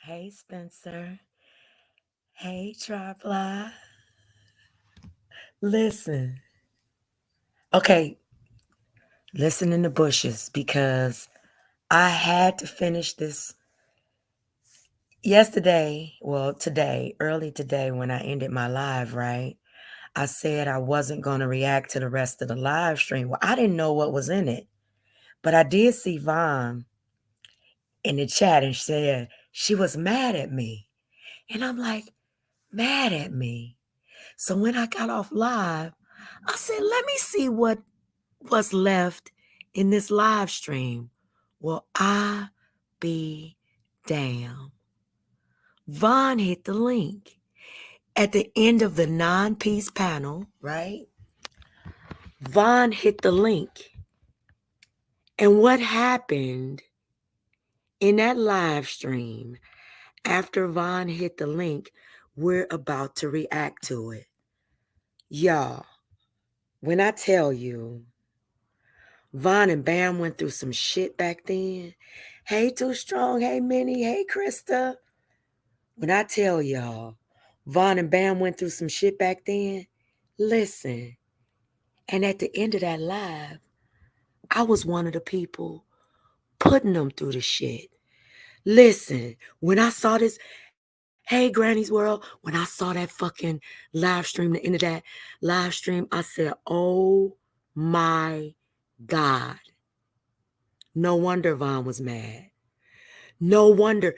Hey, Spencer. Hey, Triply. Listen. Okay, listen in the bushes because I had to finish this yesterday. Well, today, early today, when I ended my live, right? I said I wasn't going to react to the rest of the live stream. Well, I didn't know what was in it, but I did see Vaughn in the chat and said she was mad at me. And I'm like, mad at me. So when I got off live, I said, let me see what's left in this live stream. Well, I be damn. Vaughn hit the link at the end of the 9-piece panel, right? Vaughn hit the link. And what happened in that live stream after Vaughn hit the link, we're about to react to it. Y'all, when I tell you, Vaughn and Bam went through some shit back then. Hey, Too Strong. Hey, Minnie. Hey, Krista. When I tell y'all, Vaughn and Bam went through some shit back then, listen. And at the end of that live, I was one of the people putting them through the shit. Listen, when I saw this, hey, Granny's World, when I saw that fucking live stream, the end of that live stream, I said, oh my God. No wonder Vaughn was mad. No wonder.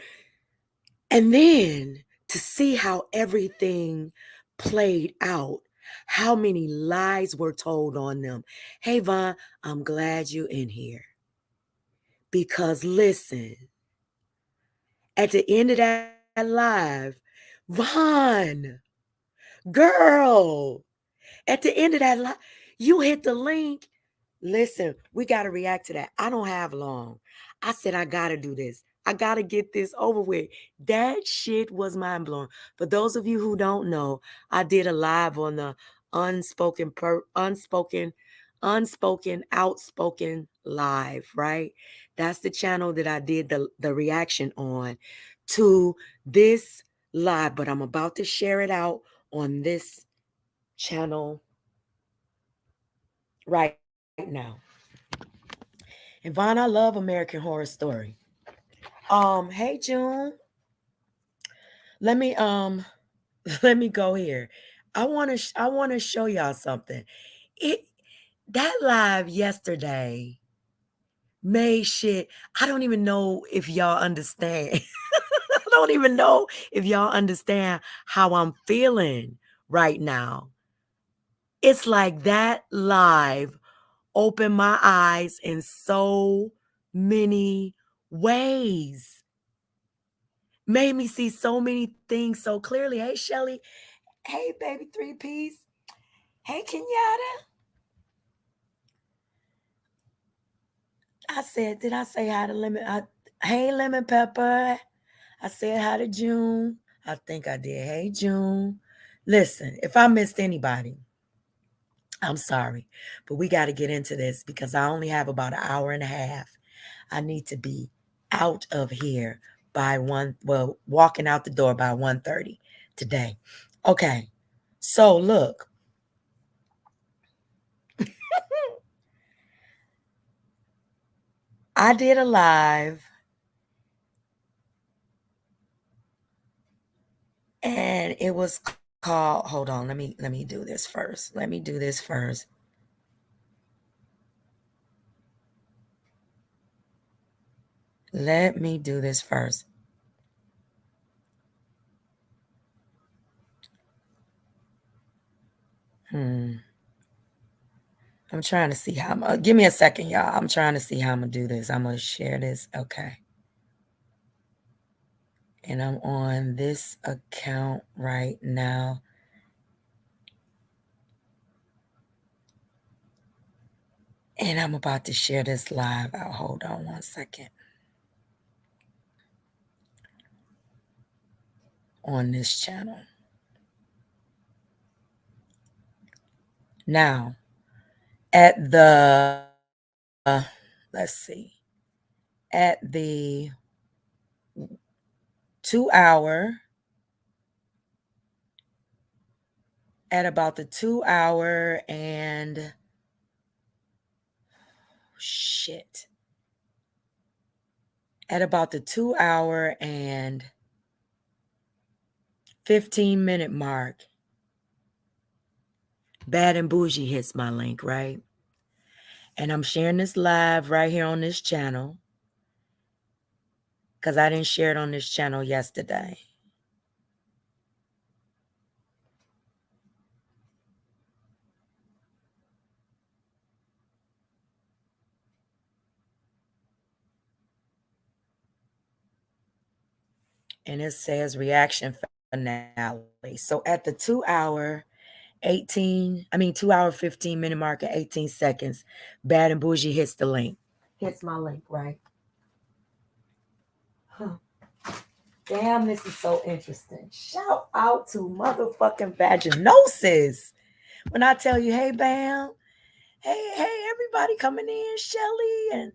And then to see how everything played out, how many lies were told on them. Hey, Vaughn, I'm glad you in here. Because listen, at the end of that live, Vaughn, girl, at the end of that live, you hit the link. Listen, we got to react to that. I don't have long. I said, I got to do this. I got to get this over with. That shit was mind blowing. For those of you who don't know, I did a live on the outspoken live, right? That's the channel that I did the reaction on to this live, but I'm about to share it out on this channel right now. And Vaughn, I love American Horror Story. Hey June, let me let me go here. I want to show y'all something. It that live yesterday made shit. I don't even know if y'all understand. I don't even know if y'all understand how I'm feeling right now. It's like that live opened my eyes in so many ways. Made me see so many things so clearly. Hey, Shelly. Hey, baby 3-piece. Hey, Kenyatta. Did I say hi to hey, Lemon Pepper. I said hi to June. I think I did. Hey, June. Listen, if I missed anybody, I'm sorry. But we got to get into this because I only have about an hour and a half. I need to be out of here by walking out the door by 1:30 today. Okay. So look, I did a live and it was called, hold on, let me do this first. Let me do this first. Let me do this first. I'm trying to see how give me a second, y'all. I'm trying to see how I'm gonna do this. I'm gonna share this. Okay. And I'm on this account right now. And I'm about to share this live out. Hold on one second. On this channel. Now, at let's see, at the 2 hour, at about the 2 hour and shit. At about the 2 hour and 15-minute mark, Bad and Bougie hits my link, right? And I'm sharing this live right here on this channel because I didn't share it on this channel yesterday. And it says reaction finale. So at the 2 hour 2 hour 15-minute mark and 18 seconds, Bad and Bougie hits the link. Hits my link, right? Huh. Damn, this is so interesting. Shout out to motherfucking vaginosis. When I tell you, hey, Bam, hey, everybody coming in, Shelly,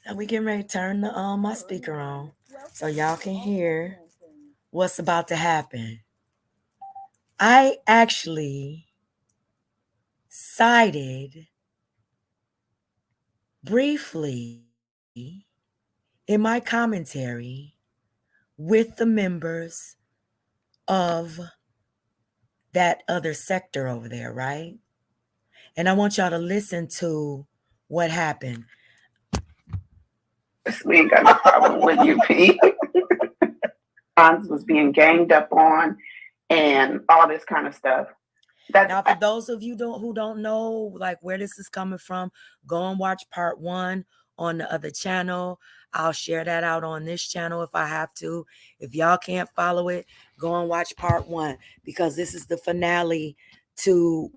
and we getting ready to turn the my speaker on so y'all can hear what's about to happen. I actually sided briefly in my commentary with the members of that other sector over there, right? And I want y'all to listen to what happened. We ain't got no problem with you, P. Bamz was being ganged up on and all this kind of stuff. Now, for those of you who don't know like where this is coming from, go and watch part 1 on the other channel. I'll share that out on this channel if I have to. If y'all can't follow it, go and watch part 1 because this is the finale to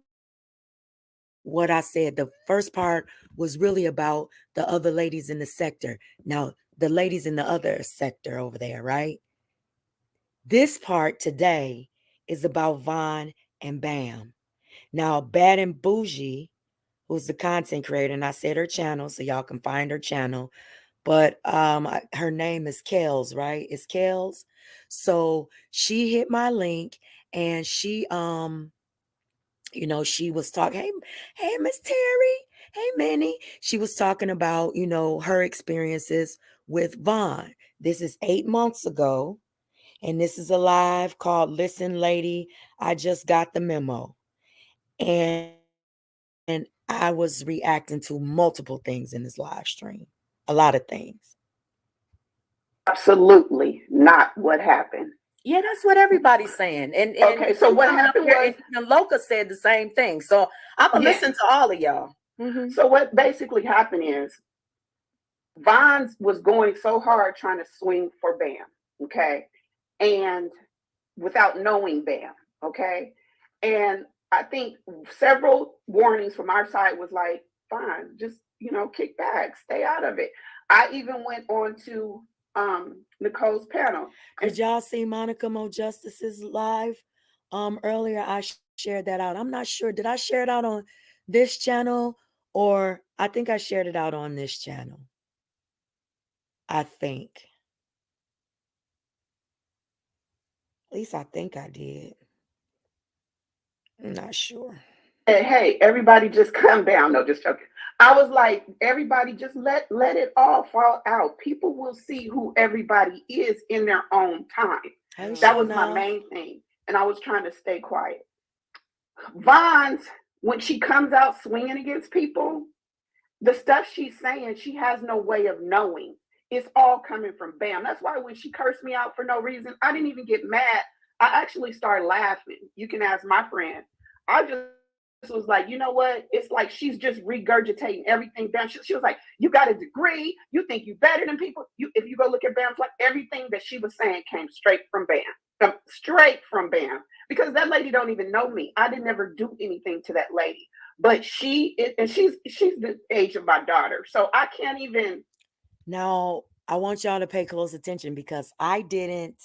what I said. The first part was really about the other ladies in the sector. Now, the ladies in the other sector over there, right? This part today is about Von and Bam. Now, Bad and Bougie, who's the content creator, and I said her channel, so y'all can find her channel. But her name is Kels, right? It's Kels. So she hit my link, and she she was talking, hey, Miss Terry, hey, Minnie. She was talking about, her experiences with Von. This is 8 months ago, and this is a live called Listen, Lady, I Just Got the Memo. And I was reacting to multiple things in this live stream, a lot of things. Absolutely not what happened. Yeah, that's what everybody's saying. And okay, so what happened was, and Loca said the same thing. So I'm gonna listen to all of y'all. Mm-hmm. So what basically happened is Vons was going so hard trying to swing for Bam, okay, and without knowing Bam, okay, and I think several warnings from our side was like, fine, just kick back, stay out of it. I even went on to Nicole's panel. Did y'all see Monica Mo Justice's live earlier? I shared that out. I'm not sure. Did I share it out on this channel, or I think I shared it out on this channel? I think. At least I think I did. I'm not sure. Hey, everybody just calm down. No, just joking. I was like, everybody just let it all fall out. People will see who everybody is in their own time. Hey, that was my main thing. And I was trying to stay quiet. Vons, when she comes out swinging against people, the stuff she's saying, she has no way of knowing. It's all coming from Bam. That's why when she cursed me out for no reason, I didn't even get mad. I actually started laughing. You can ask my friend. I just was like, you know what? It's like she's just regurgitating everything Bam. She was like, you got a degree. You think you better than people. If you go look at Bam's, like everything that she was saying came straight from Bam. Straight from Bam. Because that lady don't even know me. I didn't ever do anything to that lady. But she's the age of my daughter. So I can't even. Now, I want y'all to pay close attention because I didn't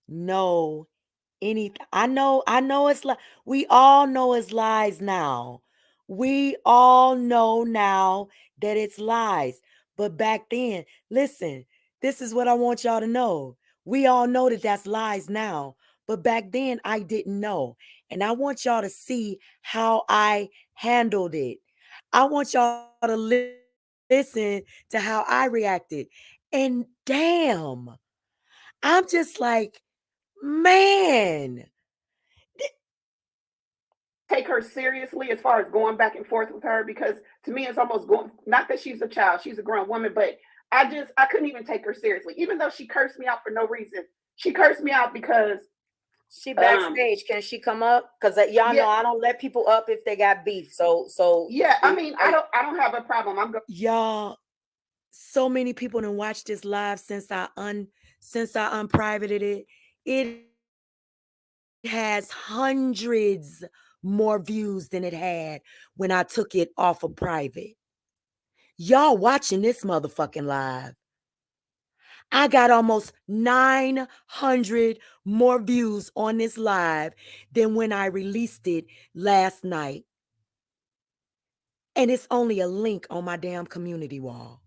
know anything. I know it's like we all know it's lies now. We all know now that it's lies. But back then, listen, this is what I want y'all to know. We all know that that's lies now. But back then, I didn't know. And I want y'all to see how I handled it. I want y'all to listen to how I reacted. And damn, I'm just like, man. Take her seriously as far as going back and forth with her, because to me it's almost going, not that she's a child, she's a grown woman, but I couldn't even take her seriously. Even though she cursed me out for no reason. She cursed me out because She um backstage. Can she come up? Cause y'all yeah, know I don't let people up if they got beef. So yeah, I if mean, are I don't have a problem. I'm going. y'all, so many people done watched this live since I unprivated it. It has hundreds more views than it had when I took it off of private. Y'all watching this motherfucking live. I got almost 900 more views on this live than when I released it last night. And it's only a link on my damn community wall.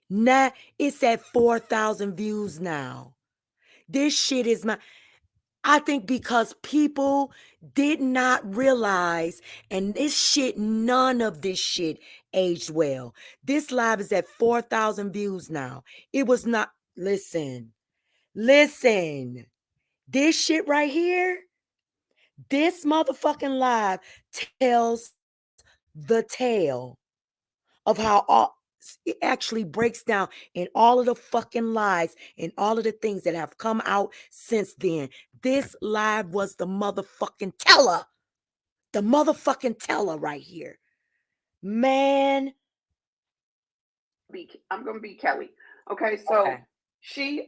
Now it's at 4,000 views now. This shit is my. I think because people did not realize, and this shit, none of this shit aged well. This live is at 4,000 views now. It was not. Listen. This shit right here, this motherfucking live tells the tale of how it actually breaks down in all of the fucking lies and all of the things that have come out since then. This live was the motherfucking teller. The motherfucking teller right here. Man. I'm gonna be Kelly. Okay, so Okay. she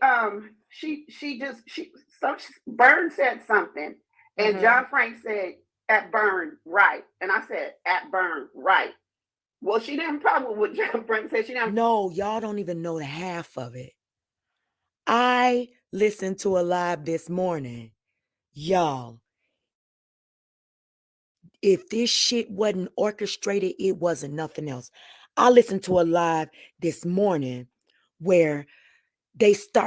just she some Burn said something, and Mm-hmm. John Frank said at Burn right, and I said at Burn right. Well, she didn't probably what John Frank said. She didn't. No, y'all don't even know the half of it. I listened to a live this morning. Y'all, if this shit wasn't orchestrated, it wasn't nothing else. I listened to a live this morning where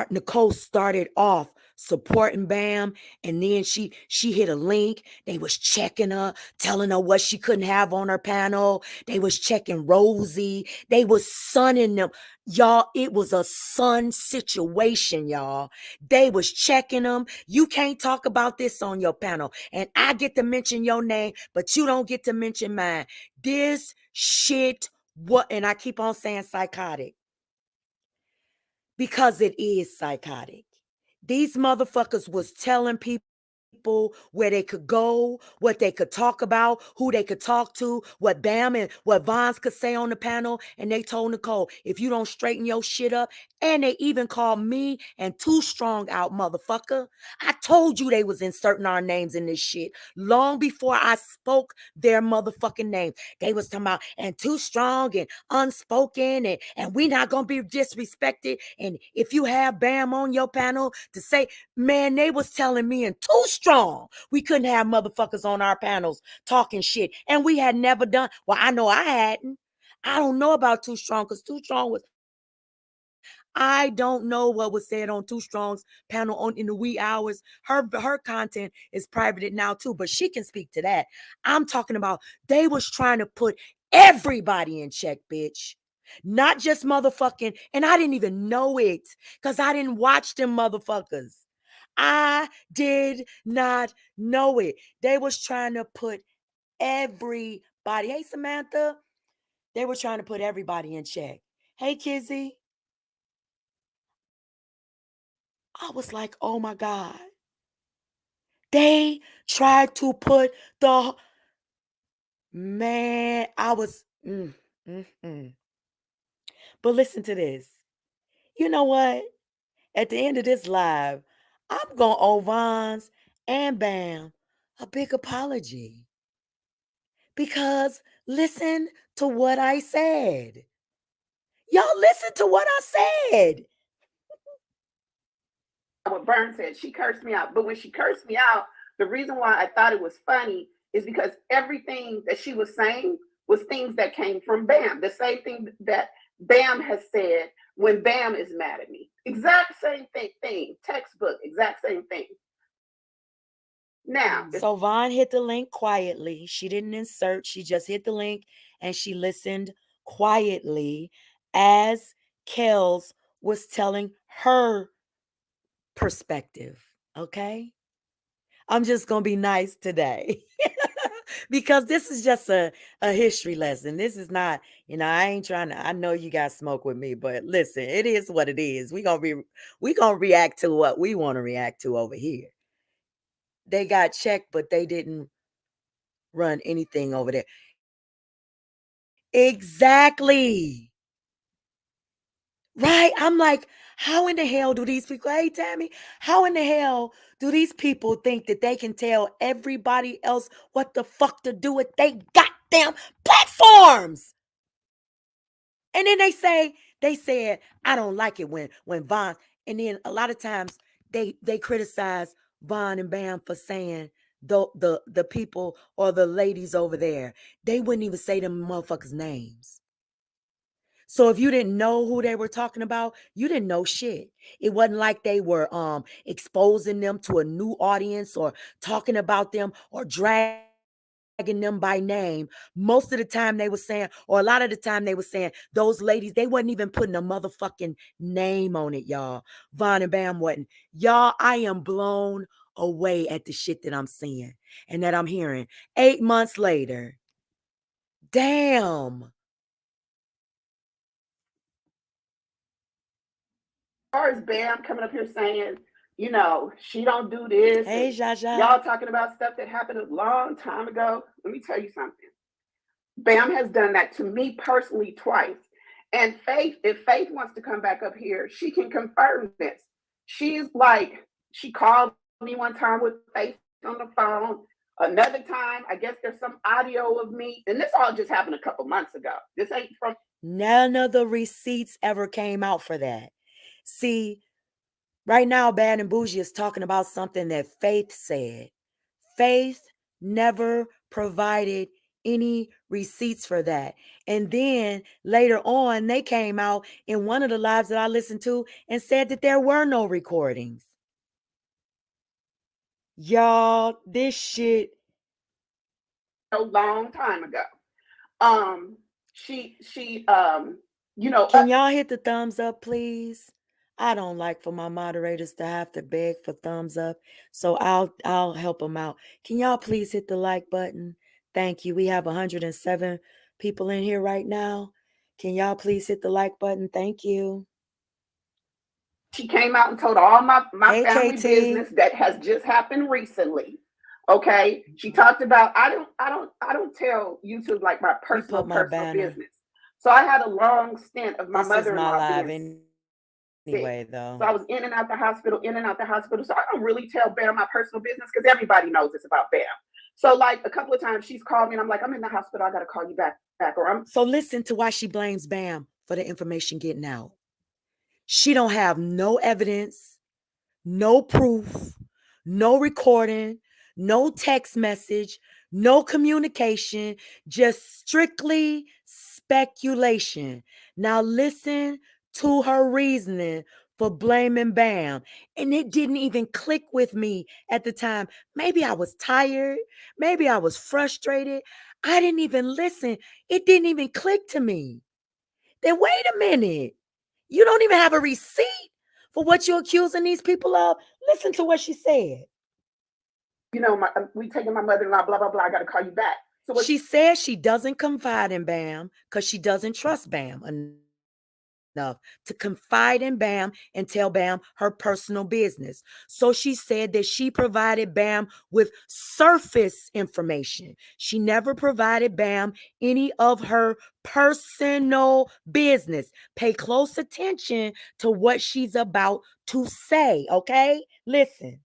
Nicole started off supporting Bam, and then she hit a link. They was checking her, telling her what she couldn't have on her panel. They was checking Rosie. They was sunning them. Y'all, it was a sun situation, y'all. They was checking them. You can't talk about this on your panel. And I get to mention your name, but you don't get to mention mine. This shit, what, and I keep on saying psychotic because it is psychotic. These motherfuckers was telling people where they could go, what they could talk about, who they could talk to, what Bam and what Vons could say on the panel. And they told Nicole, if you don't straighten your shit up, and they even called me and Too Strong out, motherfucker. I told you they was inserting our names in this shit long before I spoke their motherfucking name. They was talking about and Too Strong and Unspoken and we not gonna be disrespected. And if you have Bam on your panel to say, man, they was telling me and Too Strong we couldn't have motherfuckers on our panels talking shit. And we had never done, well, I know I hadn't. I don't know about Too Strong because Too Strong was, I don't know what was said on Too Strong's panel on in the wee hours. Her content is private now too, but she can speak to that. I'm talking about they was trying to put everybody in check, bitch. Not just motherfucking, and I didn't even know it because I didn't watch them motherfuckers. I did not know it. They was trying to put everybody. Hey, Samantha. They were trying to put everybody in check. Hey, Kizzy. I was like, oh my God. They tried to put the man. I was, mm, mm. But listen to this. You know what? At the end of this live, I'm going to owe Vons and Bam a big apology because listen to what I said. Y'all listen to what I said. What Burn said. She cursed me out. But when she cursed me out, the reason why I thought it was funny is because everything that she was saying was things that came from Bam. The same thing that Bam has said when Bam is mad at me. Exact same thing. Textbook, exact same thing. Now, So Vaughn hit the link quietly. She didn't insert, she just hit the link and she listened quietly as Kels was telling her perspective. Okay? I'm just going to be nice today. Because this is just a history lesson. This is not, I ain't trying to, I know you guys smoke with me, but listen, it is what it is. We gonna react to what we want to react to over here. They got checked, but they didn't run anything over there. Exactly. Right? I'm like, how in the hell do these people, hey Tammy, how in the hell do these people think that they can tell everybody else what the fuck to do with they goddamn platforms? And then they said, I don't like it when Vaughn, and then a lot of times they criticize Vaughn and Bam for saying the people or the ladies over there. They wouldn't even say them motherfuckers' names. So if you didn't know who they were talking about, you didn't know shit. It wasn't like they were exposing them to a new audience or talking about them or dragging them by name. Most of the time they were saying, or a lot of the time they were saying, those ladies, they wasn't even putting a motherfucking name on it, y'all. Von and Bam wasn't. Y'all, I am blown away at the shit that I'm seeing and that I'm hearing. 8 months later. Damn. as far as Bam coming up here saying, she don't do this, Hey, and Jaja. y'all talking about stuff that happened a long time ago. Let me tell you something. Bam has done that to me personally twice. And Faith, if Faith wants to come back up here, she can confirm this. She's like, she called me one time with Faith on the phone. Another time, I guess there's some audio of me. And this all just happened a couple months ago. This ain't from. None of the receipts ever came out for that. See, right now, Bad and Bougie is talking about something that Faith said. Faith never provided any receipts for that. And then later on, they came out in one of the lives that I listened to and said that there were no recordings. Y'all, this shit. A long time ago. She Can y'all hit the thumbs up, please? I don't like for my moderators to have to beg for thumbs up, so I'll help them out. Can y'all please hit the like button? Thank you. We have 107 people in here right now. Can y'all please hit the like button? Thank you. she came out and told all my Hey, family KT. business that has just happened recently. Okay, she talked about I don't tell YouTube like my Let me put my personal banner. business. So I had a long stint of my This is my mother-in-law live being sick. anyway, So though. I was in and out the hospital, in and out the hospital. So I don't really tell Bam my personal business because everybody knows it's about Bam. So like a couple of times she's called me and I'm like, I'm in the hospital, I gotta call you back, or I'm. So listen to why she blames Bam for the information getting out. She don't have no evidence, no proof, no recording, no text message, no communication, just strictly speculation. Now listen to her reasoning for blaming Bam. And it didn't even click with me at the time. Maybe I was tired. Maybe I was frustrated. I didn't even listen. It didn't even click to me. Then wait a minute. You don't even have a receipt for what you're accusing these people of? Listen to what she said. We taking my mother-in-law, blah blah blah. I got to call you back. So what She says she doesn't confide in Bam because she doesn't trust Bam enough to confide in Bam and tell Bam her personal business. So she said that she provided Bam with surface information. She never provided Bam any of her personal business. Pay close attention to what she's about to say, okay? Listen.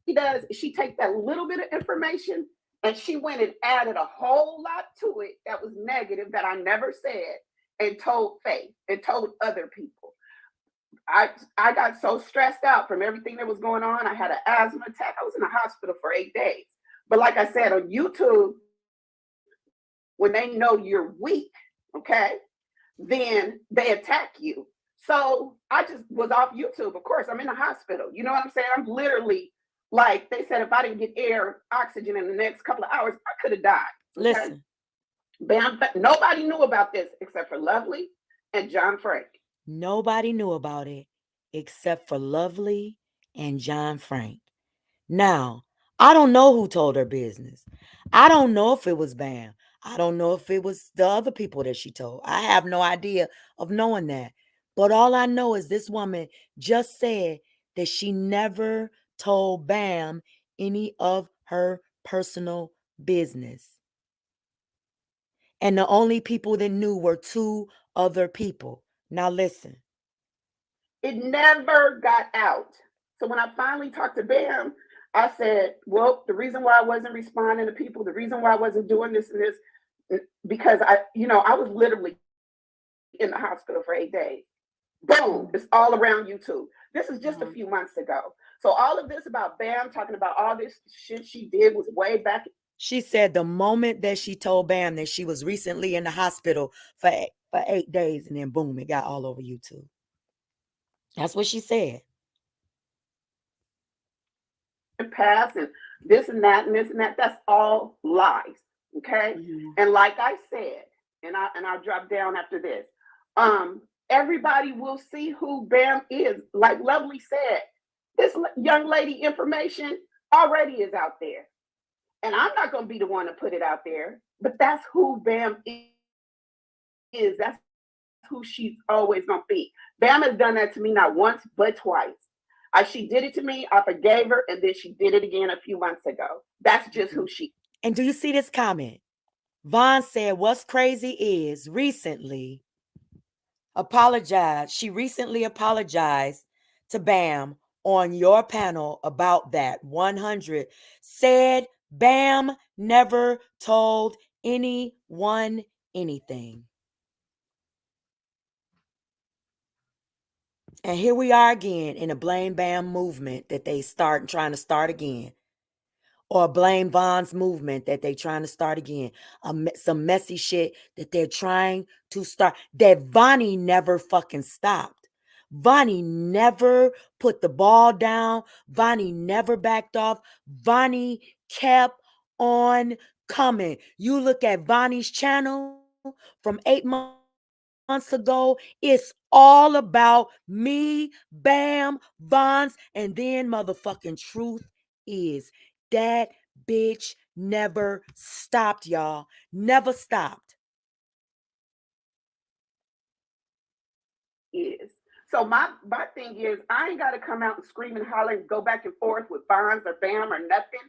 she does, she takes that little bit of information and she went and added a whole lot to it that was negative that I never said and told Faith and told other people. I got so stressed out from everything that was going on. I had an asthma attack. I was in the hospital for 8 days. But like I said, on YouTube, when they know you're weak, okay, then they attack you. So I just was off YouTube. Of course, I'm in the hospital. You know what I'm saying? I'm literally, like they said, if I didn't get air, oxygen in the next couple of hours, I could have died. Okay. Listen, Bam, nobody knew about this except for Lovely and John Frank. nobody knew about it except for Lovely and John Frank. Now, I don't know who told her business. I don't know if it was Bam. I don't know if it was the other people that she told. I have no idea of knowing that. But all I know is this woman just said that she never told Bam any of her personal business. And the only people that knew were two other people. Now, listen. It never got out. So when I finally talked to Bam, I said, well, the reason why I wasn't responding to people, the reason why I wasn't doing this and this, because I was literally in the hospital for 8 days. Boom, it's all around YouTube. This is just a few months ago. So all of this about Bam talking about all this shit she did was way back. She said the moment that she told Bam that she was recently in the hospital for 8 days, and then boom, it got all over YouTube. That's what she said. Past and this and that and this and that. That's all lies. Okay. Mm-hmm. And like I said, and I'll drop down after this. Everybody will see who Bam is. Like Lovely said, this young lady information already is out there. And I'm not going to be the one to put it out there, but that's who Bam is. That's who she's always going to be. Bam has done that to me not once, but twice. She did it to me, I forgave her, and then she did it again a few months ago. That's just who she is. And do you see this comment? Vaughn said, what's crazy is recently apologized. She recently apologized to Bam on your panel about that. 100 said Bam never told anyone anything. And here we are again in a blame Bam movement that they trying to start again. Or blame Von's movement that they trying to start again. Some messy shit that they're trying to start. That Vonnie never fucking stopped. Vonnie never put the ball down. Vonnie never backed off. Vonnie kept on coming. You look at Vonnie's channel from 8 months ago, it's all about me, Bam, Vons, and then motherfucking truth is that bitch never stopped, y'all. Never stopped. Is. So my thing is, I ain't got to come out and scream and holler and go back and forth with Bonds or Bam or nothing.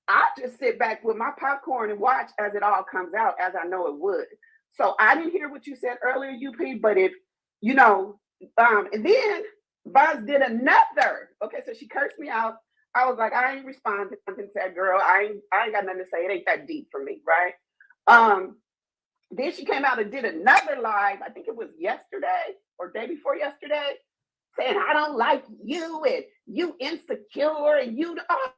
I just sit back with my popcorn and watch as it all comes out, as I know it would. So I didn't hear what you said earlier, UP, but if, and then Bonds did another. Okay, so she cursed me out. I was like, I ain't responding to that girl. I ain't got nothing to say. It ain't that deep for me, right? Then she came out and did another live, I think it was yesterday or day before yesterday, saying, I don't like you and you insecure and you all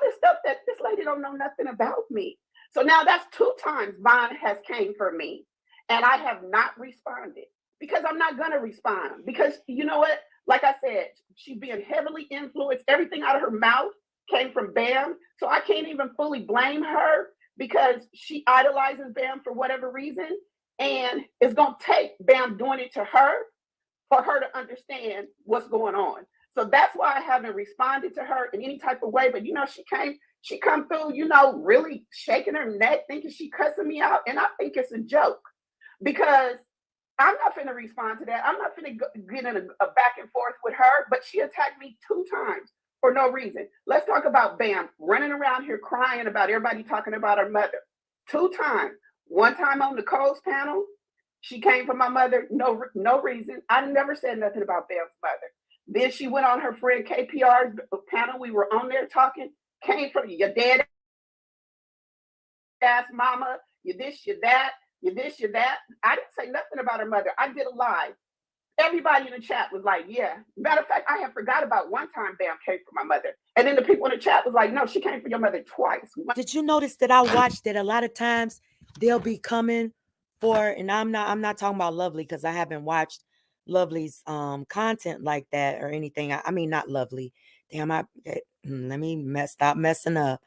this stuff that this lady don't know nothing about me. So now that's 2 times Vaughn has came for me and I have not responded because I'm not going to respond because you know what? Like I said, she's being heavily influenced. Everything out of her mouth came from Bam. So I can't even fully blame her because she idolizes Bam for whatever reason. And it's going to take Bam doing it to her for her to understand what's going on. So that's why I haven't responded to her in any type of way. But she come through, really shaking her neck, thinking she cussing me out. And I think it's a joke because I'm not finna respond to that. I'm not finna get in a back and forth with her, but she attacked me 2 times for no reason. Let's talk about Bam running around here crying about everybody talking about her mother. 2 times. One time on Nicole's panel, she came for my mother, no reason. I never said nothing about Bam's mother. Then she went on her friend KPR's panel. We were on there talking. Came from your dead ass mama, you this, you that, you this, you that. I didn't say nothing about her mother. I did a live. Everybody in the chat was like, yeah. Matter of fact, I had forgot about one time Bam came for my mother. And then the people in the chat was like, no, she came for your mother twice. Did you notice that I watched that a lot of times they'll be coming for, and I'm not talking about Lovely because I haven't watched Lovely's content like that or anything. I mean not Lovely. Damn, let me stop messing up.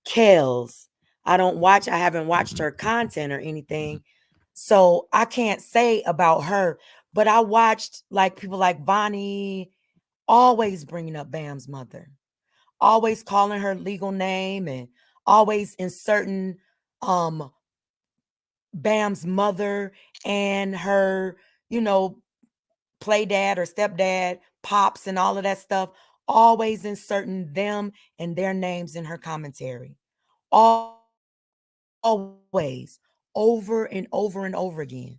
Kels. I haven't watched her content or anything. So I can't say about her, but I watched like people like Vonnie always bringing up Bam's mother, always calling her legal name and always inserting um Bam's mother and her, you know, play dad or stepdad, pops and all of that stuff, always inserting them and their names in her commentary. Always, over and over and over again.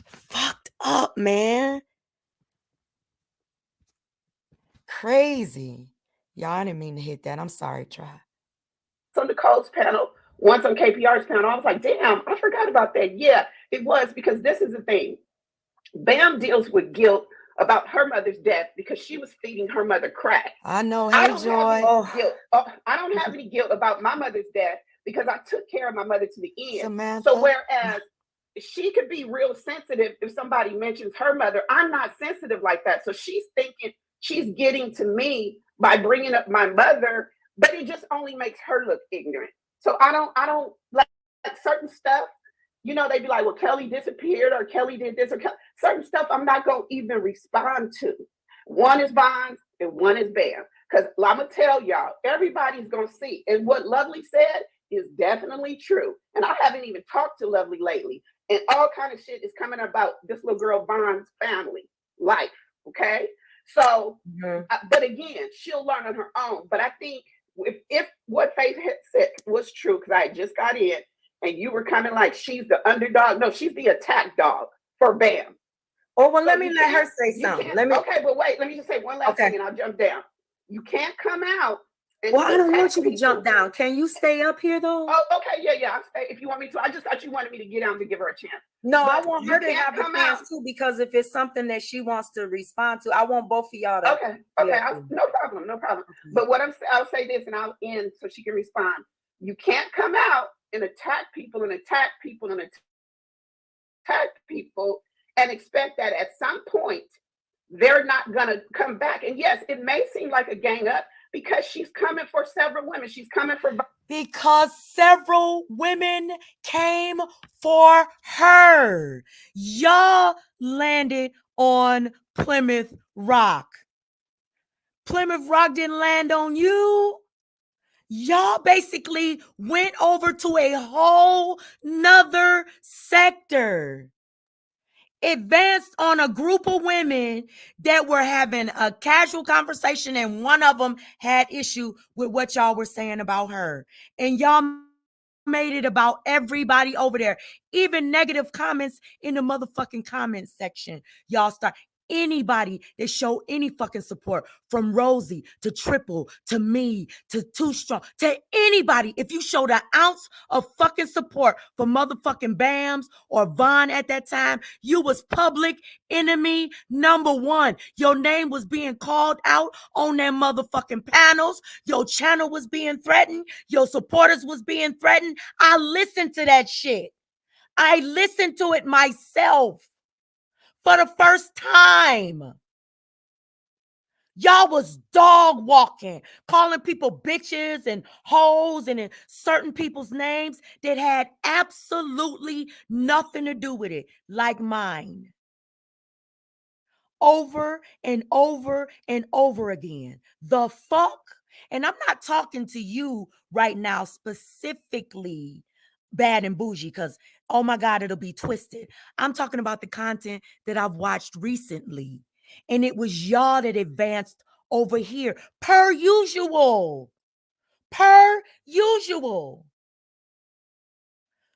Fucked up, man. Crazy. Y'all, I didn't mean to hit that. I'm sorry, try. On Nicole's panel, once on KPR's panel, I was like, damn, I forgot about that. Yeah, it was, because this is the thing. Bam deals with guilt about her mother's death because she was feeding her mother crack. I know. I Hey, don't have Joy. any guilt. I don't have any guilt about my mother's death because I took care of my mother to the end. Samantha. So whereas she could be real sensitive if somebody mentions her mother, I'm not sensitive like that. So she's thinking she's getting to me by bringing up my mother, but it just only makes her look ignorant. So I don't like certain stuff. You know, they'd be like, well, Kelly disappeared or Kelly did this or certain stuff I'm not going to even respond to. One is Vons and one is Bam. Because I'm going to tell y'all, everybody's going to see. And what Lovely said is definitely true. And I haven't even talked to Lovely lately. And all kind of shit is coming about this little girl Vons' family life. Okay? So, but again, she'll learn on her own. But I think if what Faith had said was true, because I just got in, and you were kind of like, she's the underdog. No, she's the attack dog for Bam. Oh, well, so let me let her say something. Okay, but wait, let me just say one last thing and I'll jump down. You can't come out. Well, I don't want you to jump down. Can you stay up here, though? Oh, okay, yeah, I'll stay if you want me to. I just thought you wanted me to get down to give her a chance. No, but I want her to have a chance too, because if it's something that she wants to respond to, I want both of y'all to. Okay, no problem. Okay. But I'll say this and I'll end so she can respond. You can't come out and attack people and expect that at some point they're not going to come back. And yes, it may seem like a gang up because she's coming for several women. She's coming for because several women came for her. Y'all landed on Plymouth Rock. Plymouth Rock didn't land on you. Y'all basically went over to a whole nother sector. Advanced on a group of women that were having a casual conversation, and one of them had issue with what y'all were saying about her. And y'all made it about everybody over there. Even negative comments in the motherfucking comments section. Y'all start. Anybody that show any fucking support, from Rosie to Triple to me to Too Strong to anybody, if you showed an ounce of fucking support for motherfucking Bams or Vaughn at that time, you was public enemy number one. Your name was being called out on their motherfucking panels. Your channel was being threatened. Your supporters was being threatened. I listened to that shit. I listened to it myself. For the first time, y'all was dog walking, calling people bitches and hoes and in certain people's names that had absolutely nothing to do with it, like mine. Over and over and over again. The fuck? And I'm not talking to you right now specifically, Bad and Bougie, because oh my God, it'll be twisted. I'm talking about the content that I've watched recently. And it was y'all that advanced over here. Per usual. Per usual.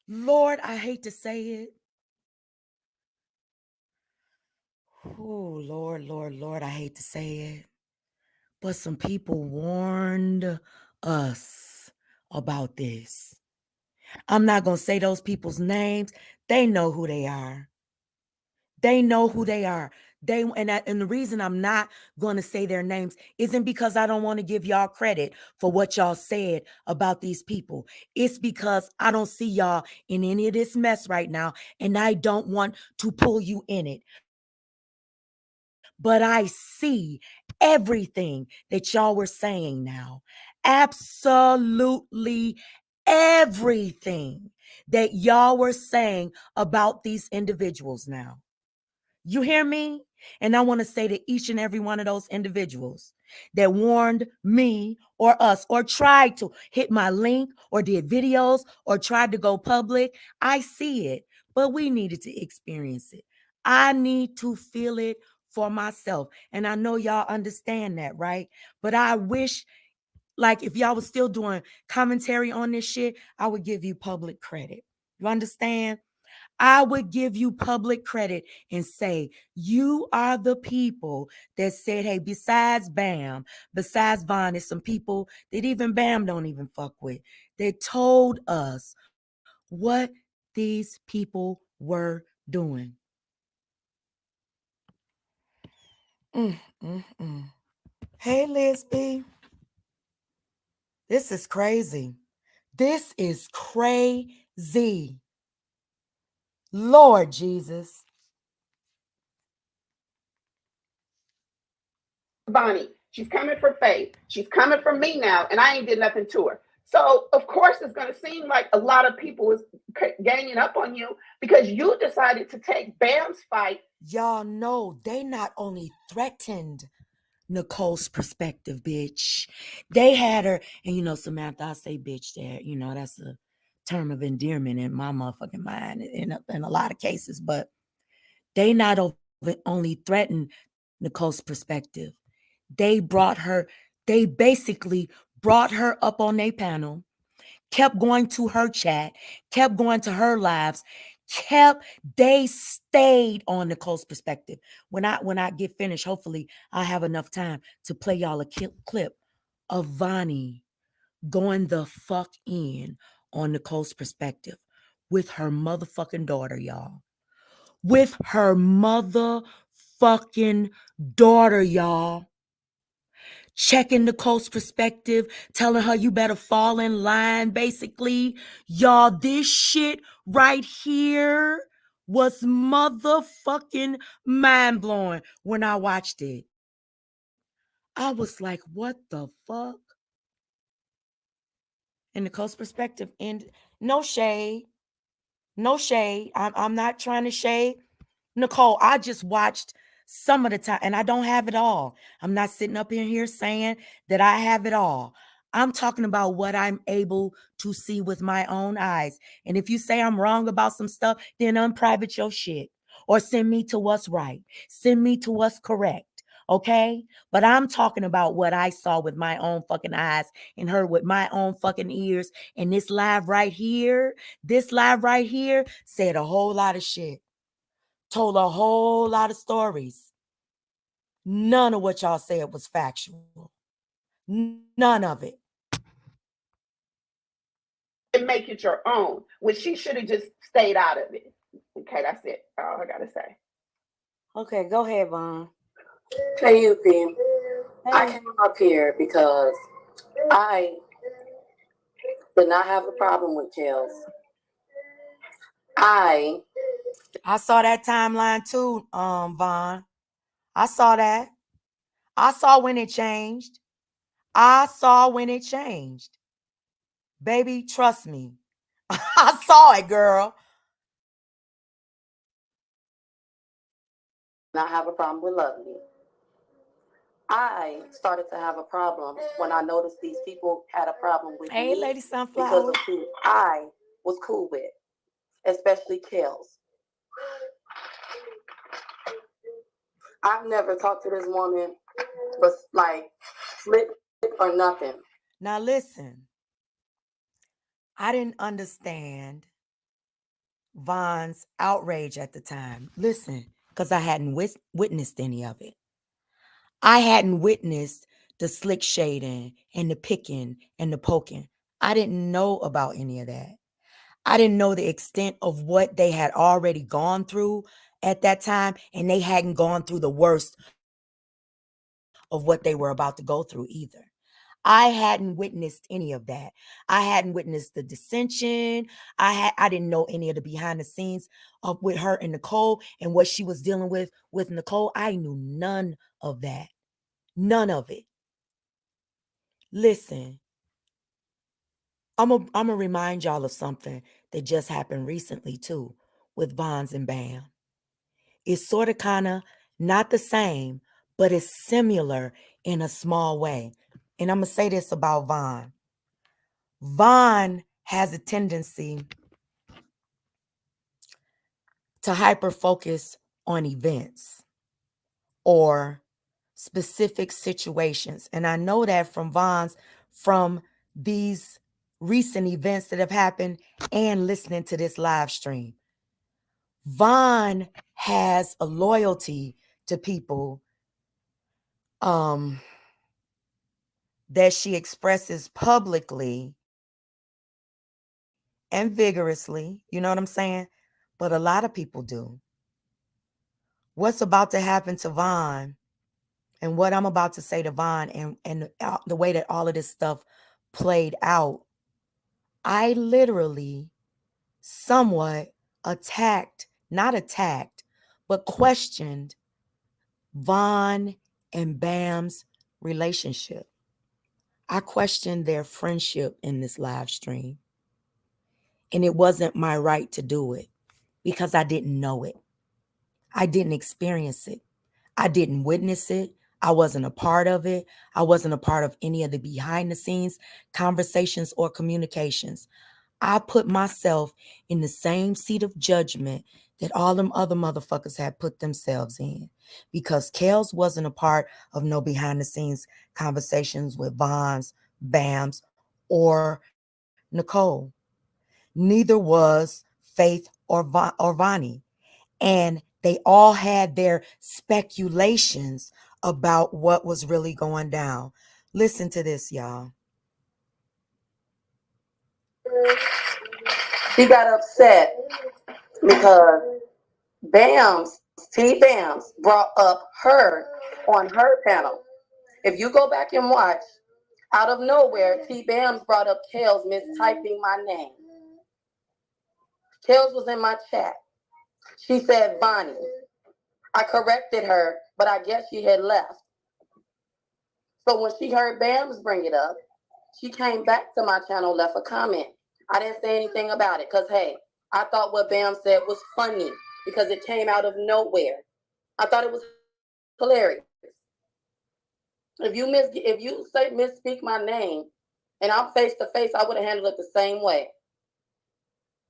Lord, I hate to say it. Oh, Lord, I hate to say it. But some people warned us about this. I'm not going to say those people's names. They know who they are. They know who they are. And the reason I'm not going to say their names isn't because I don't want to give y'all credit for what y'all said about these people. It's because I don't see y'all in any of this mess right now, and I don't want to pull you in it. But I see everything that y'all were saying now. Absolutely everything that y'all were saying about these individuals now. You hear me? And I want to say to each and every one of those individuals that warned me or us or tried to hit my link or did videos or tried to go public, I see it, but we needed to experience it. I need to feel it for myself. And I know y'all understand that, right? But I wish, like, if y'all was still doing commentary on this shit, I would give you public credit. You understand? I would give you public credit and say, you are the people that said, hey, besides Bam, besides Von, there's some people that even Bam don't even fuck with, that told us what these people were doing. Mm, mm, mm. Hey, Lisby, this is crazy. This is crazy. Lord Jesus. Bonnie. She's coming for Faith. She's coming for me now, and I ain't did nothing to her. So of course it's going to seem like a lot of people is ganging up on you because you decided to take Bam's fight. Y'all know they not only threatened Nicole's perspective, bitch. They had her, and Samantha, I say bitch there. That's a term of endearment in my motherfucking mind in a lot of cases. But they not only threatened Nicole's perspective. They brought her, they basically brought her up on their panel, kept going to her chat, kept going to her lives, they stayed on Nicole's perspective. When I get finished, hopefully I have enough time to play y'all a clip of Vonnie going the fuck in on Nicole's perspective with her motherfucking daughter, y'all. With her motherfucking daughter, y'all. Checking Nicole's perspective, telling her you better fall in line, basically. Y'all, this shit right here was motherfucking mind blowing when I watched it. I was like, what the fuck? In Nicole's perspective, and no shade, no shade. I'm not trying to shade Nicole. I just watched some of the time, and I don't have it all. I'm not sitting up in here saying that I have it all. I'm talking about what I'm able to see with my own eyes. And if you say I'm wrong about some stuff, then unprivate your shit or send me to what's right. Send me to what's correct. Okay? But I'm talking about what I saw with my own fucking eyes and heard with my own fucking ears. And this live right here said a whole lot of shit, told a whole lot of stories. None of what y'all said was factual. None of it. And make it your own when she should have just stayed out of it. Okay, that's it. All I gotta say. Okay, go ahead, Vaughn. Hey, Yuki. I came up here because I did not have a problem with Kels. I saw that timeline too, Vaughn. I saw that. I saw when it changed. I saw when it changed. Baby, trust me. I saw it, girl. not have a problem with Lovely. I started to have a problem when I noticed these people had a problem with Hey, me Lady because Sunflower. of who I was cool with, especially Kels. I've never talked to this woman, but like flip or nothing. Now listen, I didn't understand Vaughn's outrage at the time. Listen, because I hadn't witnessed any of it. I hadn't witnessed the slick shading and the picking and the poking. I didn't know about any of that. I didn't know the extent of what they had already gone through at that time, and they hadn't gone through the worst of what they were about to go through either. I hadn't witnessed any of that. I hadn't witnessed the dissension. I didn't know any of the behind the scenes of with her and Nicole and what she was dealing with Nicole. I knew none of that. None of it. Listen, I'm gonna remind y'all of something that just happened recently too with Vons and Bam. It's sort of kind of not the same, but it's similar in a small way. And I'm gonna say this about Von. Von has a tendency to hyper focus on events or specific situations. And I know that from Von's, from these recent events that have happened and listening to this live stream. Von has a loyalty to people that she expresses publicly and vigorously. You know what I'm saying? But a lot of people do. What's about to happen to Von and what I'm about to say to Von and the way that all of this stuff played out, I literally somewhat not attacked, but questioned Von and Bam's relationship. I questioned their friendship in this live stream. And it wasn't my right to do it because I didn't know it. I didn't experience it. I didn't witness it. I wasn't a part of it. I wasn't a part of any of the behind the scenes conversations or communications. I put myself in the same seat of judgment that all them other motherfuckers had put themselves in because Kels wasn't a part of no behind the scenes conversations with Vons, Bams, or Nicole. Neither was Faith or Vonnie. And they all had their speculations about what was really going down. Listen to this, y'all. She got upset because Bamz brought up her on her panel. If you go back and watch, out of nowhere, T Bams brought up Kels mistyping my name. Kels was in my chat. She said Vonnie. I corrected her, but I guess she had left. So when she heard Bams bring it up, she came back to my channel, left a comment. I didn't say anything about it because, hey, I thought what Bam said was funny because it came out of nowhere. I thought it was hilarious. If you say misspeak my name and I'm face to face, I would have handled it the same way.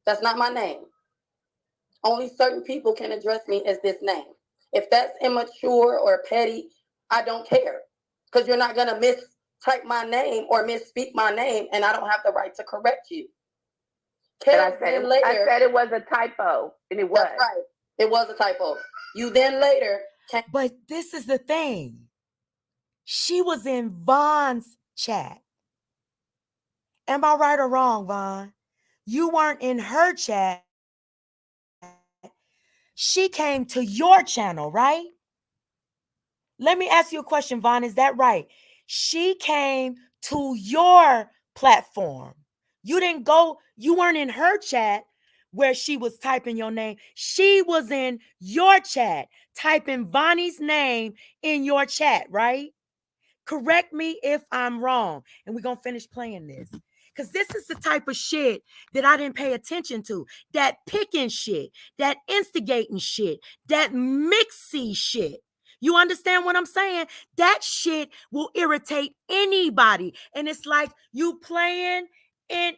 That's not my name. Only certain people can address me as this name. If that's immature or petty, I don't care. Because you're not gonna mistype my name or misspeak my name, and I don't have the right to correct you. I said it was a typo, and it was. That's right. It was a typo. You then later came. But this is the thing. She was in Von's chat. Am I right or wrong, Von? You weren't in her chat. She came to your channel, right? Let me ask you a question, Von. Is that right? She came to your platform. You weren't in her chat where she was typing your name. She was in your chat, typing Vonnie's name in your chat, right? Correct me if I'm wrong. And we're going to finish playing this. Because this is the type of shit that I didn't pay attention to. That picking shit, that instigating shit, that mixy shit. You understand what I'm saying? That shit will irritate anybody. And it's like you playing in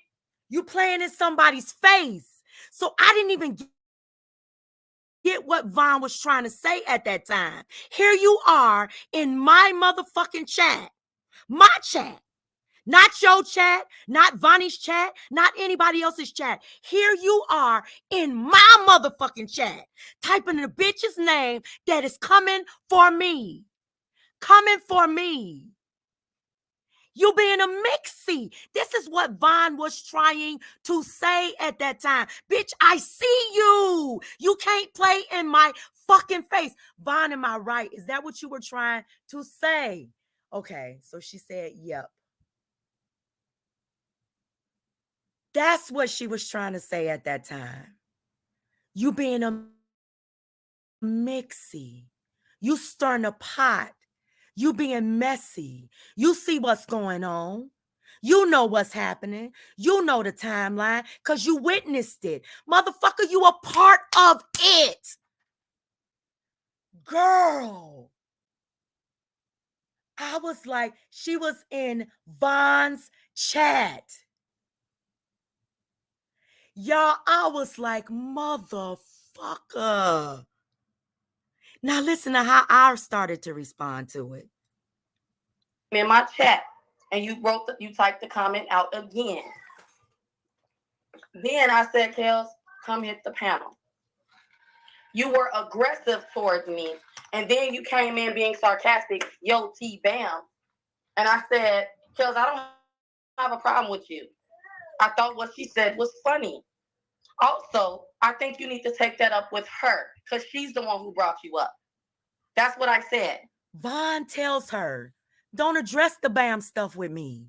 somebody's face. So I didn't even get what Von was trying to say at that time. Here you are in my motherfucking chat. My chat. Not your chat, not Vonnie's chat, not anybody else's chat. Here you are in my motherfucking chat, typing the bitch's name that is coming for me. Coming for me. You being a mixie. This is what Vaughn was trying to say at that time. Bitch, I see you. You can't play in my fucking face. Vaughn, am I right? Is that what you were trying to say? Okay, so she said, yep. That's what she was trying to say at that time. You being a mixy. You stirring a pot. You being messy. You see what's going on. You know what's happening. You know the timeline because you witnessed it. Motherfucker, you a part of it. Girl. I was like, she was in Vaughn's chat. Y'all, I was like, motherfucker. Now listen to how I started to respond to it. In my chat, and you typed the comment out again. Then I said, Kels, come hit the panel. You were aggressive towards me, and then you came in being sarcastic, yo, T Bam. And I said, Kels, I don't have a problem with you. I thought what she said was funny. Also, I think you need to take that up with her because she's the one who brought you up. That's what I said. Vaughn tells her, don't address the Bam stuff with me.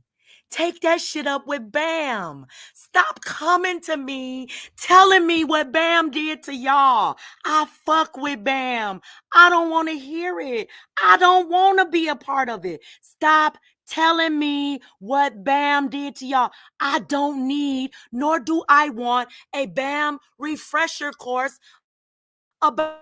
Take that shit up with Bam. Stop coming to me, telling me what Bam did to y'all. I fuck with Bam. I don't want to hear it. I don't want to be a part of it. Stop telling me what Bam did to y'all. I don't need, nor do I want, a Bam refresher course about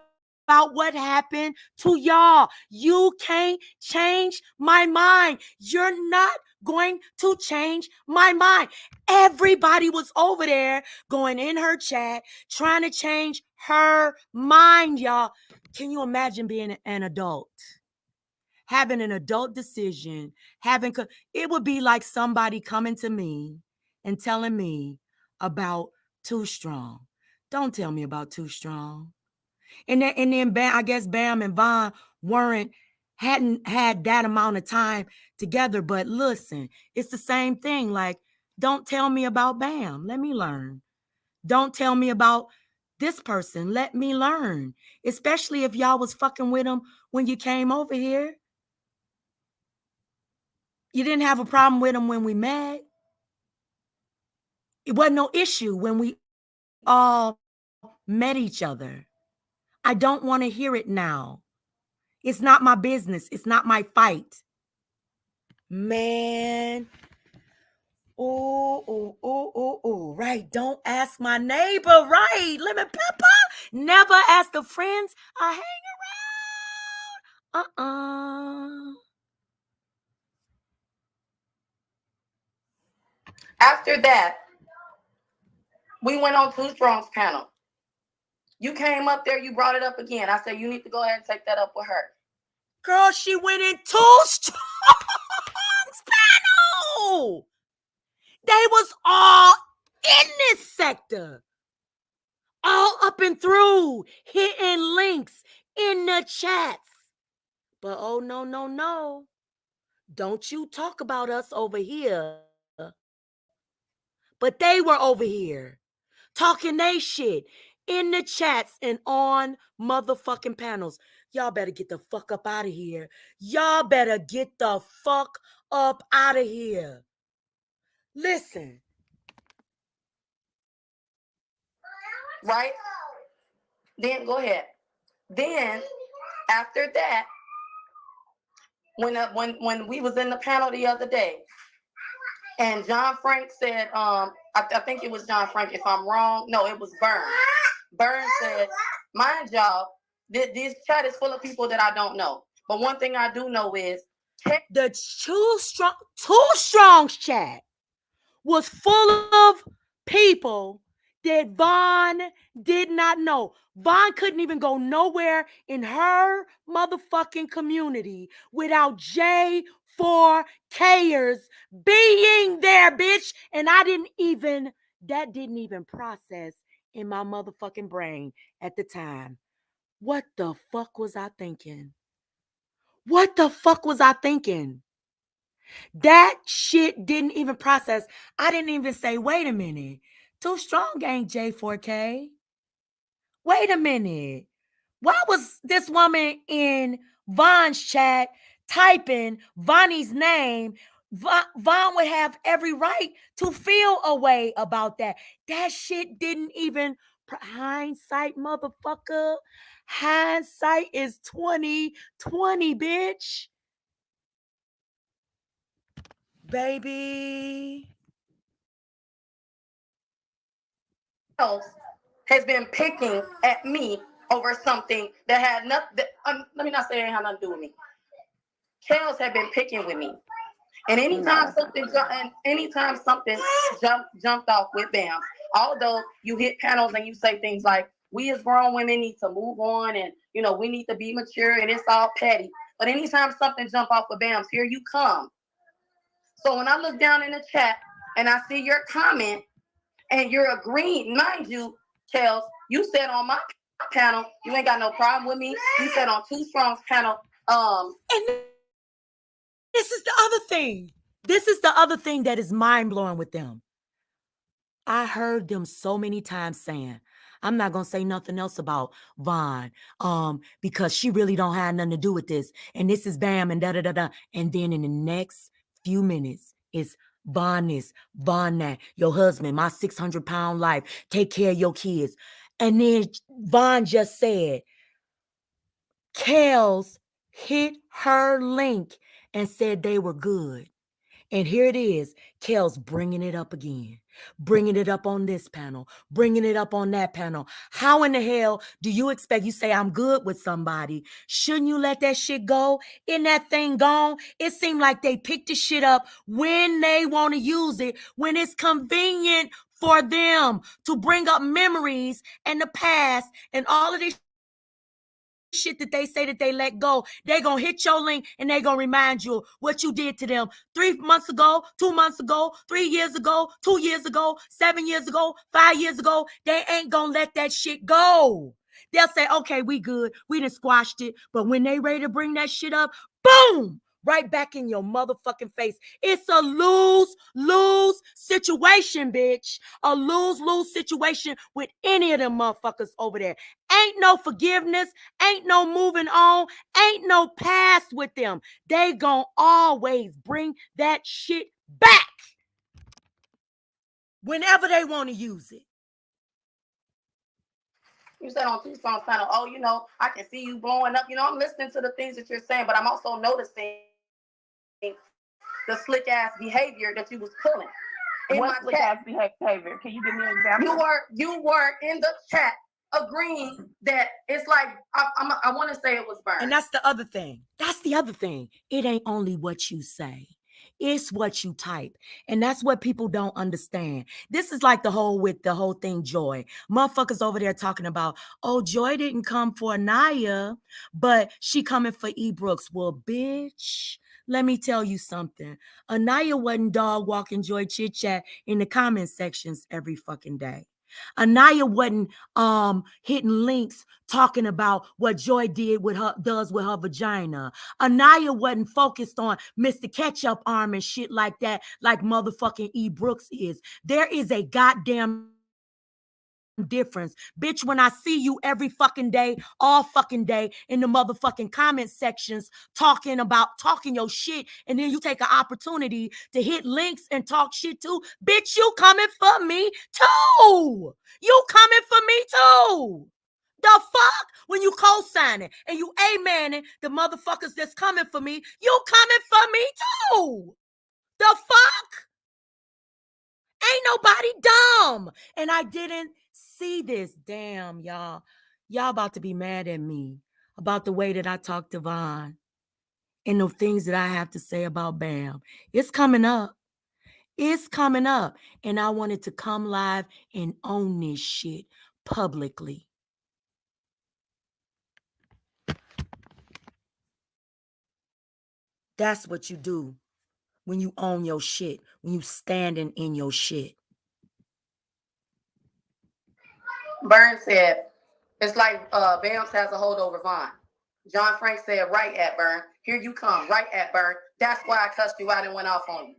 what happened to y'all. You can't change my mind. You're not going to change my mind. Everybody was over there going in her chat, trying to change her mind, y'all. Can you imagine being an adult? Having an adult decision, it would be like somebody coming to me and telling me about Too Strong. Don't tell me about Too Strong. And then Bam, I guess Bam and Vaughn hadn't had that amount of time together. But listen, it's the same thing. Like, don't tell me about Bam. Let me learn. Don't tell me about this person. Let me learn. Especially if y'all was fucking with him when you came over here. You didn't have a problem with him when we met. It wasn't no issue when we all met each other. I don't want to hear it now. It's not my business. It's not my fight. Man. Oh. Right. Don't ask my neighbor. Right. Lemon pepper. Never ask the friends I hang around. After that, we went on Too Strong's panel. You came up there, you brought it up again. I said, you need to go ahead and take that up with her. Girl, she went in Too Strong's panel. They was all in this sector. All up and through, hitting links in the chats. But oh, no. Don't you talk about us over here. But they were over here talking they shit in the chats and on motherfucking panels. Y'all better get the fuck up out of here. Y'all better get the fuck up out of here. Listen. Right? Then go ahead. Then after that, when we was in the panel the other day, and John Frank said, I think it was John Frank. If I'm wrong, no, it was Burns. Burns said, mind y'all, this chat is full of people that I don't know. But one thing I do know is the Too Strong's chat was full of people that Vaughn did not know. Vaughn couldn't even go nowhere in her motherfucking community without J4Kers being there, bitch. And that didn't even process in my motherfucking brain at the time. What the fuck was I thinking? What the fuck was I thinking? That shit didn't even process. I didn't even say, wait a minute. Too Strong ain't J4K. Wait a minute. Why was this woman in Von's chat typing Vonnie's name? Von would have every right to feel a way about that. That shit didn't even hindsight, motherfucker. Hindsight is 2020, bitch. Baby. Else has been picking at me over something that had nothing. Let me not say it had nothing to do with me. Kels have been picking with me, and anytime something jumped off with Bamz, although you hit panels and you say things like, "We as grown women need to move on, and we need to be mature," and it's all petty. But anytime something jump off with Bamz, here you come. So when I look down in the chat and I see your comment and you're agreeing, mind you, Kels, you said on my panel, you ain't got no problem with me. You said on Too Strong's panel, and this is the other thing. This is the other thing that is mind-blowing with them. I heard them so many times saying, I'm not gonna say nothing else about Von, because she really don't have nothing to do with this. And this is Bam and da da da da. And then in the next few minutes, it's Von this, Von that, your husband, my 600-pound life, take care of your kids. And then Von just said, Kels hit her link and said they were good. And here it is, Kels bringing it up again, bringing it up on this panel, bringing it up on that panel. How in the hell do you expect, you say I'm good with somebody, shouldn't you let that shit go? Isn't that thing gone? It seemed like they pick the shit up when they want to use it, when it's convenient for them to bring up memories and the past and all of this shit that they say that they let go. They gonna hit your link and they gonna remind you what you did to them 3 months ago, 2 months ago, 3 years ago, 2 years ago, 7 years ago, 5 years ago. They ain't gonna let that shit go. They'll say, okay, we good, we done squashed it. But when they ready to bring that shit up, boom, right back in your motherfucking face. It's a lose-lose situation, bitch. A lose-lose situation with any of them motherfuckers over there. Ain't no forgiveness, ain't no moving on, ain't no past with them. They gon' always bring that shit back whenever they want to use it. You said on Too Strong's panel, I can see you blowing up. I'm listening to the things that you're saying, but I'm also noticing the slick ass behavior that you was pulling. What slick ass behavior? Can you give me an example? You were in the chat agreeing that it's like I want to say it was burned. And that's the other thing. That's the other thing. It ain't only what you say. It's what you type. And that's what people don't understand. This is like the whole thing, Joy. Motherfuckers over there talking about, oh, Joy didn't come for Anaya, but she coming for E. Brooks. Well, bitch, let me tell you something. Anaya wasn't dog walking Joy chit chat in the comment sections every fucking day. Anaya wasn't hitting links talking about what Joy does with her vagina. Anaya wasn't focused on Mr. Ketchup arm and shit like that, like motherfucking E. Brooks is. There is a goddamn difference. Bitch, when I see you every fucking day, all fucking day in the motherfucking comment sections talking your shit, and then you take an opportunity to hit links and talk shit too, bitch, you coming for me too. You coming for me too. The fuck? When you co-signing and you amening the motherfuckers that's coming for me, you coming for me too. The fuck? Ain't nobody dumb. And I didn't see this. Damn, y'all. Y'all about to be mad at me about the way that I talk to Von and the things that I have to say about Bam. It's coming up. It's coming up. And I wanted to come live and own this shit publicly. That's what you do when you own your shit, when you standing in your shit. Burns said, it's like Bamz has a hold over Von. John Frank said, right at Burn. Here you come, right at Burn. That's why I cussed you out and went off on you.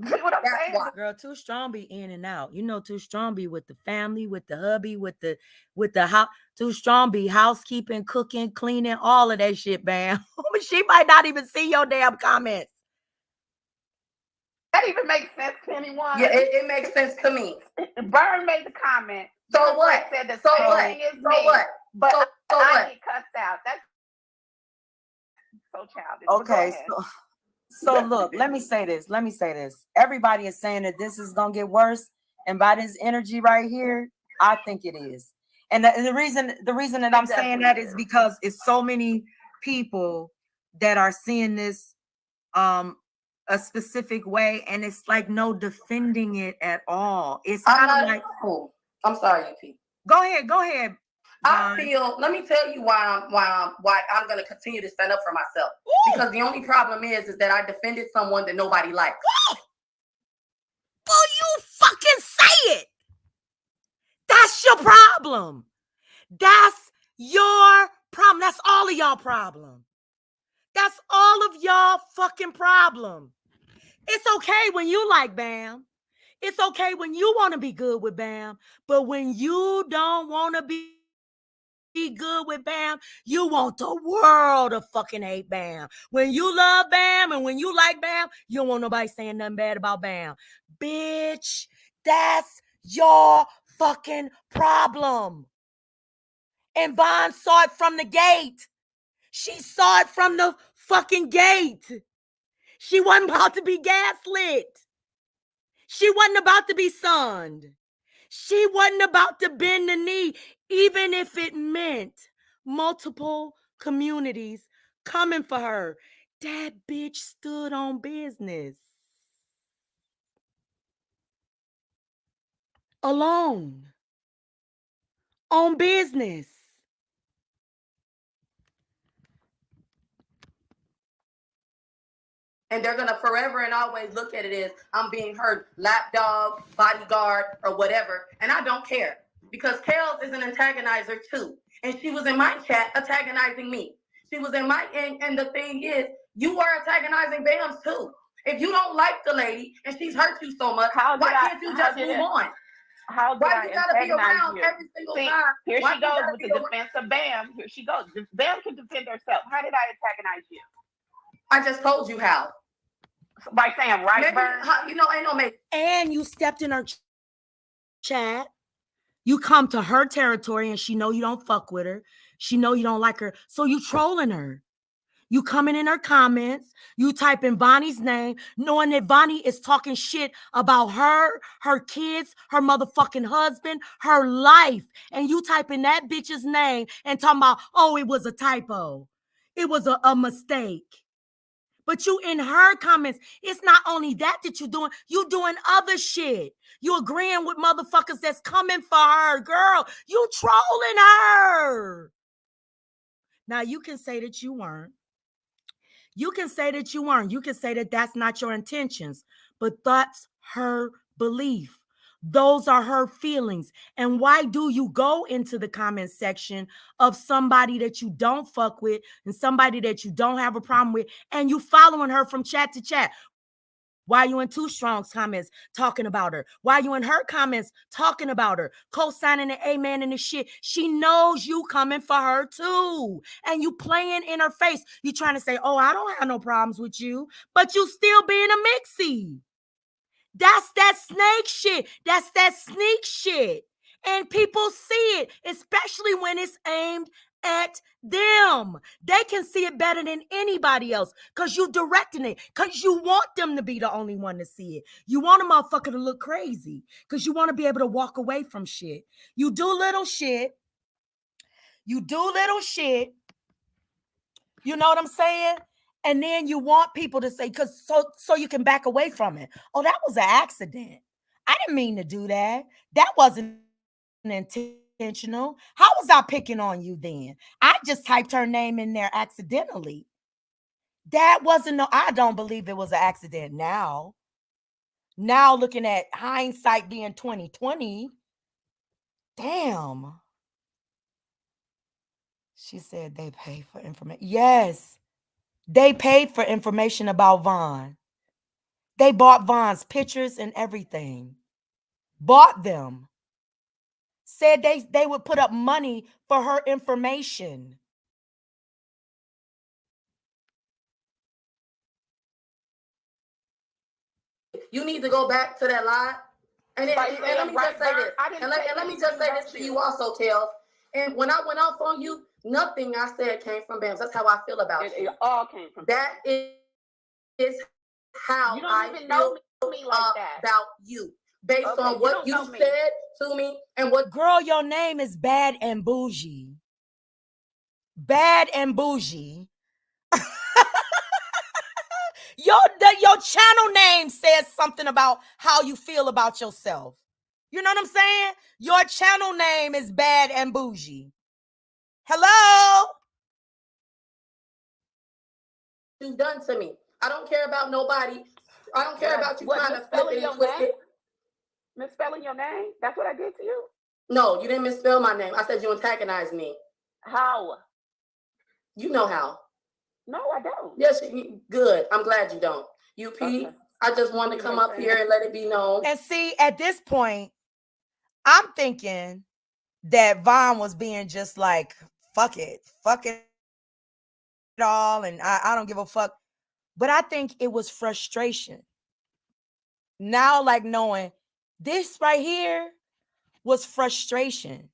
See what I'm That's saying? why. Girl, Too Strong be in and out. You know, Too Strong be with the family, with the hubby, with the house. Too Strong be housekeeping, cooking, cleaning, all of that shit, Bam. She might not even see your damn comments. That even makes sense to anyone. Yeah, it makes sense to me. Vern made the comment. So what? Said the So same what? thing as So me, what? but So I what? get cussed out. That's so childish. Okay, so look, let me say this. Everybody is saying that this is gonna get worse, and by this energy right here, I think it is. And the reason that I'm saying that is because it's so many people that are seeing this a specific way, and it's like no defending it at all. It's kind of like, I'm sorry, UP. Go ahead. I feel. Let me tell you why I'm going to continue to stand up for myself. Ooh. Because the only problem is that I defended someone that nobody likes. Well, you fucking say it. That's your problem. That's your problem. That's all of y'all problem. That's all of y'all fucking problem. It's okay when you like Bam. It's okay when you want to be good with Bam. But when you don't want to be good with Bam, you want the world to fucking hate Bam. When you love Bam and when you like Bam, you don't want nobody saying nothing bad about Bam. Bitch, that's your fucking problem. And Vaughn saw it from the gate. She saw it from the fucking gate. She wasn't about to be gaslit. She wasn't about to be sunned. She wasn't about to bend the knee, even if it meant multiple communities coming for her. That bitch stood on business. Alone. On business. And they're going to forever and always look at it as I'm being hurt, lapdog, bodyguard, or whatever. And I don't care because Kels is an antagonizer too. And she was in my chat antagonizing me. She was in my, and the thing is, you are antagonizing Bamz too. If you don't like the lady and she's hurt you so much, why can't you just move on? Why you gotta be around every single time? Here she goes with the defense of Bam. Here she goes. Bam can defend herself. How did I antagonize you? I just told you how. By saying right, Vern. Ain't no make. And you stepped in her chat. You come to her territory and she know you don't fuck with her. She know you don't like her. So you trolling her. You coming in her comments, you type in Bonnie's name, knowing that Bonnie is talking shit about her kids, her motherfucking husband, her life. And you type in that bitch's name and talking about, oh, it was a typo. It was a mistake. But you in her comments, it's not only that you doing other shit. You agreeing with motherfuckers that's coming for her, girl. You trolling her. Now you can say that you weren't. You can say that you weren't. You can say that that's not your intentions, but that's her belief. Those are her feelings. And why do you go into the comment section of somebody that you don't fuck with and somebody that you don't have a problem with, and you following her from chat to chat? Why are you in Too Strong's comments talking about her? Why are you in her comments talking about her? Co-signing the amen and the shit. She knows you coming for her too. And you playing in her face. You trying to say, oh, I don't have no problems with you. But you still being a mixie. That's that snake shit. That's that sneak shit. And people see it, especially when it's aimed at them. They can see it better than anybody else because you directing it, because you want them to be the only one to see it. You want a motherfucker to look crazy because you want to be able to walk away from shit. You do little shit. You know what I'm saying? And then you want people to say, because so you can back away from it. Oh, that was an accident. I didn't mean to do that. That wasn't intentional. How was I picking on you then? I just typed her name in there accidentally. That wasn't I don't believe it was an accident now. Now looking at hindsight being 2020. Damn. She said they pay for information. Yes. They paid for information about Vaughn. They bought Vaughn's pictures and everything. Bought them. Said they would put up money for her information. You need to go back to that lie. And let me just say this. And let me just say this to you also, Kels. And when I went off on you, nothing I said came from Bamz. That's how I feel about you. It all came from that is how you don't even know me like that about you. Based on what you said to me and what. Girl, your name is Bad and Bougie. Bad and Bougie. Your channel name says something about how you feel about yourself. You know what I'm saying? Your channel name is Bad and Bougie. Hello? You've done to me. I don't care about nobody. I don't care about you trying to flip it and twist it. Misspelling your name? That's what I did to you? No, you didn't misspell my name. I said you antagonized me. How? You know how. No, I don't. Yes, good. I'm glad you don't. UP, okay. I just wanted to come up here and let it be known. And see, at this point, I'm thinking that Vaughn was being just like, fuck it all, and I don't give a fuck. But I think it was frustration. Now, like knowing this right here was frustration.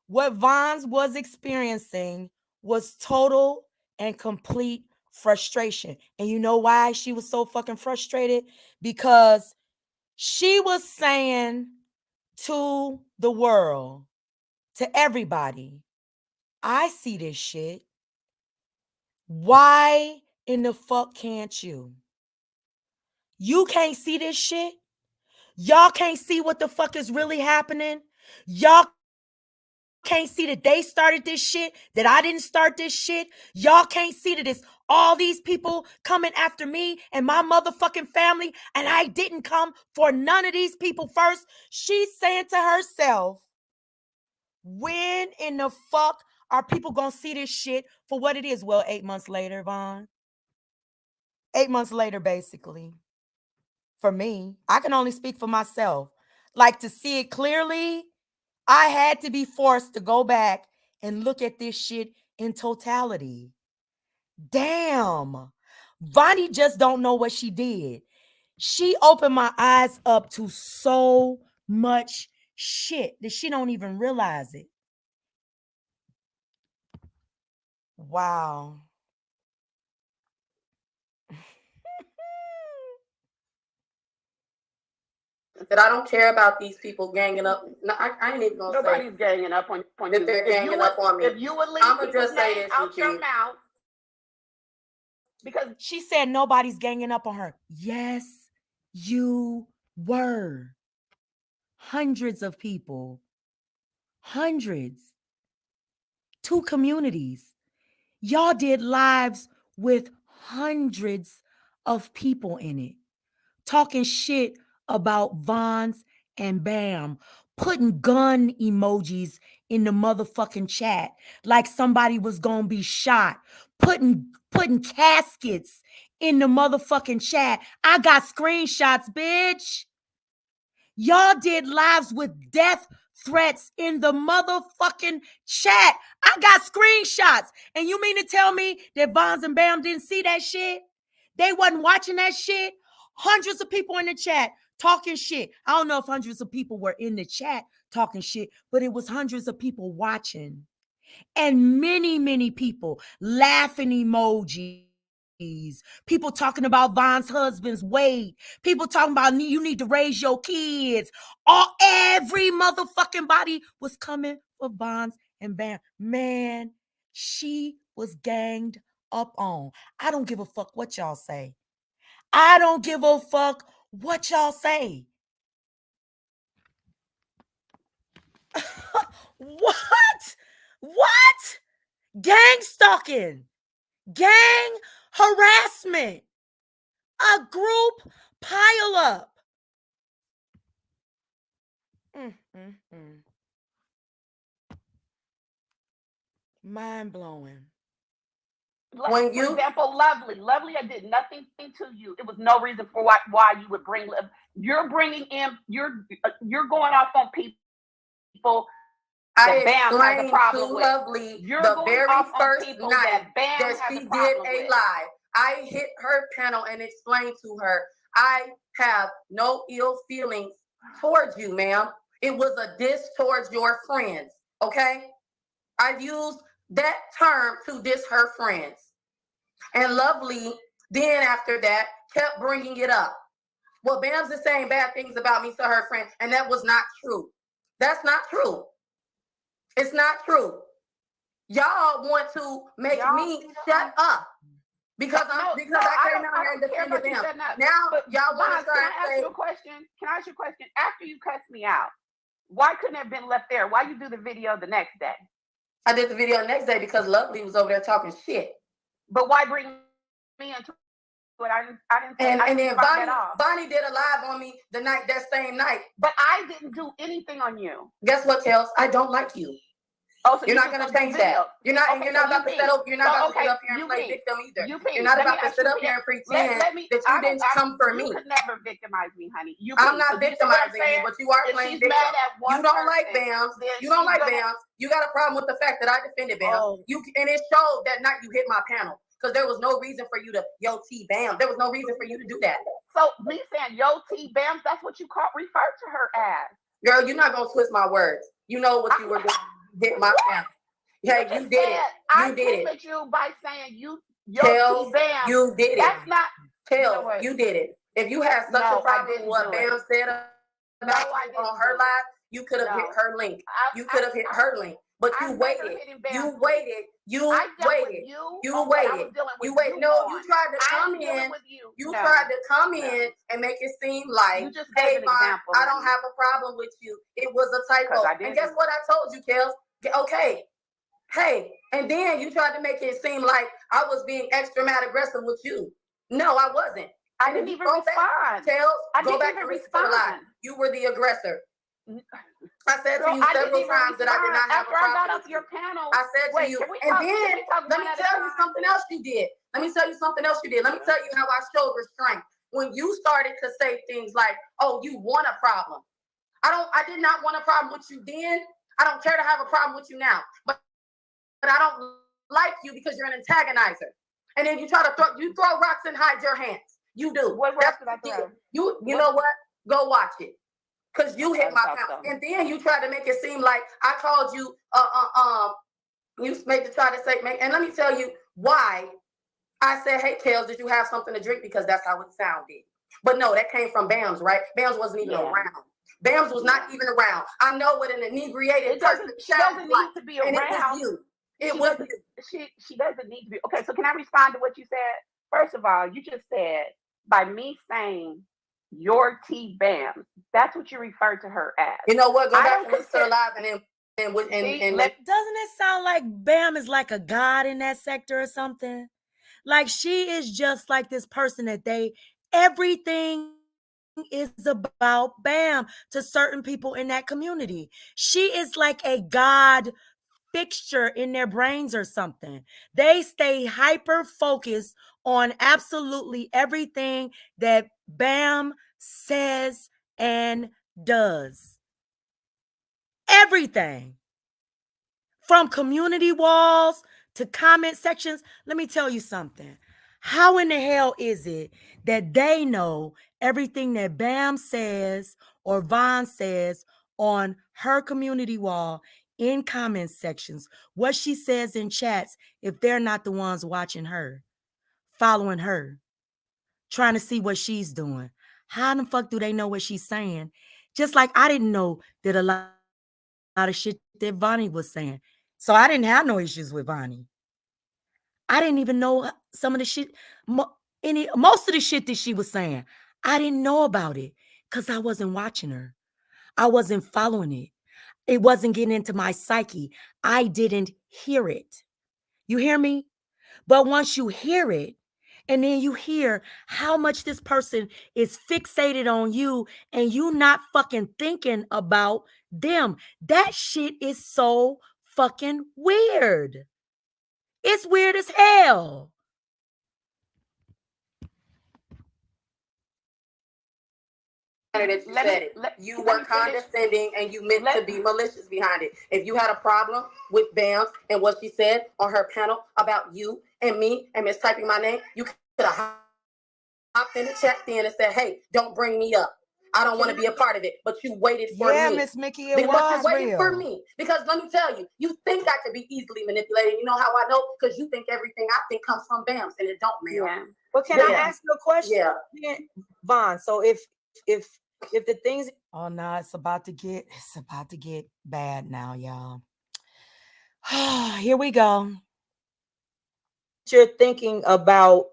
What Vons was experiencing was total and complete frustration. And you know why she was so fucking frustrated? Because she was saying to the world, to everybody, I see this shit. Why in the fuck can't you? You can't see this shit? Y'all can't see what the fuck is really happening? Y'all can't see that they started this shit, that I didn't start this shit? Y'all can't see that it's all these people coming after me and my motherfucking family, and I didn't come for none of these people first? She's saying to herself, when in the fuck are people gonna see this shit for what it is? Well, 8 months later, Vaughn. 8 months later, basically. For me, I can only speak for myself. Like, to see it clearly, I had to be forced to go back and look at this shit in totality. Damn. Vonnie just don't know what she did. She opened my eyes up to so much shit that she don't even realize it. Wow. That I don't care about these people ganging up. No, I ain't even gonna say nobody's ganging up on that you. they're ganging up on me. If you would leave I'ma just say this out your mouth, because she said nobody's ganging up on her. Yes, you were. Hundreds of people. Hundreds. 2 communities. Y'all did lives with hundreds of people in it, talking shit about Vons and Bam, putting gun emojis in the motherfucking chat like somebody was gonna be shot, putting caskets in the motherfucking chat. I got screenshots, bitch. Y'all did lives with death threats in the motherfucking chat. I got screenshots. And you mean to tell me that Vons and Bam didn't see that shit? They wasn't watching that shit? Hundreds of people in the chat talking shit. I don't know if hundreds of people were in the chat talking shit, but it was hundreds of people watching. And many people laughing emojis. People talking about Von's husband's weight. People talking about you need to raise your kids. Every motherfucking body was coming for Vons and Bam. Man, she was ganged up on. I don't give a fuck what y'all say. I don't give a fuck what y'all say. What? What? Gang stalking. Gang harassment, a group pile up. Mind blowing. When For you, example, Lovely, I did nothing to you. It was no reason for why you would bring. You're bringing in. You're going off on people I that Bam has a explained to problem with. Lovely You're the going very off on first people night that Bam that has she a did problem a with. live. I hit her panel and explained to her, I have no ill feelings towards you, ma'am. It was a diss towards your friends, okay? I used that term to diss her friends. And Lovely, then after that, kept bringing it up. Well, Bam's is saying bad things about me to her friend, and that was not true. That's not true. It's not true. Y'all want to make me shut up because I came out here and defended them. Now y'all want to try and say. Can I ask you a question? After you cussed me out, why couldn't it have been left there? Why you do the video the next day? I did the video the next day because Lovely was over there talking shit. But why bring me into it? I didn't say. And then Bonnie did a live on me that same night. But I didn't do anything on you. Guess what, Kels? I don't like you. Oh, so you're not going to change that. You're not about to sit up here and play victim either. You're not about to sit up here and pretend that you didn't come for me. You could never victimize me, honey. I'm not victimizing you, but you are playing victim. You don't like Bamz. You don't like Bamz. You got a problem with the fact that I defended Bamz. And it showed that night you hit my panel because there was no reason for you to T Bamz. There was no reason for you to do that. So me saying T Bamz, that's what you refer to her as. Girl, you're not gonna twist my words. You know what you were doing. Hit my family. Yeah, you did it. I came at you by saying you Bamz. You did it. That's not Tell you did it. If you had such a problem with what Bamz said about you on her live, you could have hit her link. You could have hit her link. But you waited. You waited. You waited. You waited. You waited. No, you tried to come in. You tried to come in and make it seem like, hey, Vaughn, I don't have a problem with you. It was a typo. And guess what I told you, Kels? Okay. Hey, and then you tried to make it seem like I was being extra mad aggressive with you. No, I wasn't. I didn't even respond. Go back and respond. You were the aggressor. I said to you several times that I did not have a problem. I got up your panel. I said to you, and then let me tell you something else you did. Let me tell you how I showed restraint. When you started to say things like, "Oh, you want a problem." I did not want a problem with you then. I don't care to have a problem with you now. But I don't like you because you're an antagonizer. And then you try to throw rocks and hide your hands. You do. What rocks did I throw? You know what? Go watch it. Because you hit my pound. And then you tried to make it seem like I called you, you made to try to say, and let me tell you why I said, hey, Kels, did you have something to drink? Because that's how it sounded. But no, that came from Bamz, right? Bamz wasn't even around. Bamz was not even around. I know what an inebriated person sounds like. Need to be around. And it was you. It was you. She doesn't need to be. Okay, so can I respond to what you said? First of all, you just said, by me saying, your T Bamz. That's what you refer to her as. You know what? Go back and listen to her live and doesn't it sound like Bam is like a god in that sector or something? Like she is just like this person that everything is about Bam to certain people in that community. She is like a god fixture in their brains or something. They stay hyper focused on absolutely everything that Bam says and does. Everything. From community walls to comment sections. Let me tell you something. How in the hell is it that they know everything that Bam says or Vaughn says on her community wall, in comment sections, what she says in chats, if they're not the ones watching her, following her, trying to see what she's doing? How the fuck do they know what she's saying? Just like I didn't know that a lot of shit that Vonnie was saying. So I didn't have no issues with Vonnie. I didn't even know some of the shit, most of the shit that she was saying. I didn't know about it because I wasn't watching her. I wasn't following it. It wasn't getting into my psyche. I didn't hear it. You hear me? But once you hear it, and then you hear how much this person is fixated on you and you not fucking thinking about them, that shit is so fucking weird. It's weird as hell. That you said it. You were condescending and you meant to be malicious behind it. If you had a problem with Bamz and what she said on her panel about you and me and mistyping my name, you could have hopped in and checked in and said, hey, don't bring me up. I don't want to be a part of it. But you waited for me. Yeah, Miss Mickey, it But was you waited real. for me. Because let me tell you, you think I could be easily manipulated. You know how I know? Because you think everything I think comes from Bamz, and it don't, man. Yeah. But can I ask you a question? Yeah. Vaughn, so if the things, oh no, it's about to get bad now, y'all. Here we go. You're thinking about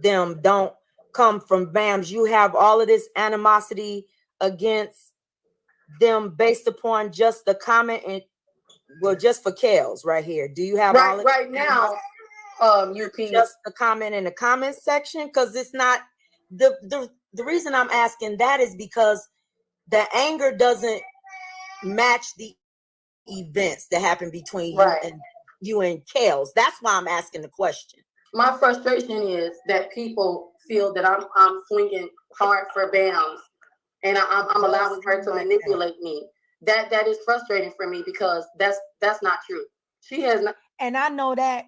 them don't come from Bamz. You have all of this animosity against them based upon just the comment and well, just for Kels right here. Do you have all of right now? UP just the comment in the comment section? Because it's not the reason I'm asking that is because the anger doesn't match the events that happen between you and Kels. That's why I'm asking the question. My frustration is that people feel that I'm swinging hard for Bamz, and I'm allowing her to manipulate me. That is frustrating for me because that's not true. She has not. And I know that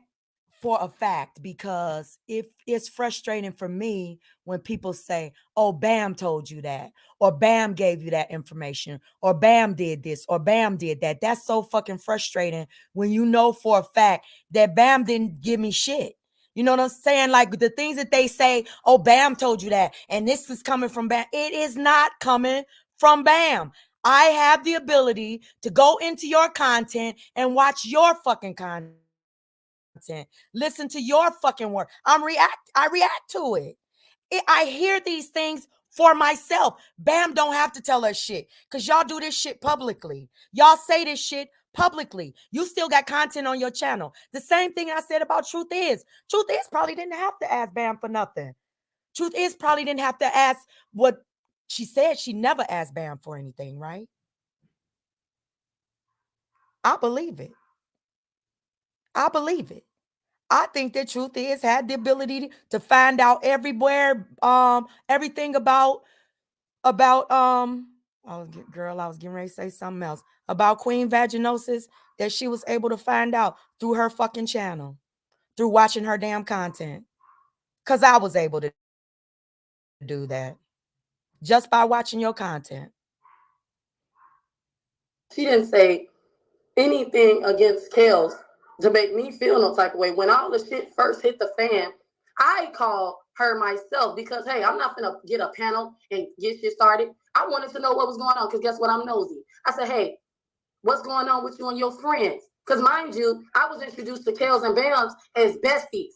for a fact because if it's frustrating for me when people say, oh, Bam told you that, or Bam gave you that information, or Bam did this, or Bam did that. That's so fucking frustrating when you know for a fact that Bam didn't give me shit. You know what I'm saying? Like the things that they say, oh, Bam told you that, and this is coming from Bam. It is not coming from Bam. I have the ability to go into your content and watch your fucking content. Listen to your fucking word. I react to it. I hear these things for myself. Bam don't have to tell us shit because y'all do this shit publicly. Y'all say this shit publicly. You still got content on your channel. The same thing I said about Truth Is probably didn't have to ask Bam for nothing. Truth Is probably didn't have to ask what she said. She never asked Bam for anything, right? I believe it. I believe it. I think that Truth Is had the ability to find out everywhere, everything about I was getting ready to say something else about Queen Vaginosis that she was able to find out through her fucking channel, through watching her damn content. Cause I was able to do that just by watching your content. She didn't say anything against Kels to make me feel no type of way. When all the shit first hit the fan, I called her myself because, hey, I'm not gonna get a panel and get shit started. I wanted to know what was going on because guess what? I'm nosy. I said, hey, what's going on with you and your friends? Because mind you, I was introduced to Kels and Bamz as besties.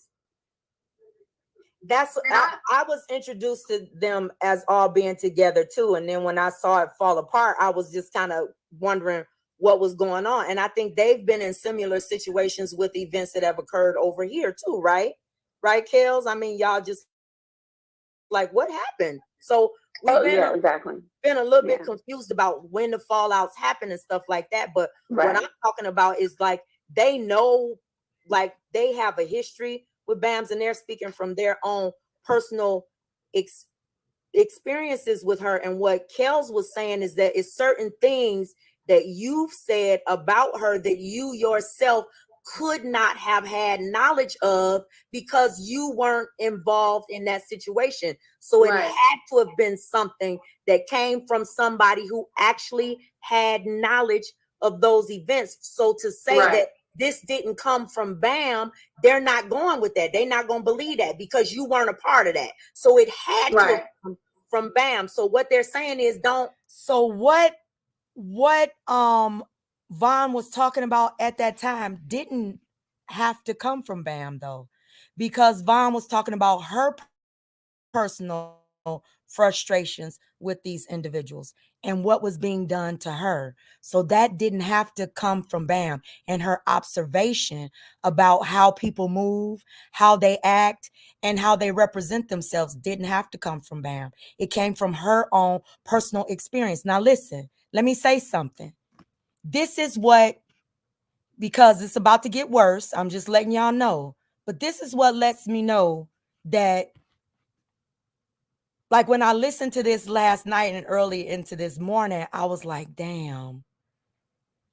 I was introduced to them as all being together too. And then when I saw it fall apart, I was just kind of wondering what was going on. And I think they've been in similar situations with events that have occurred over here too, right? Right, Kels? I mean, y'all just like, what happened? So we've been a little bit confused about when the fallouts happen and stuff like that. But what I'm talking about is like, they know, like they have a history with Bamz and they're speaking from their own personal experiences with her. And what Kels was saying is that it's certain things that you've said about her that you yourself could not have had knowledge of because you weren't involved in that situation. So it had to have been something that came from somebody who actually had knowledge of those events. So to say that this didn't come from Bam, they're not going with that. They're not going to believe that because you weren't a part of that. So it had to come from Bam. So what they're saying is don't. So what Vaughn was talking about at that time didn't have to come from Bam though, because Vaughn was talking about her personal frustrations with these individuals and what was being done to her. So that didn't have to come from Bam, and her observation about how people move, how they act, and how they represent themselves didn't have to come from Bam. It came from her own personal experience. Now listen, let me say something. This is what because it's about to get worse. I'm just letting y'all know. But this is what lets me know that, like, when I listened to this last night and early into this morning, I was like, damn,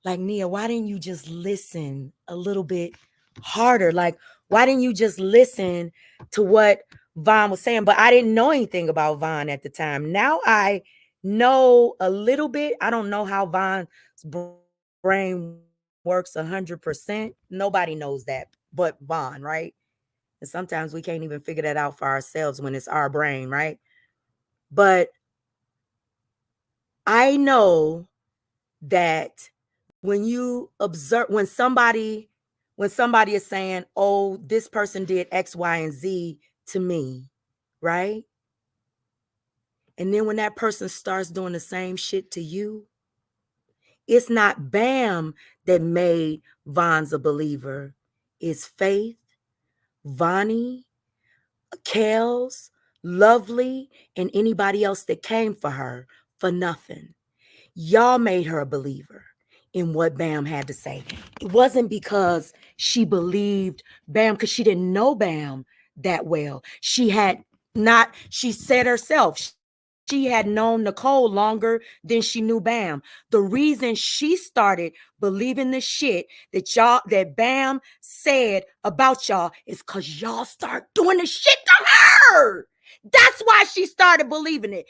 like, Nia, why didn't you just listen a little bit harder? Like, why didn't you just listen to what Vaughn was saying? But I didn't know anything about Vaughn at the time. Now I know a little bit. I don't know how Vaughn's brain works 100%. Nobody knows that but Vaughn, right? And sometimes we can't even figure that out for ourselves when it's our brain, right? But I know that when you observe, when somebody is saying, oh, this person did X, Y, and Z to me, right? And then when that person starts doing the same shit to you, it's not Bam that made Vons a believer. It's Faith, Vonnie, Kels, Lovely, and anybody else that came for her for nothing. Y'all made her a believer in what Bam had to say. It wasn't because she believed Bam, because she didn't know Bam that well. She said herself, she had known Nicole longer than she knew Bam. The reason she started believing the shit that Bam said about y'all is because y'all start doing the shit to her. That's why she started believing it.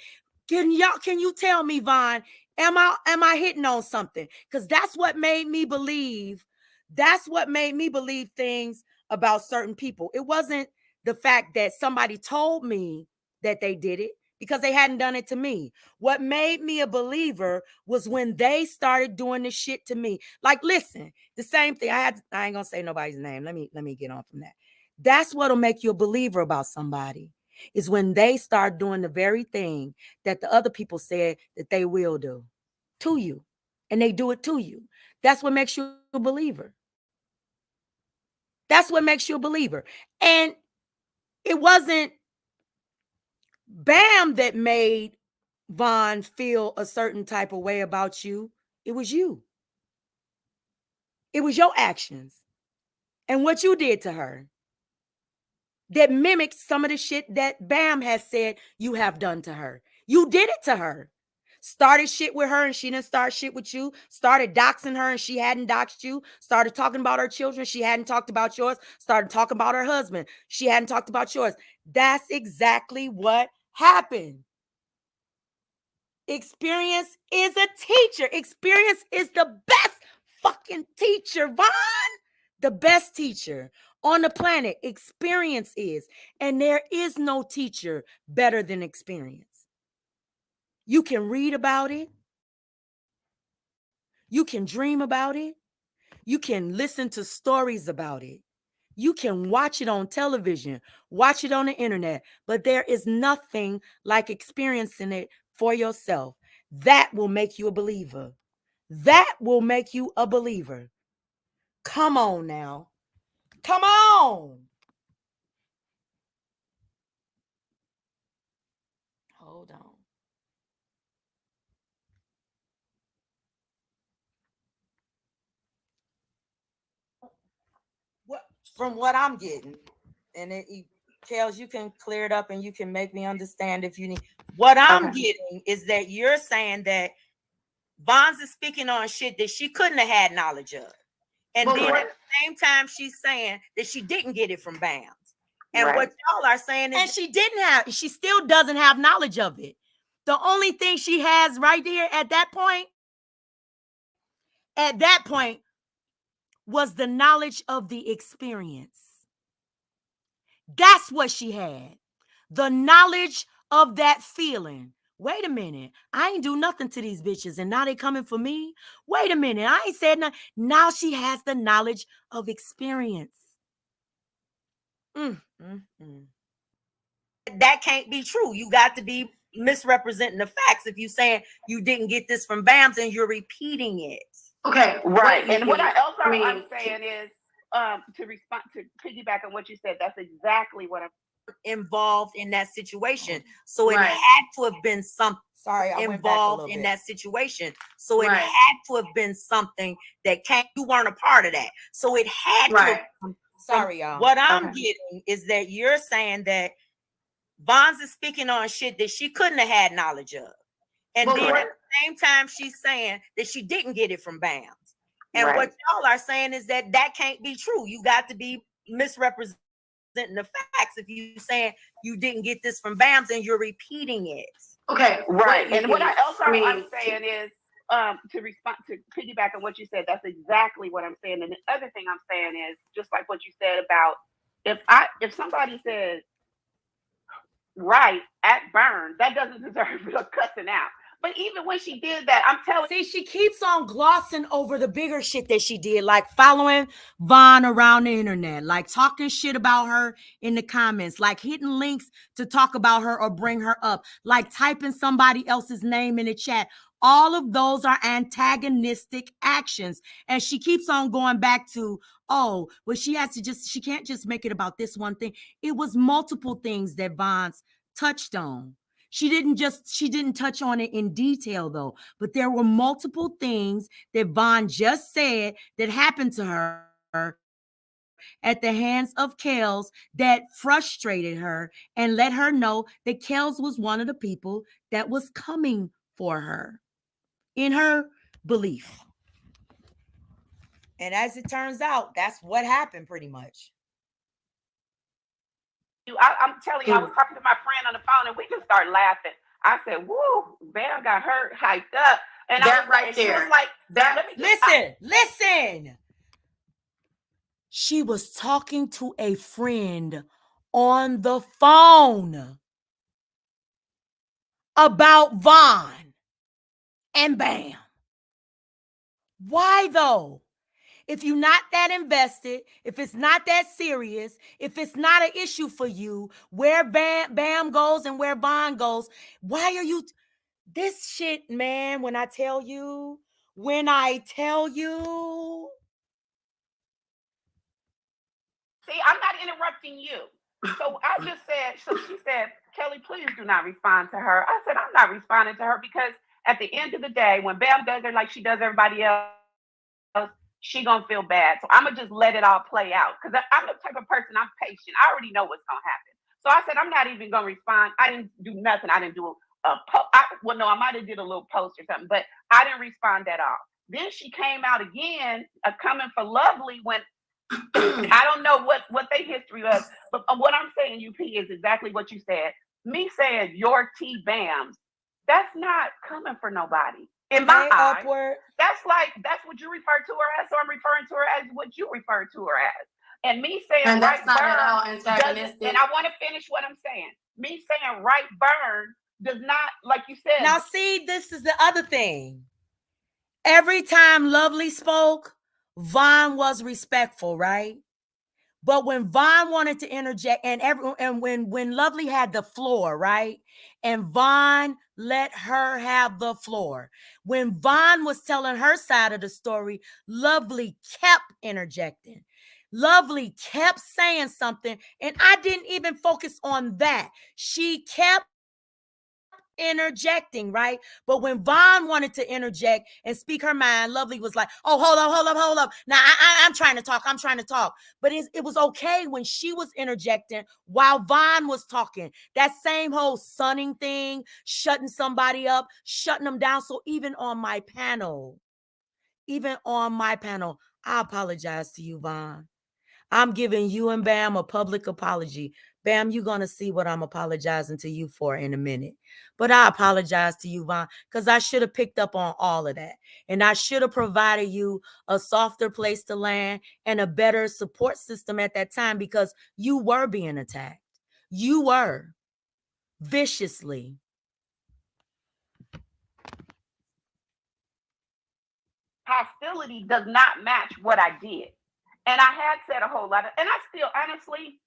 Can you tell me, Vaughn, am I hitting on something? Because that's what made me believe. That's what made me believe things about certain people. It wasn't the fact that somebody told me that they did it, because they hadn't done it to me. What made me a believer was when they started doing this shit to me. Like, listen, the same thing. I ain't gonna say nobody's name. Let me get on from that. That's what'll make you a believer about somebody, is when they start doing the very thing that the other people said that they will do to you, and they do it to you. That's what makes you a believer. That's what makes you a believer. And it wasn't Bam that made Vaughn feel a certain type of way about you. It was you. It was your actions and what you did to her that mimicked some of the shit that Bam has said you have done to her. You did it to her. Started shit with her and she didn't start shit with you. Started doxing her and she hadn't doxed you. Started talking about her children. She hadn't talked about yours. Started talking about her husband. She hadn't talked about yours. That's exactly what happened. Experience is a teacher. Experience is the best fucking teacher, Vaughn. The best teacher on the planet. Experience is. And there is no teacher better than experience. You can read about it. You can dream about it. You can listen to stories about it. You can watch it on television, watch it on the internet, but there is nothing like experiencing it for yourself. That will make you a believer. That will make you a believer. Come on now. Come on. Hold on. What, from what I'm getting, and it tells you can clear it up and you can make me understand if you need. What I'm getting is that you're saying that Bonds is speaking on shit that she couldn't have had knowledge of. And then at the same time, she's saying that she didn't get it from Bams. And what y'all are saying is, and she still doesn't have knowledge of it. The only thing she has right there at that point was the knowledge of the experience. That's what she had. The knowledge of that feeling. Wait a minute. I ain't do nothing to these bitches and now they coming for me. Wait a minute. I ain't said nothing. Now she has the knowledge of experience. That can't be true. You got to be misrepresenting the facts if you saying you didn't get this from Bams and you're repeating it. Okay, right. And what I'm saying is, to respond, to piggyback on what you said, that's exactly what I'm involved in that situation. So it had to have been Sorry, I involved in that situation. So it had to have been something that you weren't a part of that. So it had to have been, sorry, y'all. What I'm getting is that you're saying that Vons is speaking on shit that she couldn't have had knowledge of. And then at the same time, she's saying that she didn't get it from Bamz. And what y'all are saying is that can't be true. You got to be misrepresenting the facts if you saying you didn't get this from Bamz and you're repeating it. Okay, right. And what I'm saying is, to respond, to piggyback on what you said, that's exactly what I'm saying. And the other thing I'm saying is, just like what you said about if somebody says right at burn, that doesn't deserve a cussing out. But even when she did that, I'm telling you. See, she keeps on glossing over the bigger shit that she did, like following Vaughn around the internet, like talking shit about her in the comments, like hitting links to talk about her or bring her up, like typing somebody else's name in the chat. All of those are antagonistic actions. And she keeps on going back to, oh, well, she can't just make it about this one thing. It was multiple things that Vaughn touched on. She didn't touch on it in detail though, but there were multiple things that Vaughn just said that happened to her at the hands of Kels that frustrated her and let her know that Kels was one of the people that was coming for her in her belief. And as it turns out, that's what happened pretty much. I'm telling you, I was talking to my friend on the phone and we just started laughing. I said, woo, Bam got hurt, hyped up. And that I was right there. She was like, that, listen. She was talking to a friend on the phone about Vaughn and Bam. Why though? If you're not that invested, if it's not that serious, if it's not an issue for you, where Bam goes and where Vaughn goes, why are you... This shit, man, when I tell you... See, I'm not interrupting you. So I just said, so she said, Kelly, please do not respond to her. I said, I'm not responding to her because at the end of the day, when Bam does her like she does everybody else, she gonna feel bad. So I'm gonna just let it all play out because I'm the type of person, I'm patient. I already know what's gonna happen. So I said, I'm not even gonna respond. I didn't do nothing. I didn't do a post. Well, no, I might have did a little post or something, but I didn't respond at all. Then she came out again, coming for Lovely when I don't know what their history was, but what I'm saying, UP, is exactly what you said. Me saying your T Bams, that's not coming for nobody. In my eyes, that's what you refer to her as, so I'm referring to her as what you refer to her as. And me saying and right burn, and I want to finish what I'm saying. Me saying right burn does not, like you said. Now see, this is the other thing. Every time Lovely spoke, Vaughn was respectful, right? But when Vaughn wanted to interject, and when Lovely had the floor, right? And Vaughn let her have the floor. When Vaughn was telling her side of the story, Lovely kept interjecting. Lovely kept saying something, and I didn't even focus on that. She kept interjecting, right? But when Vaughn wanted to interject and speak her mind, Lovely was like, oh, hold up. Now, I'm trying to talk. But it was okay when she was interjecting while Vaughn was talking. That same whole sunning thing, shutting somebody up, shutting them down. So even on my panel, I apologize to you, Vaughn. I'm giving you and Bam a public apology. Bam, you're going to see what I'm apologizing to you for in a minute. But I apologize to you, Vaughn, because I should have picked up on all of that. And I should have provided you a softer place to land and a better support system at that time because you were being attacked. You were. Viciously. Hostility does not match what I did. And I had said a whole lot of, and I still, honestly,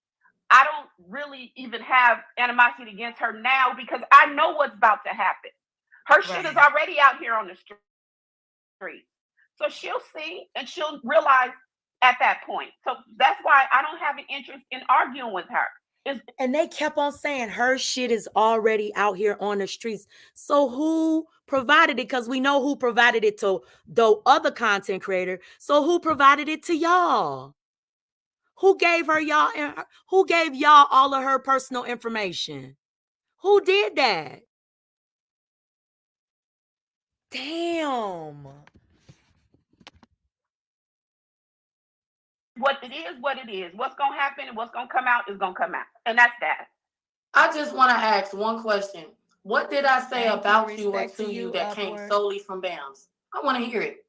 I don't really even have animosity against her now because I know what's about to happen. Her shit is already out here on the street. So she'll see and she'll realize at that point. So that's why I don't have an interest in arguing with her. And they kept on saying her shit is already out here on the streets. So who provided it? Because we know who provided it to the other content creator. So who provided it to y'all? Who gave her y'all? Who gave y'all all of her personal information? Who did that? Damn. What it is, what it is. What's gonna happen and what's gonna come out is gonna come out, and that's that. I just want to ask one question. What did I say about you or to you that came solely from Bamz? I want to hear it.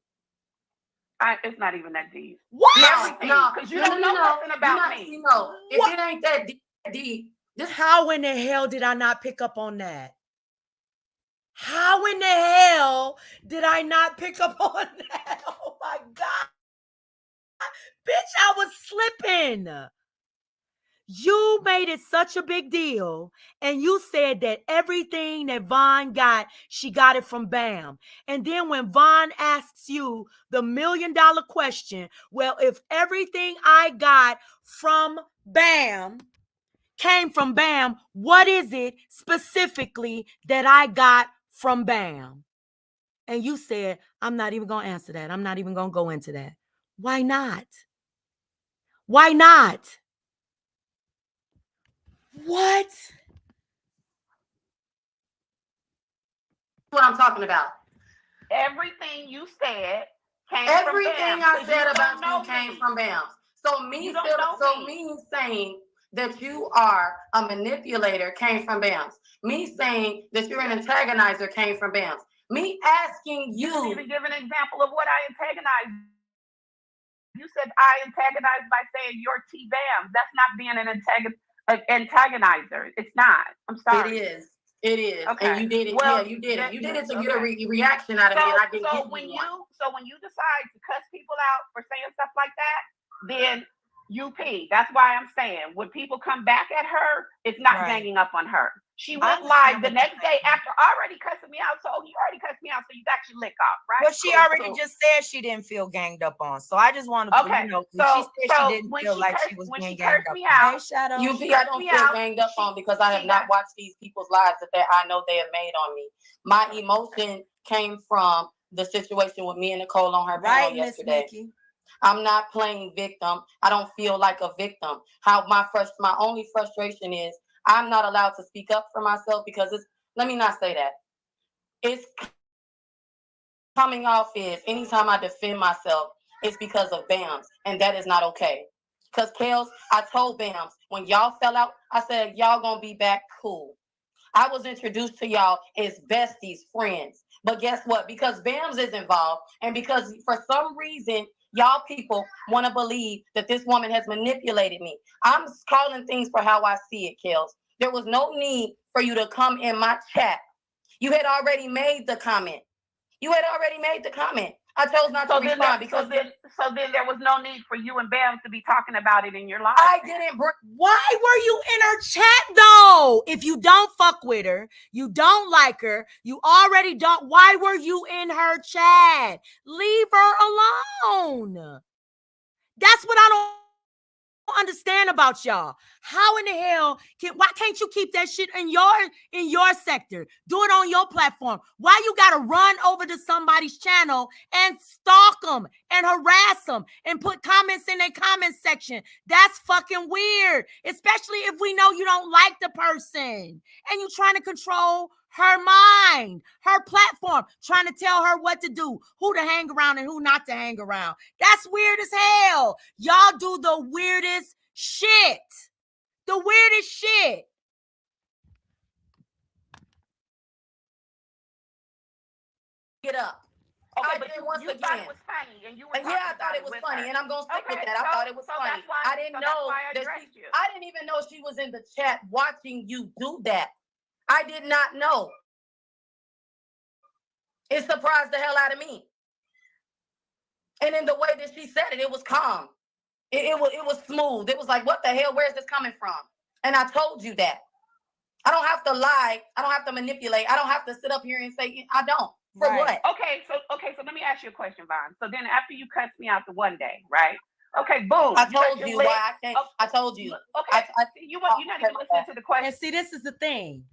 It's not even that deep. What? No, because you don't know nothing about me. No, if it ain't that deep, how in the hell did I not pick up on that? How in the hell did I not pick up on that? Oh my God. Bitch, I was slipping. You made it such a big deal, and you said that everything that Von got, she got it from Bam. And then when Von asks you the $1 million question, well, if everything I got from Bam came from Bam, what is it specifically that I got from Bam? And you said, I'm not even going to answer that. I'm not even going to go into that. Why not? Why not? What? What I'm talking about. Everything you said came Everything from Bam. I said about you came from Bam. So me saying that you are a manipulator came from Bamz. Me saying that you're an antagonizer came from Bamz. Me asking you. You didn't even give an example of what I antagonized. You said I antagonized by saying you're T Bamz. That's not being an antagonizer. It's not. I'm sorry. It is. It is. Okay. And you did it. Well, yeah, you did it. You did it to get a reaction out of me, and I didn't get one. So when you decide to cuss people out for saying stuff like that, then you pee. That's why I'm saying when people come back at her, it's not ganging up on her. She went live the next day after already cussing me out. So you already cussed me out, so you got your lick off, right? Well, she already just said she didn't feel ganged up on. So I just wanted to, she said she didn't feel like she was being ganged up on. I don't feel ganged up on because I have not watched these people's lives that I know they have made on me. My emotion came from the situation with me and Nicole on her panel yesterday. I'm not playing victim. I don't feel like a victim. My only frustration is I'm not allowed to speak up for myself because let me not say that. It's coming off is anytime I defend myself, it's because of Bamz, and that is not okay. Because Kels, I told Bamz, when y'all fell out, I said, y'all gonna be back cool. I was introduced to y'all as besties, friends. But guess what? Because Bamz is involved, and because for some reason, y'all people want to believe that this woman has manipulated me. I'm calling things for how I see it, Kels. There was no need for you to come in my chat. You had already made the comment. I chose not to respond because so then there was no need for you and Bam to be talking about it in your life. I didn't. Why were you in her chat though? If you don't fuck with her, you don't like her, you already don't. Why were you in her chat? Leave her alone. That's what I don't understand about y'all. How in the hell why can't you keep that shit in your sector? Do it on your platform. Why you gotta run over to somebody's channel and stalk them and harass them and put comments in their comment section? That's fucking weird, especially if we know you don't like the person and you trying to control her mind, her platform, trying to tell her what to do, who to hang around and who not to hang around. That's weird as hell. Y'all do the weirdest shit. The weirdest shit. Get up. Okay, but you thought it was funny, and you were I thought it was funny, and I'm gonna stick with that. I thought it was funny. I didn't know that I didn't even know she was in the chat watching you do that. I did not know. It surprised the hell out of me. And in the way that she said it, it was calm. It was smooth. It was like, what the hell? Where's this coming from? And I told you that. I don't have to lie. I don't have to manipulate. I don't have to sit up here and say I don't. For what? Okay, so let me ask you a question, Vaughn. So then after you cussed me out the one day, right? Okay, boom. I told you why I can't. Okay. I told you. Okay. You're not even listening to the question. And see, this is the thing.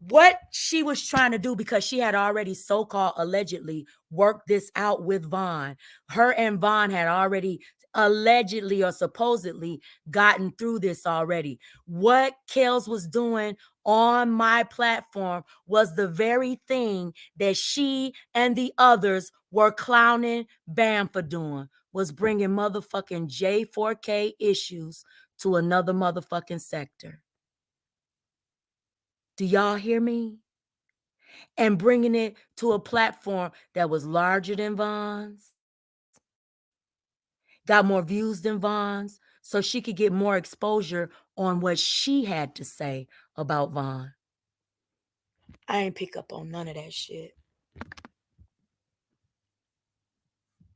What she was trying to do, because she had already so-called allegedly worked this out with Vaughn. Her and Vaughn had already allegedly or supposedly gotten through this already. What Kels was doing on my platform was the very thing that she and the others were clowning Bam for doing, was bringing motherfucking J4K issues to another motherfucking sector. Do y'all hear me? And bringing it to a platform that was larger than Von's, got more views than Von's, so she could get more exposure on what she had to say about Vaughn. I ain't pick up on none of that shit.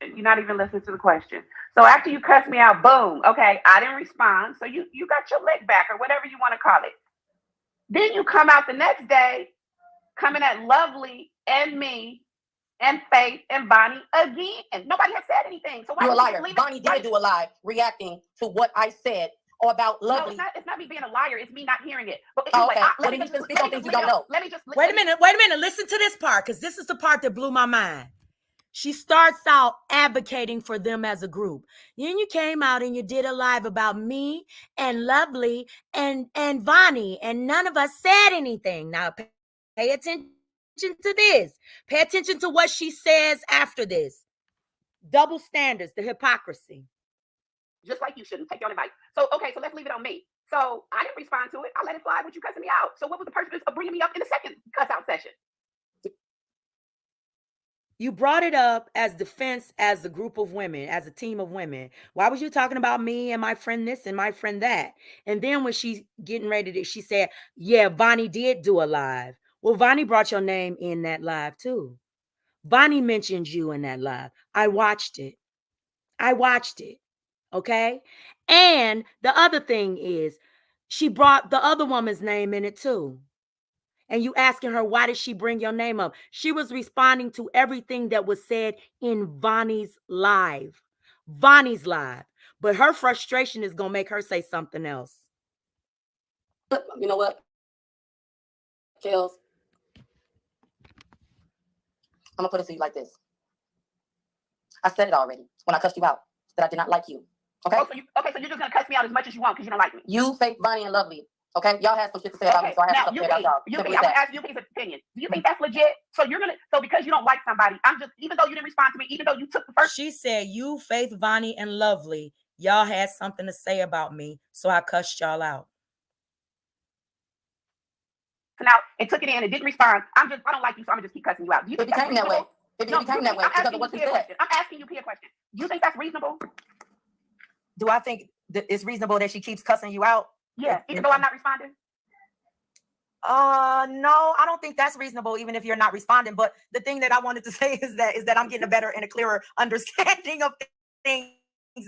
You're not even listening to the question. So after you cuss me out, boom. Okay, I didn't respond. So you got your leg back or whatever you want to call it. Then you come out the next day, coming at Lovely and me and Faith and Bonnie again. Nobody has said anything. So why you're a liar? You Bonnie did do a live reacting to what I said or about Lovely. No, it's not me being a liar. It's me not hearing it. But anyway, okay. Let me just speak on things you don't know. Let me just wait a minute. Listen to this part, because this is the part that blew my mind. She starts out advocating for them as a group. Then you came out and you did a live about me and Lovely and Vonnie, and none of us said anything. Now pay attention to this. Pay attention to what she says after this. Double standards, the hypocrisy. Just like you shouldn't take your advice. So, okay, so let's leave it on me. So I didn't respond to it. I let it fly with you cussing me out. So what was the purpose of bringing me up in the second cuss out session? You brought it up as defense, as a group of women, as a team of women. Why was you talking about me and my friend this and my friend that? And then when she's getting ready to, she said, yeah, Vonnie did do a live. Well, Vonnie brought your name in that live too. Vonnie mentioned you in that live. I watched it. Okay? And the other thing is, she brought the other woman's name in it too. And you asking her, why did she bring your name up? She was responding to everything that was said in Vonnie's live. But her frustration is going to make her say something else. You know what, Kels? I'm going to put it to you like this. I said it already when I cussed you out, that I did not like you. Okay? So you're just going to cuss me out as much as you want because you don't like me. You, Faith, Bonnie, and Lovely. Okay, y'all had some shit to say about me, so I have something to say about y'all. I'm gonna ask you a piece of opinion. Do you think that's legit? So because you don't like somebody, even though you didn't respond to me, even though you took the first. She said, you, Faith, Vonnie, and Lovely, y'all had something to say about me, so I cussed y'all out. So now it took it in and didn't respond. I don't like you, so I'm gonna just keep cussing you out. Do you think it became that way? It became that way because of what you said. I'm asking you a question. Do you think that's reasonable? Do I think that it's reasonable that she keeps cussing you out? Yeah, even though I'm not responding? No, I don't think that's reasonable, even if you're not responding. But the thing that I wanted to say is that I'm getting a better and a clearer understanding of things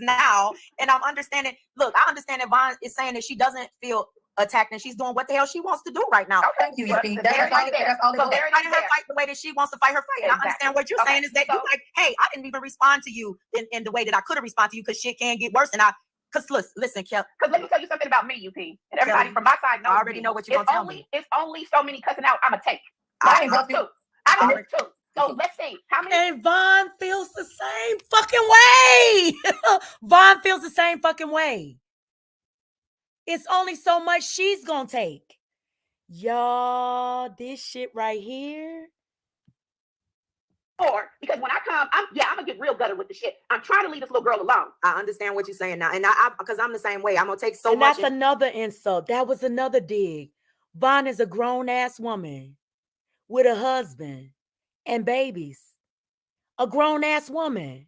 now. And I'm understanding, look, I understand that Vaughn is saying that she doesn't feel attacked and she's doing what the hell she wants to do right now. Oh, thank you, Yuppie. That's all so there her fight the way that she wants to fight her fight. And I understand what you're saying is that you're like, hey, I didn't even respond to you in the way that I could have responded to you because shit can get worse. And because listen, Kel. Because let me tell you something about me, UP. And everybody from my side knows. I already know what you're going to tell me. It's only so many cussing out I'm going to take. I ain't two. So let's see. How many? And Vaughn feels the same fucking way. Vaughn feels the same fucking way. It's only so much she's going to take. Y'all, this shit right here. Because when I come, I'm gonna get real gutted with the shit. I'm trying to leave this little girl alone. I understand what you're saying now, and because I'm the same way. I'm gonna take so much. That's another insult. That was another dig. Vaughn is a grown ass woman with a husband and babies. A grown ass woman.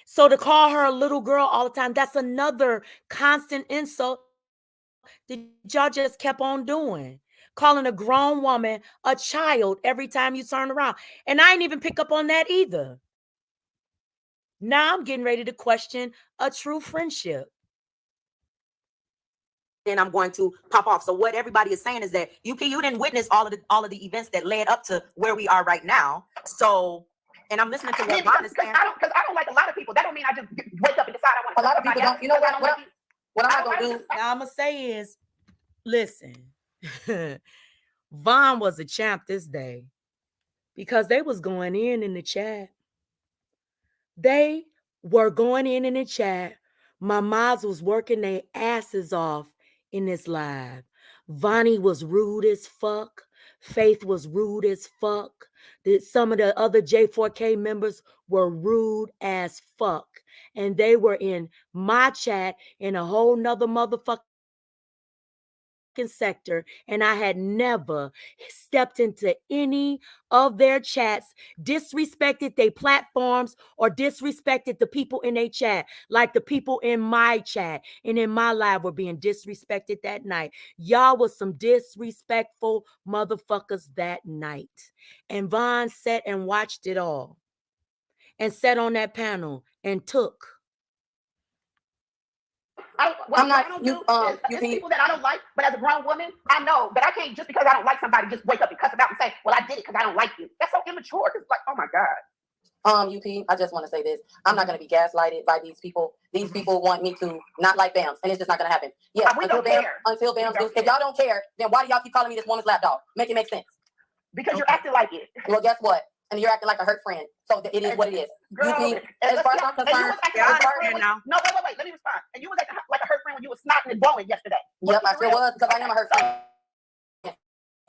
So to call her a little girl all the time, that's another constant insult that y'all just kept on doing. Calling a grown woman a child every time you turn around. And I ain't even pick up on that either. Now I'm getting ready to question a true friendship. Then I'm going to pop off. So what everybody is saying is that you didn't witness all of the events that led up to where we are right now. So, and I'm listening to what Ron is saying. Because I don't like a lot of people. That don't mean I just A lot of people don't. You know what? What I'm not gonna do. Now I'm gonna say is, listen, Vaughn was a champ this day because they was going in the chat. They were going in the chat. My moms was working their asses off in this live. Vonnie was rude as fuck. Faith was rude as fuck. Some of the other J4K members were rude as fuck. And they were in my chat in a whole nother motherfucking sector, and I had never stepped into any of their chats, disrespected their platforms, or disrespected the people in their chat, like the people in my chat and in my live were being disrespected that night. Y'all was some disrespectful motherfuckers that night. And Vaughn sat and watched it all and sat on that panel and took. I'm not. It's people that I don't like, but as a grown woman, I know that I can't just because I don't like somebody just wake up and cuss them out and say, "Well, I did it because I don't like you." That's so immature. It's like, oh my god. UP, I just want to say this. I'm not going to be gaslighted by these people. These people want me to not like Bamz, and it's just not going to happen. Yes, until Bamz do. If y'all don't care, then why do y'all keep calling me this woman's lapdog? Make it make sense. Because you're acting like it. Well, guess what? And you're acting like a hurt friend. So it is what it is. Girl, UP, as far as I'm concerned, no, wait. Let me respond. And you was acting like a hurt friend when you was snotting and blowing yesterday. Yep, I sure was, because I am a hurt friend.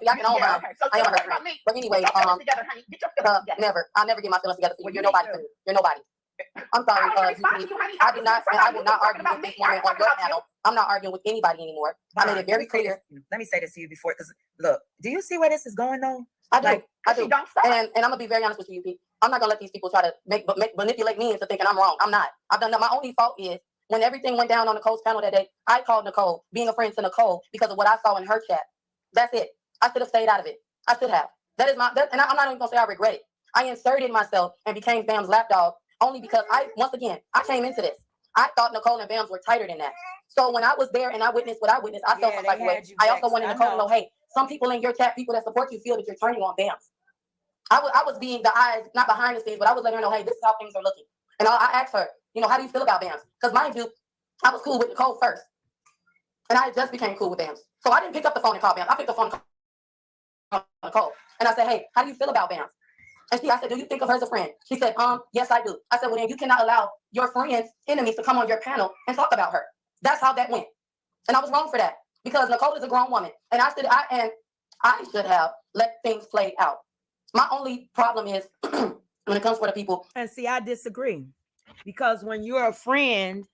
Y'all can own mine. I am a hurt friend. But anyway, never. I'll never get my feelings together for you. You're nobody to me. You're nobody. I'm sorry, I did not, and I will not argue with this woman on your panel. I'm not arguing with anybody anymore. I made it very clear. Let me say this to you before, because look, do you see where this is going though? I do. I do. And I'm gonna be very honest with you, UP. I'm not gonna let these people try to manipulate me into thinking I'm wrong. I'm not. I've done that. My only fault is when everything went down on Nicole's panel that day, I called Nicole, being a friend to Nicole, because of what I saw in her chat. That's it. I should have stayed out of it. I should have. That is and I'm not even gonna say I regret it. I inserted myself and became Bam's lapdog only because I came into this. I thought Nicole and Bamz were tighter than that. So when I was there and I witnessed what I witnessed, I felt some type of way. I also wanted Nicole to know, hey, some people in your chat, people that support you, feel that you're turning on Bamz. I was being the eyes, not behind the scenes, but I was letting her know, hey, this is how things are looking. And I asked her, how do you feel about Bamz? Because mind you, I was cool with Nicole first. And I just became cool with Bamz. So I didn't pick up the phone and call Bamz. I picked up the phone and called Nicole. And I said, hey, how do you feel about Bamz? And I said, do you think of her as a friend? She said, yes, I do. I said, well, then you cannot allow your friends' enemies to come on your panel and talk about her. That's how that went. And I was wrong for that because Nicole is a grown woman. And I should have let things play out. My only problem is when it comes for the people. And see, I disagree. Because when you're a friend,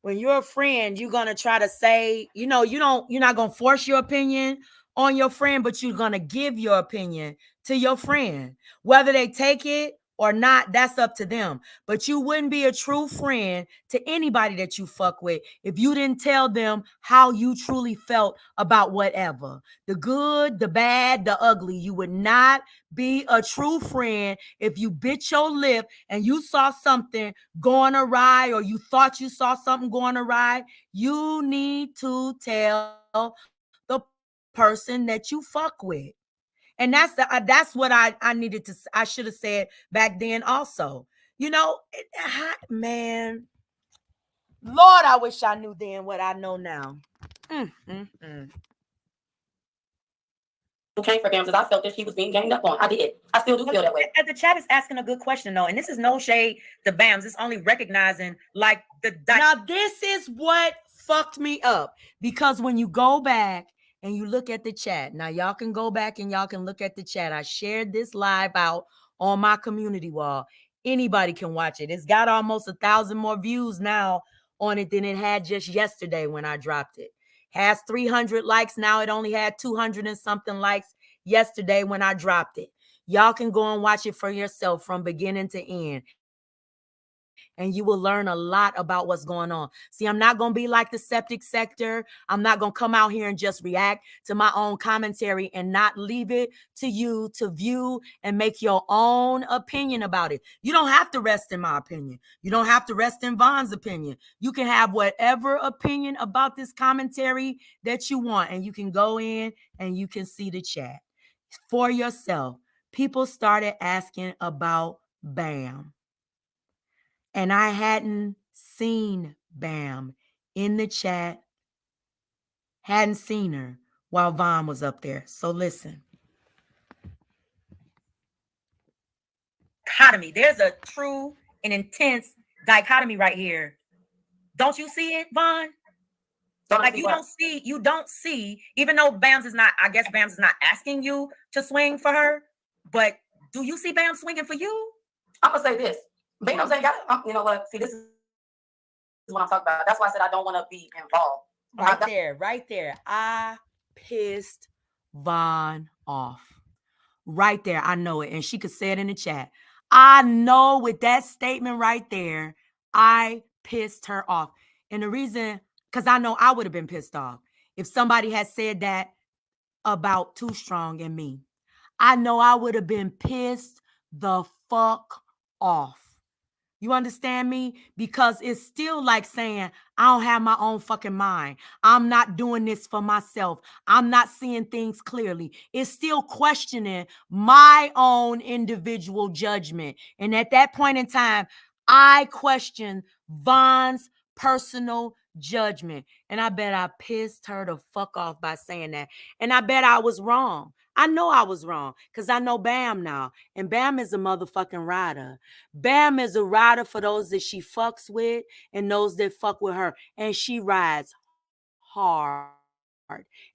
you're going to try to say, you're not going to force your opinion on your friend, but you're going to give your opinion to your friend. Whether they take it or not, that's up to them. But you wouldn't be a true friend to anybody that you fuck with if you didn't tell them how you truly felt about whatever. The good, the bad, the ugly. You would not be a true friend if you bit your lip and you saw something going awry or you thought you saw something going awry. You need to tell the person that you fuck with. And that's what I needed to, I should have said back then also. Man, Lord, I wish I knew then what I know now. Came for Bamz, I felt that she was being ganged up on. I did. I still do feel that way. The chat is asking a good question though, and this is no shade to Bamz. It's only recognizing like now this is what fucked me up, because when you go back and you look at the chat, now y'all can go back and y'all can look at the chat. I shared this live out on my community wall. Anybody can watch it. It's got almost 1,000 more views now on it than it had just yesterday when I dropped it. Has 300 likes now. It only had 200 and something likes yesterday when I dropped it. Y'all can go and watch it for yourself from beginning to end. And you will learn a lot about what's going on. See, I'm not going to be like the septic sector. I'm not going to come out here and just react to my own commentary and not leave it to you to view and make your own opinion about it. You don't have to rest in my opinion. You don't have to rest in Von's opinion. You can have whatever opinion about this commentary that you want, and you can go in and you can see the chat for yourself. People started asking about Bam. And I hadn't seen Bam in the chat. Hadn't seen her while Vaughn was up there. So listen. Dichotomy. There's a true and intense dichotomy right here. Don't you see it, Vaughn? Like you don't see, even though Bamz is not, I guess Bamz is not asking you to swing for her, but do you see Bamz swinging for you? I'm gonna say this. Bamz ain't got, you know what? See, this is what I'm talking about. That's why I said I don't want to be involved. Right there. I pissed Vaughn off. Right there. I know it. And she could say it in the chat. I know with that statement right there, I pissed her off. And the reason, because I know I would have been pissed off if somebody had said that about Too Strong and me. I know I would have been pissed the fuck off. You understand me? Because it's still like saying, I don't have my own fucking mind. I'm not doing this for myself. I'm not seeing things clearly. It's still questioning my own individual judgment. And at that point in time, I questioned Vaughn's personal judgment. And I bet I pissed her the fuck off by saying that. And I bet I was wrong. I know I was wrong because I know Bam now. And Bam is a motherfucking rider. Bam is a rider for those that she fucks with and those that fuck with her. And she rides hard.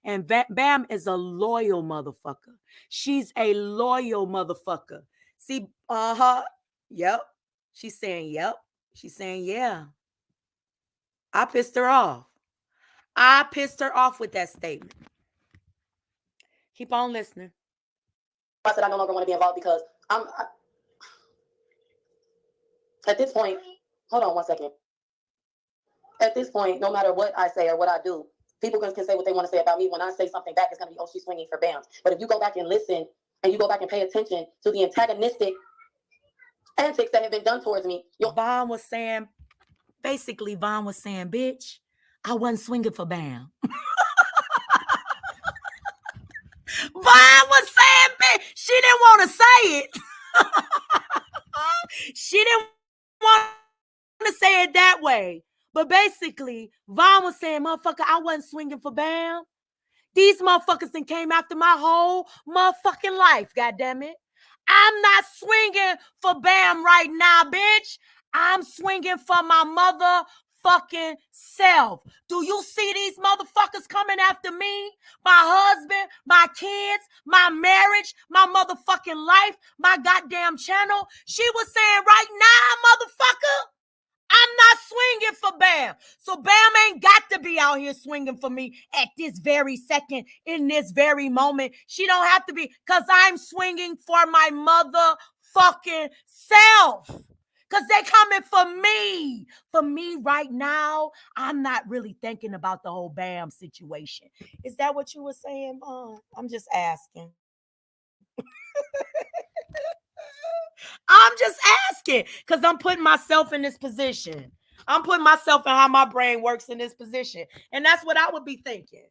And Bam is a loyal motherfucker. She's a loyal motherfucker. See, yep. She's saying, yep. She's saying, yeah. I pissed her off. I pissed her off with that statement. Keep on listening. I said I no longer want to be involved because at this point, hold on one second. At this point, no matter what I say or what I do, people can say what they want to say about me. When I say something back, it's going to be, oh, she's swinging for Bamz. But if you go back and listen and you go back and pay attention to the antagonistic antics that have been done towards me. Vaughn was saying, bitch, I wasn't swinging for Bam. Vaughn was saying, bitch, she didn't want to say it. She didn't want to say it that way. But basically, Vaughn was saying, motherfucker, I wasn't swinging for Bam. These motherfuckers done came after my whole motherfucking life, goddammit. I'm not swinging for Bam right now, bitch. I'm swinging for my motherfucking self. Do you see these motherfuckers coming after me? My husband, my kids, my marriage, my motherfucking life, my goddamn channel. She was saying right now, motherfucker, I'm not swinging for Bam. So Bam ain't got to be out here swinging for me at this very second, in this very moment. She don't have to be, because I'm swinging for my motherfucking self. Because they coming for me. For me right now, I'm not really thinking about the whole Bam situation. Is that what you were saying, Vaughn? I'm just asking. I'm just asking because I'm putting myself in this position. I'm putting myself in how my brain works in this position. And that's what I would be thinking.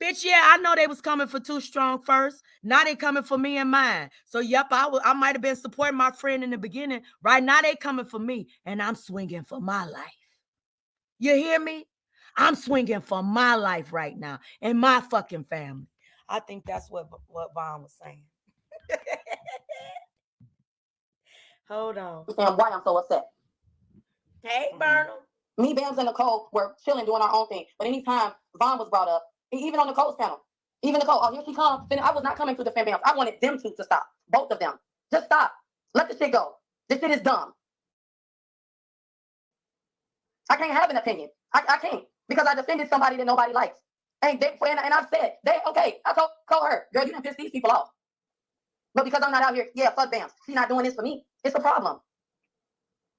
Bitch, yeah, I know they was coming for Too Strong first. Now they coming for me and mine. So, yep, I might have been supporting my friend in the beginning. Right now they coming for me, and I'm swinging for my life. You hear me? I'm swinging for my life right now and my fucking family. I think that's what Vaughn was saying. Hold on. And why I'm so upset. Hey, Burnham. Me, Bamz, and Nicole were chilling, doing our own thing. But anytime Vaughn was brought up, even on Nicole's panel, even Nicole, oh, here she comes. I was not coming to defend Bamz. I wanted them to stop. Both of them. Just stop. Let the shit go. This shit is dumb. I can't have an opinion. I can't. Because I defended somebody that nobody likes. And I said, okay, I told her, girl, you didn't piss these people off. But because I'm not out here, yeah, fuck Bamz. She's not doing this for me. It's a problem.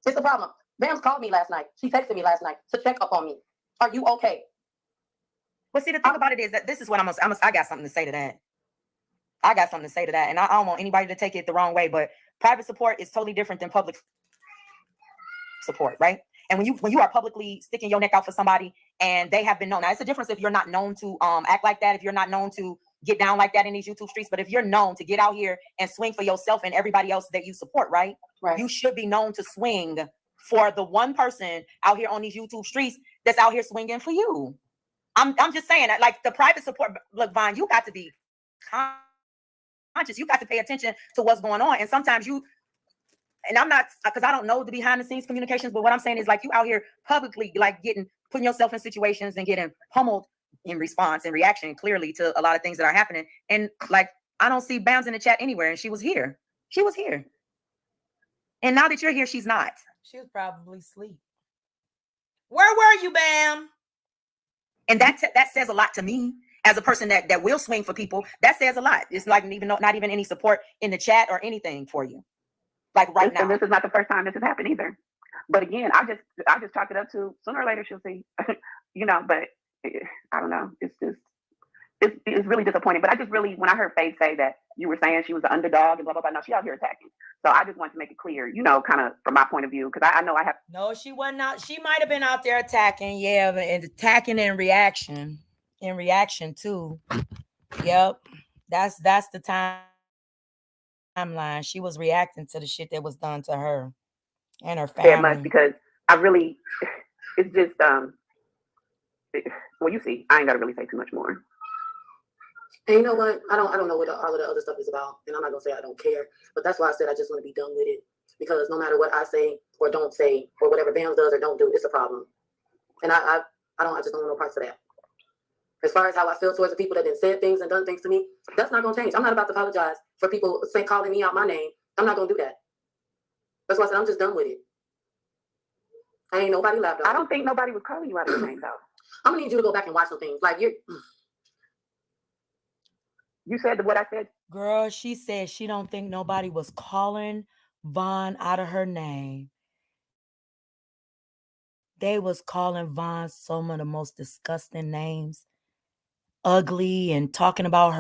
It's a problem. Bamz called me last night. She texted me last night to check up on me. Are you okay? Well, see, the thing about it is that this is what I got something to say to that. I got something to say to that. And I don't want anybody to take it the wrong way, but private support is totally different than public support, right? And when you are publicly sticking your neck out for somebody and they have been known, now it's a difference if you're not known to act like that, if you're not known to get down like that in these YouTube streets, but if you're known to get out here and swing for yourself and everybody else that you support, right? You should be known to swing for the one person out here on these YouTube streets that's out here swinging for you. I'm just saying that, like, the private support. Look, Vaughn, you got to be conscious. You got to pay attention to what's going on. And sometimes you, and I'm not, because I don't know the behind the scenes communications, but what I'm saying is, like, you out here publicly, like, putting yourself in situations and getting pummeled in response and reaction clearly to a lot of things that are happening. And, like, I don't see Bamz in the chat anywhere, and she was here. She was here. And now that you're here, she's not. She was probably asleep. Where were you, Bam? And that says a lot to me as a person that will swing for people. That says a lot. It's like not even any support in the chat or anything for you, like right now. And this is not the first time this has happened either. But again, I just chalk it up to sooner or later she'll see, you know. But I don't know. It's really disappointing. But I just really, when I heard Faith say that you were saying she was the underdog and blah blah blah, no, she out here attacking. So I just wanted to make it clear, you know, kind of from my point of view, because I know I have. No, she wasn't out. She might have been out there attacking, yeah, and attacking in reaction too. Yep, that's the timeline. She was reacting to the shit that was done to her and her family. Very much, because I really, it's just well, you see, I ain't gotta really say too much more. And you know what? I don't know what all of the other stuff is about, and I'm not gonna say I don't care, but that's why I said I just want to be done with it, because no matter what I say or don't say or whatever Bamz does or don't do, it's a problem, and I just don't want no parts of that. As far as how I feel towards the people that have said things and done things to me, that's not gonna change. I'm not about to apologize for people calling me out my name. I'm not gonna do that. That's why I said I'm just done with it. I ain't nobody laughed at. I don't think nobody was calling you out of your name, though. I'm gonna need you to go back and watch some things. Like you said what I said. Girl, she said she don't think nobody was calling Vaughn out of her name. They was calling Vaughn some of the most disgusting names, ugly, and talking about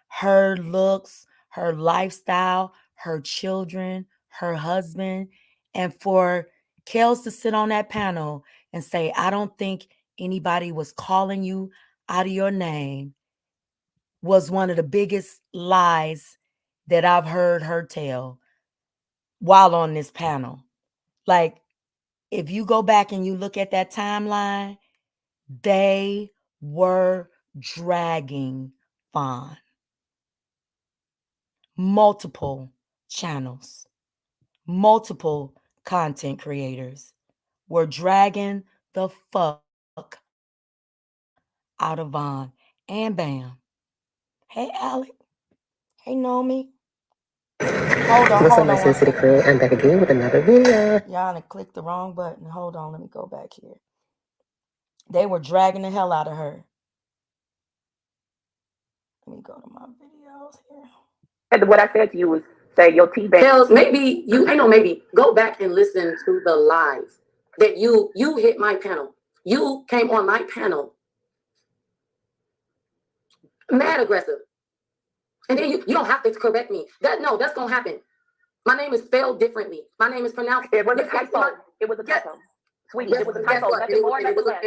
her looks, her lifestyle, her children, her husband. And for Kels to sit on that panel and say, I don't think anybody was calling you out of your name, was one of the biggest lies that I've heard her tell while on this panel. Like, if you go back and you look at that timeline, they were dragging Vaughn. Multiple channels, multiple content creators were dragging the fuck out of Vaughn and Bam. Hey, Alec. Hey, Nomi. Hold on. What's up, my Sin City crew? I'm back again with another video. Y'all done clicked the wrong button. Hold on. Let me go back here. They were dragging the hell out of her. Let me go to my videos here. What I said to you was, say your T-bag. Kels, maybe you, I know, maybe go back and listen to the lies that you hit my panel. You came on my panel mad aggressive. And then you don't have to correct me. That's gonna happen. My name is spelled differently. My name is pronounced. It was a typo. It was a typo. Sweetie, it was a typo. Nothing more, nothing less.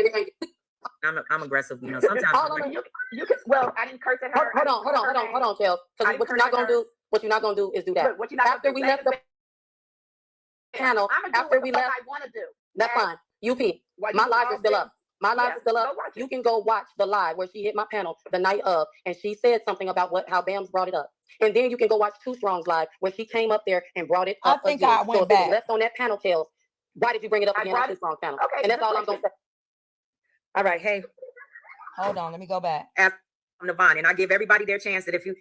I'm aggressive, you know. Sometimes you can. Well, I didn't curse at her. Hold on, Kels. Because what you're not gonna do is do that. What you're not after we left the panel, after we left, I want to do. that's fine. My live is still up. My live is still up. You can go watch the live where she hit my panel the night of, and she said something about how Bamz brought it up. And then you can go watch Too Strong's live where she came up there and brought it up again. I went back. If it left on that panel, Kels, why did you bring it up again on Too Strong's panel? Okay, and that's all I'm gonna say. all right, hey, Hold on. Let me go back. I'm Navon, and I give everybody their chance that if you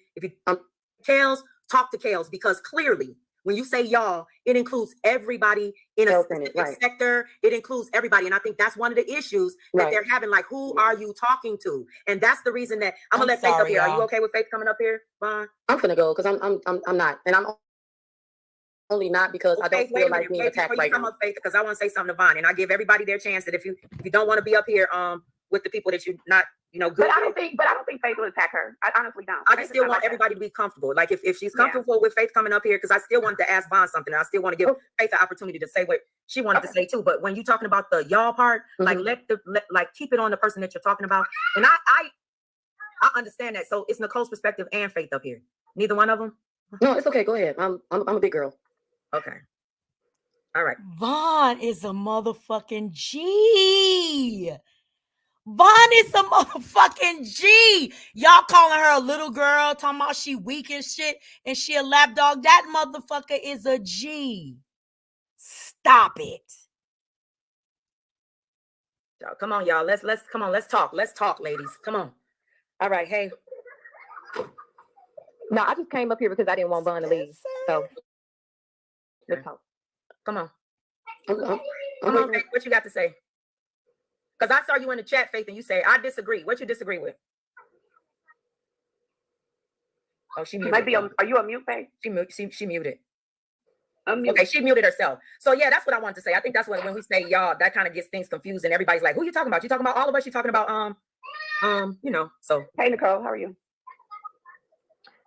Kels, talk to Kels, because clearly when you say y'all, it includes everybody in a specific sector. It includes everybody. And I think that's one of the issues that they're having. Like, who are you talking to? And that's the reason that I'm gonna let Faith up here. Are you okay with Faith coming up here, Vaughn? I'm gonna go because I'm not. And I'm only not because I don't feel like being attacked right now. Because I want to say something to Vaughn, and I give everybody their chance that if you don't want to be up here with the people that you're not, good. But I don't think Faith will attack her. I honestly don't. I just still want everybody to be comfortable. Like, if she's comfortable with Faith coming up here, because I still wanted to ask Vaughn something. I still want to give Faith the opportunity to say what she wanted to say too. But when you're talking about the y'all part, like keep it on the person that you're talking about. And I understand that. So it's Nicole's perspective and Faith up here. Neither one of them. No, it's okay. Go ahead. I'm a big girl. Okay. All right. Vaughn is a motherfucking G. Vaughn is a motherfucking G. Y'all calling her a little girl, talking about she weak and shit, and she a lapdog. That motherfucker is a G. Stop it. Come on, y'all. Let's come on. Let's talk. Let's talk, ladies. Come on. All right. Hey. No, I just came up here because I didn't want Vaughn to leave. So let's talk. Come on. Okay. Come on, Faith. What you got to say? Because I saw you in the chat, Faith, and you say, I disagree. What you disagree with? Oh, she muted. Maybe are you a mute, Faith? She muted. Unmute. Okay, she muted herself. So yeah, that's what I wanted to say. I think that's when we say y'all, that kind of gets things confused, and everybody's like, who you talking about? You talking about all of us? You talking about you know, so Hey Nicole, how are you?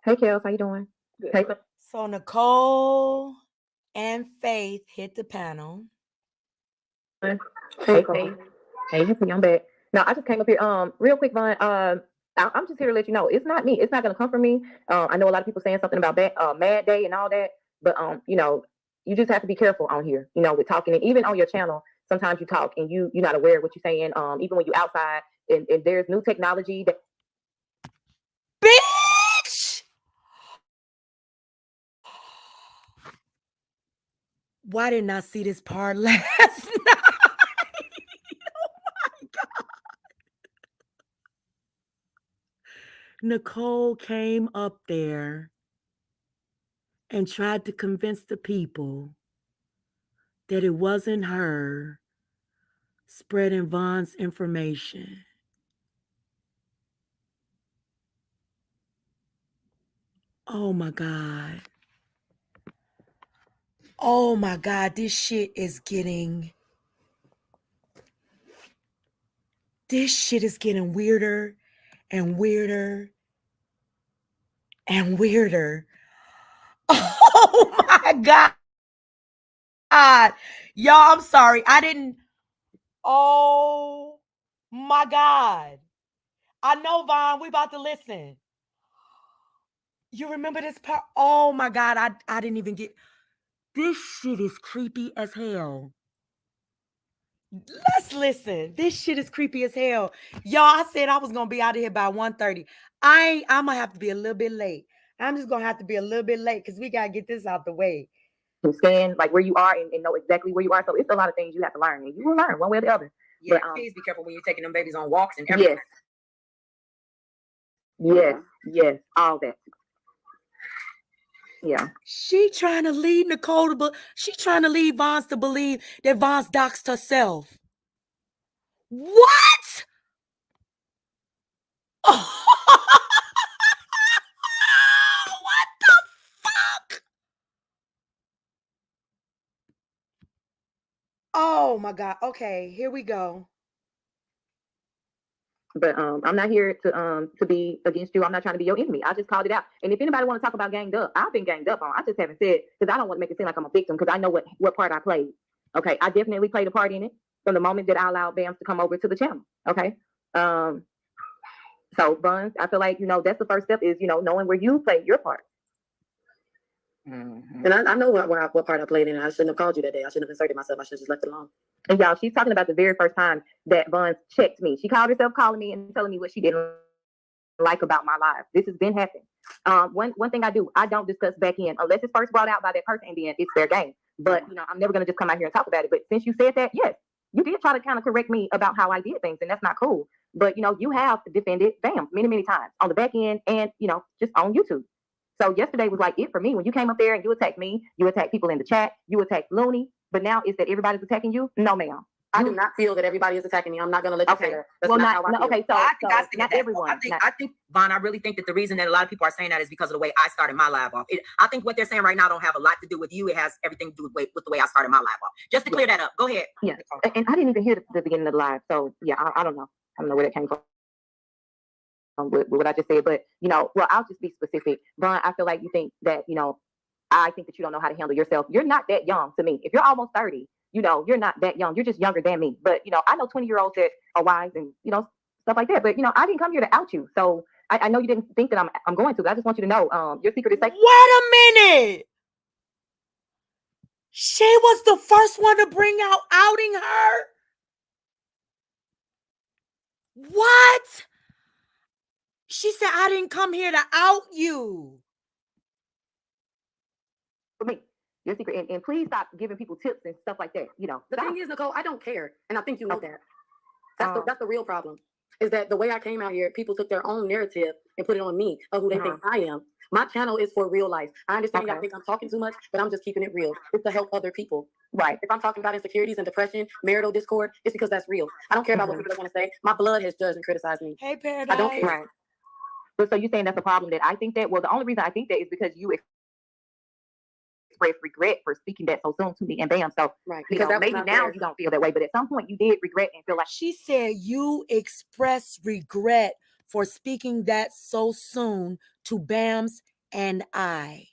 Hey, Kels, how you doing? Good. Hey, So Nicole and Faith hit the panel. hey, I'm back. No, I just came up here. Real quick, Vaughn. I'm just here to let you know it's not me. It's not gonna come from me. I know a lot of people saying something about Mad Day and all that, but you know, you just have to be careful on here. You know, with talking, and even on your channel, sometimes you talk and you're not aware of what you're saying. Even when you're outside, and there's new technology that. Bitch! Why didn't I see this part last night? Oh my God. Nicole came up there and tried to convince the people that it wasn't her spreading Vaughn's information. Oh my God. Oh my God, this shit is getting weirder and weirder and weirder. Oh my God. Y'all, I'm sorry. Oh my God. I know, Vaughn, we about to listen. You remember this part? Oh my God, I didn't even get. This shit is creepy as hell. Let's listen. This shit is creepy as hell. Y'all, I said I was going to be out of here by 1:30. I'm going to have to be a little bit late. I'm just going to have to be a little bit late because we got to get this out the way. Scan like where you are and know exactly where you are. So it's a lot of things you have to learn, and you will learn one way or the other. yeah, but, please be careful when you're taking them babies on walks and everything. Yes, all that. Yeah. She trying to lead Nicole she trying to lead Vons to believe that Vons doxed herself. What? Oh, what the fuck? Oh my God. Okay, here we go. But I'm not here to be against you. I'm not trying to be your enemy. I just called it out. And if anybody want to talk about ganged up, I've been ganged up on. I just haven't said because I don't want to make it seem like I'm a victim because I know what part I played. Okay, I definitely played a part in it from the moment that I allowed Bamz to come over to the channel. Okay, so Vons, I feel like that's the first step is knowing where you played your part. Mm-hmm. And I know what part I played in. I shouldn't have called you that day. I shouldn't have inserted myself. I should have just left it alone. And y'all, she's talking about the very first time that Vons checked me. She called herself calling me and telling me what she didn't like about my life. This has been happening. One thing I don't discuss back in unless it's first brought out by that person, and then it's their game. But I'm never gonna just come out here and talk about it. But since you said that, yes, you did try to kind of correct me about how I did things, and that's not cool. But you have defended Bamz many times on the back end and just on YouTube. So yesterday was like it for me when you came up there and you attacked me, you attacked people in the chat, you attacked Looney, but now it's that everybody's attacking you? No, ma'am. I do not feel that everybody is attacking me. I'm not going to let you say that. That's well, not how I feel. Okay, so I think not everyone. I think, Vaughn, I really think that the reason that a lot of people are saying that is because of the way I started my live off. I think what they're saying right now don't have a lot to do with you. It has everything to do with the way I started my live off. Just to clear that up. Go ahead. Yeah, and I didn't even hear the beginning of the live. So, yeah, I don't know. I don't know where that came from. With what I just said, but well, I'll just be specific. Vaughn, I feel like you think that I think that you don't know how to handle yourself. You're not that young to me. If you're almost 30, you're not that young. You're just younger than me. But I know 20-year-olds that are wise and stuff like that. But I didn't come here to out you. So I know you didn't think that I'm going to. But I just want you to know your secret is safe. Wait a minute. She was the first one to bring out outing her? What? She said, I didn't come here to out you. For me, your secret. And please stop giving people tips and stuff like that. You know, The thing is, Nicole, I don't care, and I think you know that. That's the real problem. Is that the way I came out here, people took their own narrative and put it on me of who they think I am. My channel is for real life. I understand y'all think I'm talking too much, but I'm just keeping it real. It's to help other people. Right. If I'm talking about insecurities and depression, marital discord, it's because that's real. I don't care about what people are going to say. My blood has judged and criticized me. Hey, Paradise. I don't care. Right. So you're saying that's a problem that I think that? Well, the only reason I think that is because you expressed regret for speaking that so soon to me and bam. So Right. because maybe now you don't feel that way, but at some point you did regret and feel like. She said you expressed regret for speaking that so soon to Bamz and I.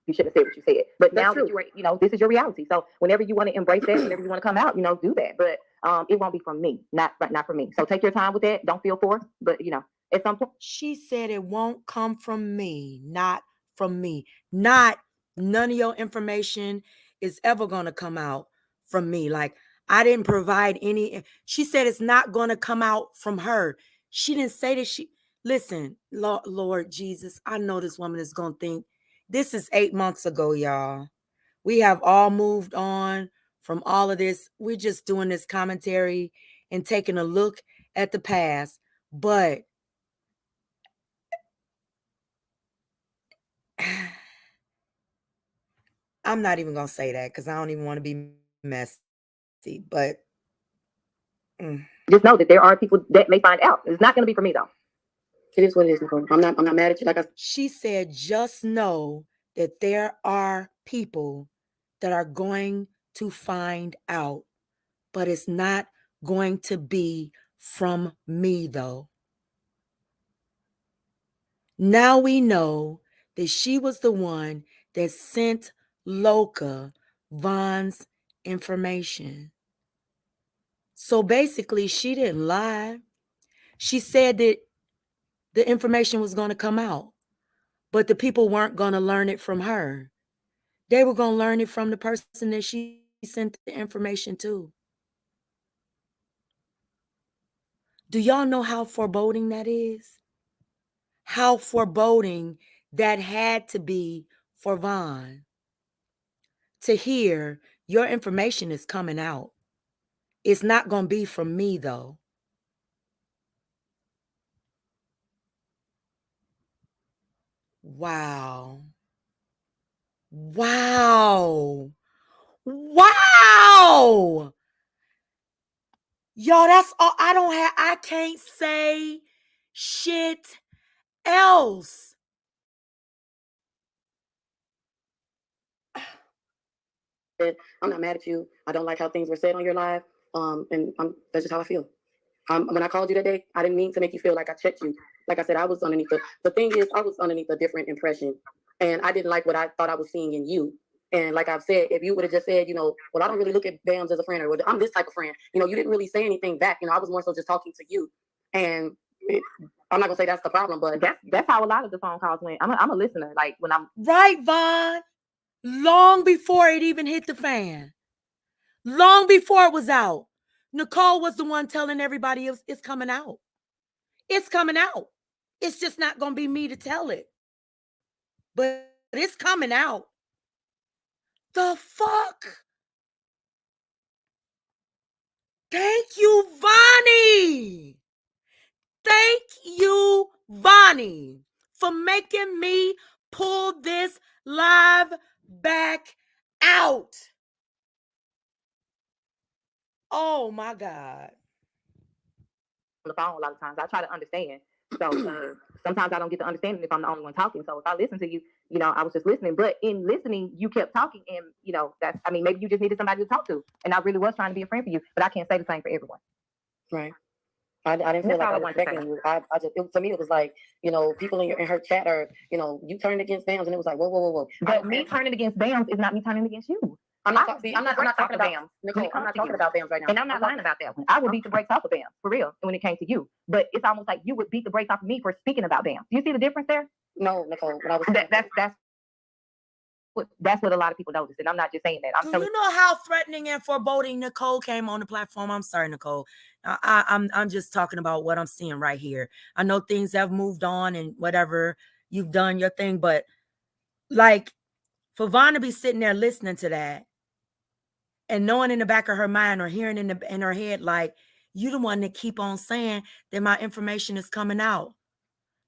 You should have said what you said. But That's now true. that you're, this is your reality. So whenever you want to embrace that, whenever you want to come out, do that. But it won't be from me, not from me. So take your time with that. Don't feel forced. But at some point, she said it won't come from me, not from me. Not none of your information is ever going to come out from me. Like I didn't provide any. She said it's not going to come out from her. She didn't say that listen, Lord Jesus, I know this woman is going to think this is 8 months ago, y'all. We have all moved on from all of this. We're just doing this commentary and taking a look at the past. But I'm not even going to say that because I don't even want to be messy. But just know that there are people that may find out. It's not going to be for me, though. It is what it is, Nicole. I'm not mad at you. She said, just know that there are people that are going to find out, but it's not going to be from me, though. Now we know that she was the one that sent Loca Vons information. So basically, she didn't lie. She said that the information was going to come out, but the people weren't going to learn it from her. They were going to learn it from the person that she sent the information to. Do y'all know how foreboding that is? How foreboding that had to be for Vaughn to hear your information is coming out. It's not going to be from me, though. Wow. Wow. Wow. Yo, that's all. I can't say shit else. I'm not mad at you. I don't like how things were said on your live. And that's just how I feel. When I called you that day, I didn't mean to make you feel like I checked you. Like I said, I was underneath the thing is I was underneath a different impression. And I didn't like what I thought I was seeing in you. And like I've said, if you would have just said, well, I don't really look at Bamz as a friend, or I'm this type of friend, you didn't really say anything back. I was more so just talking to you. And I'm not gonna say that's the problem, but that's how a lot of the phone calls went. I'm a listener. Like when I'm right, Vaughn. Long before it even hit the fan. Long before it was out. Nicole was the one telling everybody else it's coming out. It's coming out. It's just not going to be me to tell it. But it's coming out. The fuck? Thank you, Vonnie. Thank you, Vonnie, for making me pull this live back out. Oh my God. on the phone a lot of times. I try to understand. So sometimes I don't get to understand if I'm the only one talking. So if I listen to you, I was just listening. But in listening, you kept talking, and maybe you just needed somebody to talk to. And I really was trying to be a friend for you, but I can't say the same for everyone. Right. I didn't feel like I was respecting you. For me, it was like, people in her chat are, you turned against Bamz, and it was like, whoa. But me turning against Bamz is not me turning against you. I'm not talking about Bamz. Nicole. I'm not talking about Bamz right now. And I'm not lying about that one. I would beat the brakes off of Bamz, for real, when it came to you. But it's almost like you would beat the brakes off of me for speaking about Bamz. Do you see the difference there? No, Nicole. When I was that's what a lot of people notice, and I'm not just saying that. Do you know how threatening and foreboding Nicole came on the platform? I'm sorry, Nicole. I'm just talking about what I'm seeing right here. I know things have moved on and whatever, you've done your thing, but like for Vaughn to be sitting there listening to that and knowing in the back of her mind or hearing in her head, like, you the one that keep on saying that my information is coming out.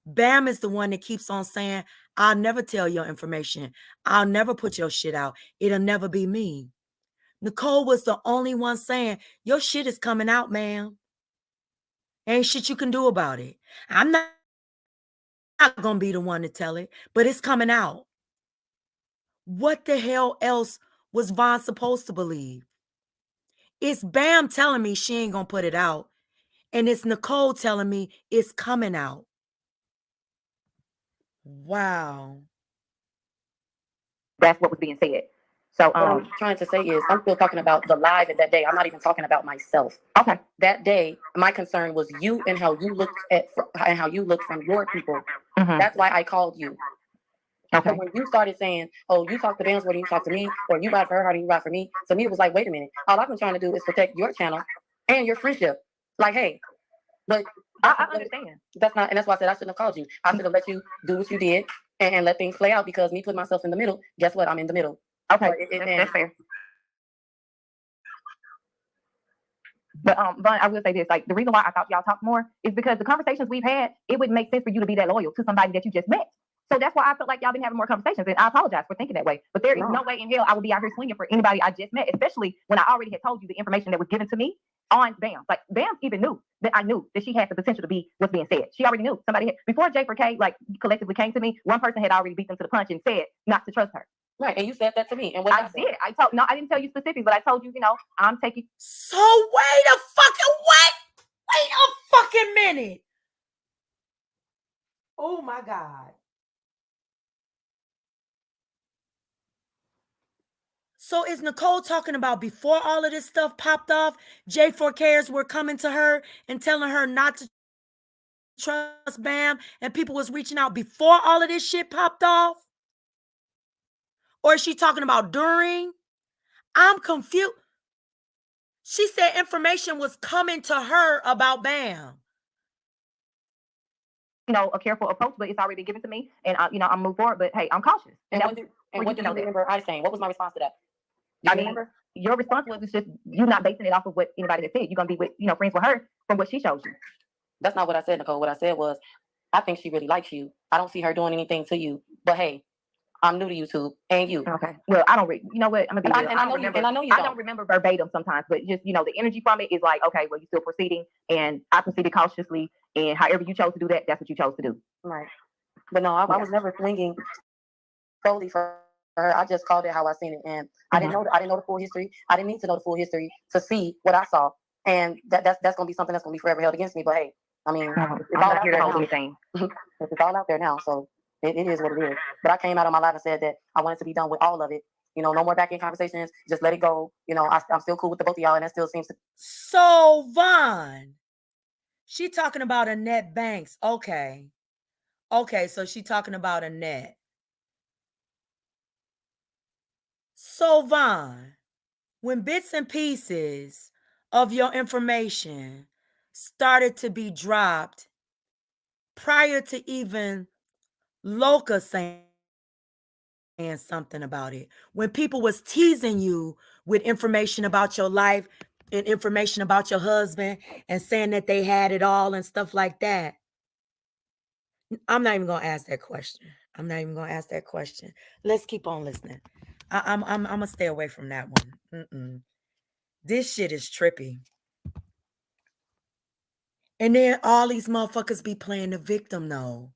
Bam is the one that keeps on saying, I'll never tell your information. I'll never put your shit out. It'll never be me. Nicole was the only one saying, your shit is coming out, ma'am. Ain't shit you can do about it. I'm not going to be the one to tell it, but it's coming out. What the hell else was Vaughn supposed to believe? It's Bam telling me she ain't going to put it out, and it's Nicole telling me it's coming out. Wow. That's what was being said. So what I'm trying to say is I'm still talking about the live at that day. I'm not even talking about myself. Okay. That day, my concern was you and how you looked from your people. Mm-hmm. That's why I called you. Okay. So when you started saying, oh, you talk to Bamz, what do you talk to me? Or you ride for her, how do you ride for me? To me, it was like, wait a minute. All I've been trying to do is protect your channel and your friendship. Like, hey, but I understand. That's not, and that's why I said I shouldn't have called you. I should have let you do what you did and let things play out, because me putting myself in the middle, guess what? I'm in the middle. Okay, that's fair. But I will say this: like, the reason why I thought y'all talk more is because the conversations we've had, it would make sense for you to be that loyal to somebody that you just met. So that's why I felt like y'all been having more conversations, and I apologize for thinking that way. But there is no way in hell I would be out here swinging for anybody I just met, especially when I already had told you the information that was given to me on Bamz. Like, Bamz even knew that I knew that she had the potential to be what's being said. She already knew. Somebody had, before J4K like collectively came to me, one person had already beat them to the punch and said not to trust her. Right, and you said that to me. And what I did. I didn't tell you specifics, but I told you, I'm taking. So wait a fucking what? Wait a fucking minute. Oh my God. So is Nicole talking about before all of this stuff popped off, J4Kers were coming to her and telling her not to trust Bam, and people was reaching out before all of this shit popped off? Or is she talking about during? I'm confused. She said information was coming to her about Bam. A careful approach, but it's already been given to me, and I'm moving forward. But hey, I'm cautious. And what do you remember I saying? What was my response to that? I mean, your response was just you not basing it off of what anybody has said. You're gonna be with friends with her from what she shows you. That's not what I said, Nicole. What I said was, I think she really likes you. I don't see her doing anything to you. But hey, I'm new to YouTube and you. Okay. Well, I don't. You know what? I'm gonna be real. I know you. I don't remember verbatim sometimes, but just the energy from it is like, okay, well, you're still proceeding, and I proceeded cautiously, and however you chose to do that, that's what you chose to do. Right. But no, I was never swinging solely for her. I just called it how I seen it, and I didn't know the full history. I didn't need to know the full history to see what I saw, and that's gonna be something that's gonna be forever held against me. But hey, I mean, it's all out there now. It's all out there now, so it is what it is. But I came out on my live and said that I wanted to be done with all of it. No more back end conversations. Just let it go. I'm still cool with the both of y'all, and that still seems to. So Vaughn, she talking about Annette Banks. Okay, so she talking about Annette. So Vaughn, when bits and pieces of your information started to be dropped prior to even Loca saying something about it, when people was teasing you with information about your life and information about your husband and saying that they had it all and stuff like that, I'm not even gonna ask that question. Let's keep on listening. I'm gonna stay away from that one. This shit is trippy. And then all these motherfuckers be playing the victim, though.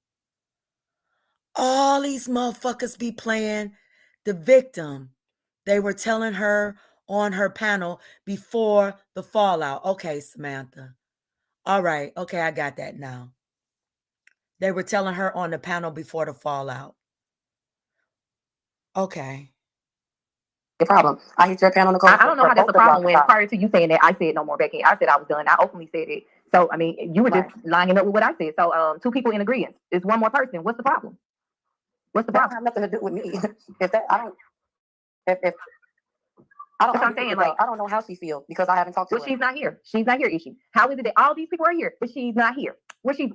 All these motherfuckers be playing the victim. They were telling her on her panel before the fallout. Okay, Samantha. All right. Okay, I got that now. They were telling her on the panel before the fallout. Okay. the problem. I hit your panel, Nicole. I don't know how that's a problem when prior to you saying that, I said no more Becky. I said I was done. I openly said it. So, I mean, you were just lining up with what I said. So, two people in agreement. It's one more person. What's the problem? What's the problem? That have nothing to do with me. If that, I don't, if I don't, I'm saying, like, I don't know how she feels because I haven't talked to her. Well, she's not here. She's not here, is she? How is it that all these people are here, but she's not here? Where she,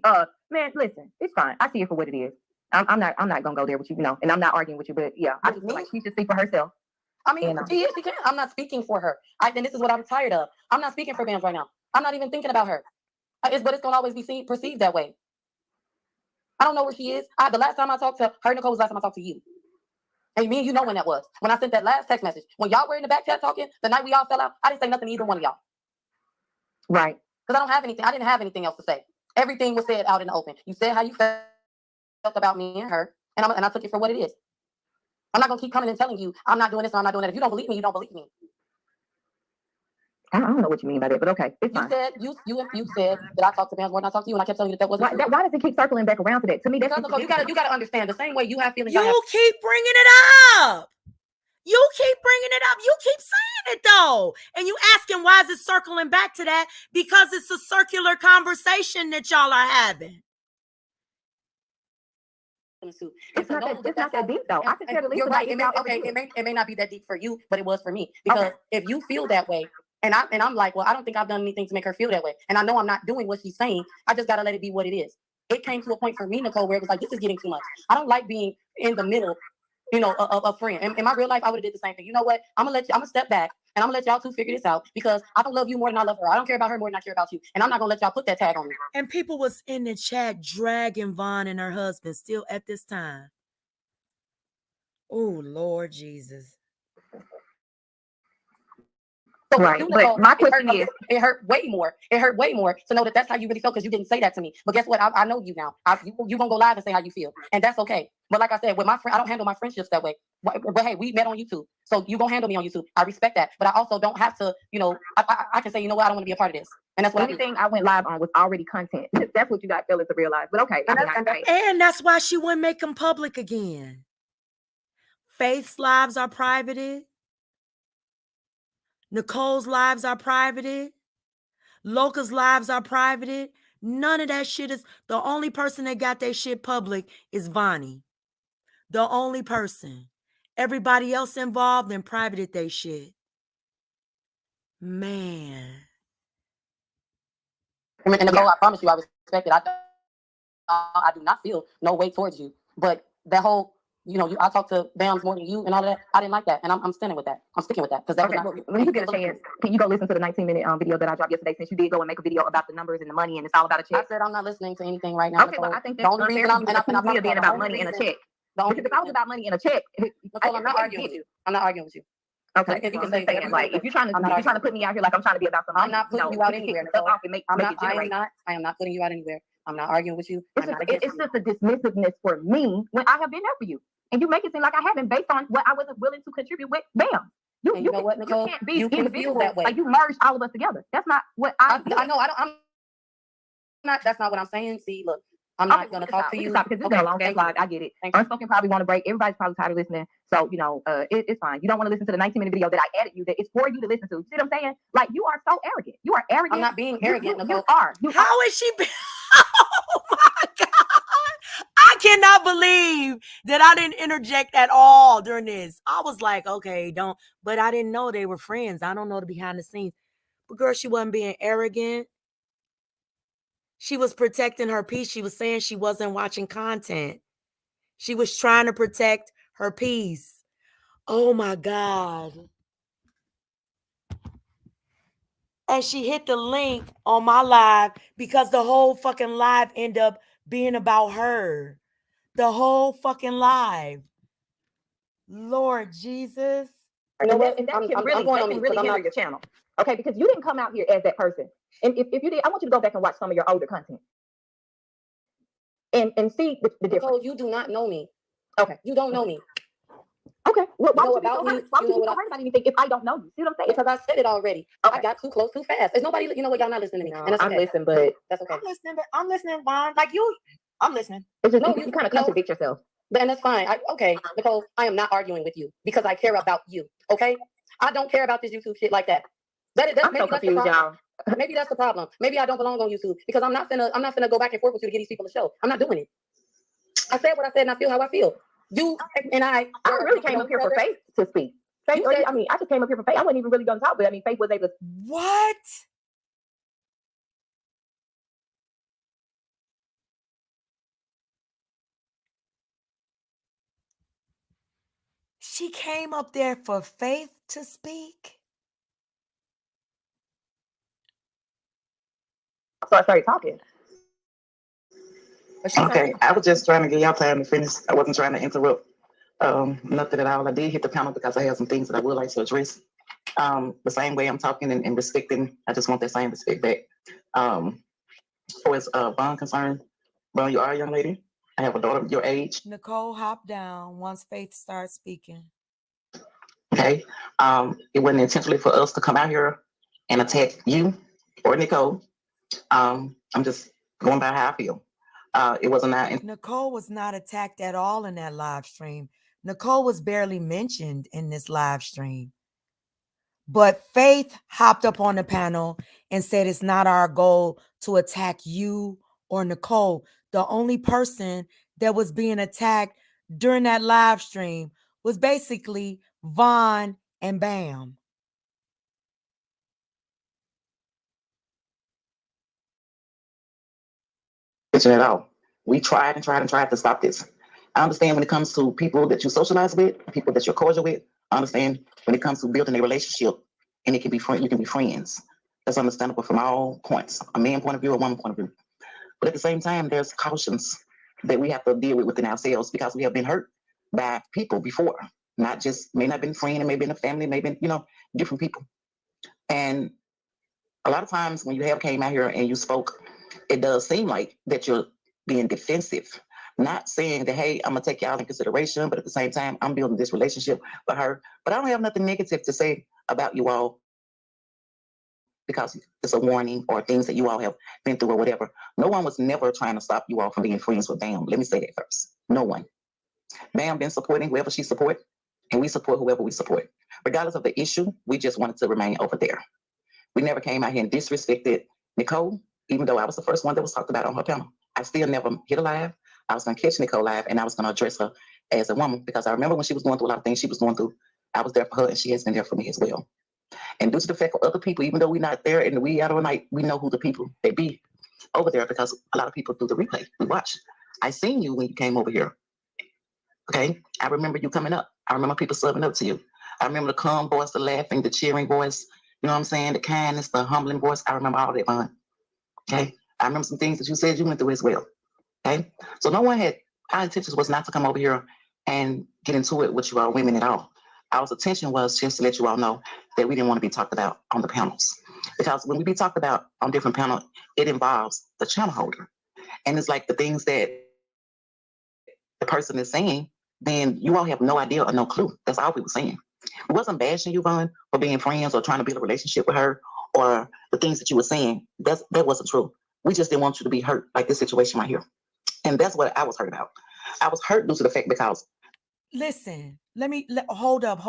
man, listen, it's fine. I see it for what it is. I'm not gonna go there with you, and I'm not arguing with you, but yeah, I just feel like she should speak for herself. I mean, she can. I'm not speaking for her. And this is what I'm tired of. I'm not speaking for Bamz right now. I'm not even thinking about her. But it's gonna always be perceived that way. I don't know where she is. The last time I talked to her, Nicole, was the last time I talked to you. And me and you know when that was. When I sent that last text message. When y'all were in the back chat talking, the night we all fell out, I didn't say nothing to either one of y'all. Right. Because I don't have anything. I didn't have anything else to say. Everything was said out in the open. You said how you felt about me and her, and I took it for what it is. I'm not gonna keep coming and telling you I'm not doing this or I'm not doing that. If you don't believe me, you don't believe me. I don't know what you mean by that, but okay, it's fine. You said that I talked to Bamz more than I talked to you, and I kept telling you that wasn't true. Why does it keep circling back around to that? To me, that's you gotta understand the same way you have feelings. You keep bringing it up. You keep bringing it up. You keep saying it though, and you asking why is it circling back to that? Because it's a circular conversation that y'all are having. It's not that deep though. I can tell you're right. It may not be that deep for you, but it was for me. Because if you feel that way, and I'm like, well, I don't think I've done anything to make her feel that way. And I know I'm not doing what she's saying. I just gotta let it be what it is. It came to a point for me, Nicole, where it was like, this is getting too much. I don't like being in the middle, of a friend. In my real life, I would have did the same thing. You know what? I'm gonna step back and I'm gonna let y'all two figure this out because I don't love you more than I love her. I don't care about her more than I care about you. And I'm not gonna let y'all put that tag on me. And people was in the chat dragging Vaughn and her husband still at this time. Oh, Lord Jesus. So right, but my question is, it hurt way more. It hurt way more to know that that's how you really felt because you didn't say that to me. But guess what? I know you now. You gonna go live and say how you feel, and that's okay. But like I said, with my friend, I don't handle my friendships that way. But hey, we met on YouTube, so you gonna handle me on YouTube. I respect that, but I also don't have to. I can say, you know what? I don't want to be a part of this, and that's what anything I went live on was already content. That's what you got fellas to realize. But okay, and that's why she wouldn't make them public again. Faith's lives are privated. Nicole's lives are privated. Loca's lives are privated. None of that shit is. The only person that got their shit public is Vonnie. The only person. Everybody else involved and privated their shit. Man. And Nicole, I promise you, I respect it. I do not feel no way towards you. But that whole, I talked to Bamz more than you and all of that. I didn't like that, and I'm standing with that. I'm sticking with that because that was not. When you get a chance, can you go listen to the 19-minute video that I dropped yesterday? Since you did go and make a video about the numbers and the money, and it's all about a check. I said I'm not listening to anything right now. Okay, well, I think that's the only reason I'm being about money and a check. Because if I was about money and a check, I'm not arguing with you. I'm not arguing with you. Okay, if you can say like if you're trying to put me out here like I'm trying to be about something, I'm not putting you out anywhere. I am not putting you out anywhere. I'm not arguing with you. It's just a dismissiveness for me when I have been there for you. And you make it seem like I haven't based on what I wasn't willing to contribute with. Bam. You know what, Nicole? You can't be individual that way. Like you merged all of us together. That's not what I know. I'm not. That's not what I'm saying. See, look, I'm not going to talk to you. Because this is a long ass live. I get it. Unspoken probably want to break. Everybody's probably tired of listening. So, it's fine. You don't want to listen to the 19-minute video that I added you that it's for you to listen to. See what I'm saying? Like, you are so arrogant. You are arrogant. I'm not being arrogant, Nicole. You are. How is she? Oh, my God. I cannot believe that I didn't interject at all during this. I was like, okay, but I didn't know they were friends. I don't know the behind the scenes. But girl, she wasn't being arrogant. She was protecting her peace. She was saying she wasn't watching content. She was trying to protect her peace. Oh my God. And she hit the link on my live because the whole fucking live ended up being about her. The whole fucking live. Lord Jesus. And that can really hinder your channel. Okay, because you didn't come out here as that person. And if you did, I want you to go back and watch some of your older content. And see the difference. Nicole, you do not know me. Okay. You don't know me. Okay. Well, why would you be worried about anything if I don't know you? See what I'm saying? Because I said it already. Okay. I got too close too fast. There's nobody, y'all not listening to me. No, and I'm listening, but that's okay. I'm listening, Vaughn. Like you, I'm listening. It's just, you kind of contradict yourself. And that's fine. Okay, Nicole, I am not arguing with you because I care about you. Okay, I don't care about this YouTube shit like that. I'm so confused, y'all. Maybe that's the problem. Maybe I don't belong on YouTube because I'm not finna go back and forth with you to get these people a show. I'm not doing it. I said what I said and I feel how I feel. You and I really came up here for Faith to speak. Faith, I mean, I just came up here for Faith. I wasn't even really going to talk, but I mean, Faith was able to. What? She came up there for Faith to speak? So I started talking. Okay, I was just trying to give y'all time to finish. I wasn't trying to interrupt nothing at all. I did hit the panel because I have some things that I would like to address. The same way I'm talking and respecting, I just want that same respect back. As far as Bond concerned, Bond, you are a young lady. I have a daughter your age. Nicole, hop down once Faith starts speaking. Okay, it wasn't intentionally for us to come out here and attack you or Nicole. I'm just going by how I feel. It wasn't that. Nicole was not attacked at all in that live stream. Nicole was barely mentioned in this live stream. But Faith hopped up on the panel and said it's not our goal to attack you or Nicole. The only person that was being attacked during that live stream was basically Vaughn and Bam. At all. We tried to stop this. I understand when it comes to people that you socialize with, people that you're cordial with. I understand when it comes to building a relationship, and it can be you can be friends. That's understandable from all points, a man point of view, a woman point of view. But at the same time, there's cautions that we have to deal with within ourselves because we have been hurt by people before. Not just may not have been a friend, it may have been a family, maybe different people. And a lot of times when you have came out here and you spoke, it does seem like that you're being defensive. Not saying that, hey, I'm gonna take y'all in consideration, but at the same time, I'm building this relationship with her. But I don't have nothing negative to say about you all because it's a warning or things that you all have been through or whatever. No one was never trying to stop you all from being friends with Bam. Let me say that first. No one. Bam been supporting whoever she support, and we support whoever we support. Regardless of the issue, we just wanted to remain over there. We never came out here and disrespected Nicole, even though I was the first one that was talked about on her panel. I still never hit a live. I was going to catch Nicole live, and I was going to address her as a woman because I remember when she was going through a lot of things she was going through. I was there for her, and she has been there for me as well. And due to the fact of other people, even though we're not there in the wee out of the night, we know who the people they be over there because a lot of people do the replay. We watch. I seen you when you came over here. Okay, I remember you coming up. I remember people serving up to you. I remember the calm voice, the laughing, the cheering voice. You know what I'm saying? The kindness, the humbling voice. I remember all that, Vaughn. Okay, I remember some things that you said you went through as well. Okay, so no one had. Our intentions was not to come over here and get into it with you all women at all. Our intention was just to let you all know that we didn't want to be talked about on the panels because when we be talked about on different panels, it involves the channel holder, and it's like the things that the person is saying, then you all have no idea or no clue. That's all we were saying. We wasn't bashing you, Vaughn, for being friends or trying to build a relationship with her or the things that you were saying. That wasn't true. We just didn't want you to be hurt like this situation right here. And that's what I was hurt about. I was hurt due to the fact because. Listen, hold up.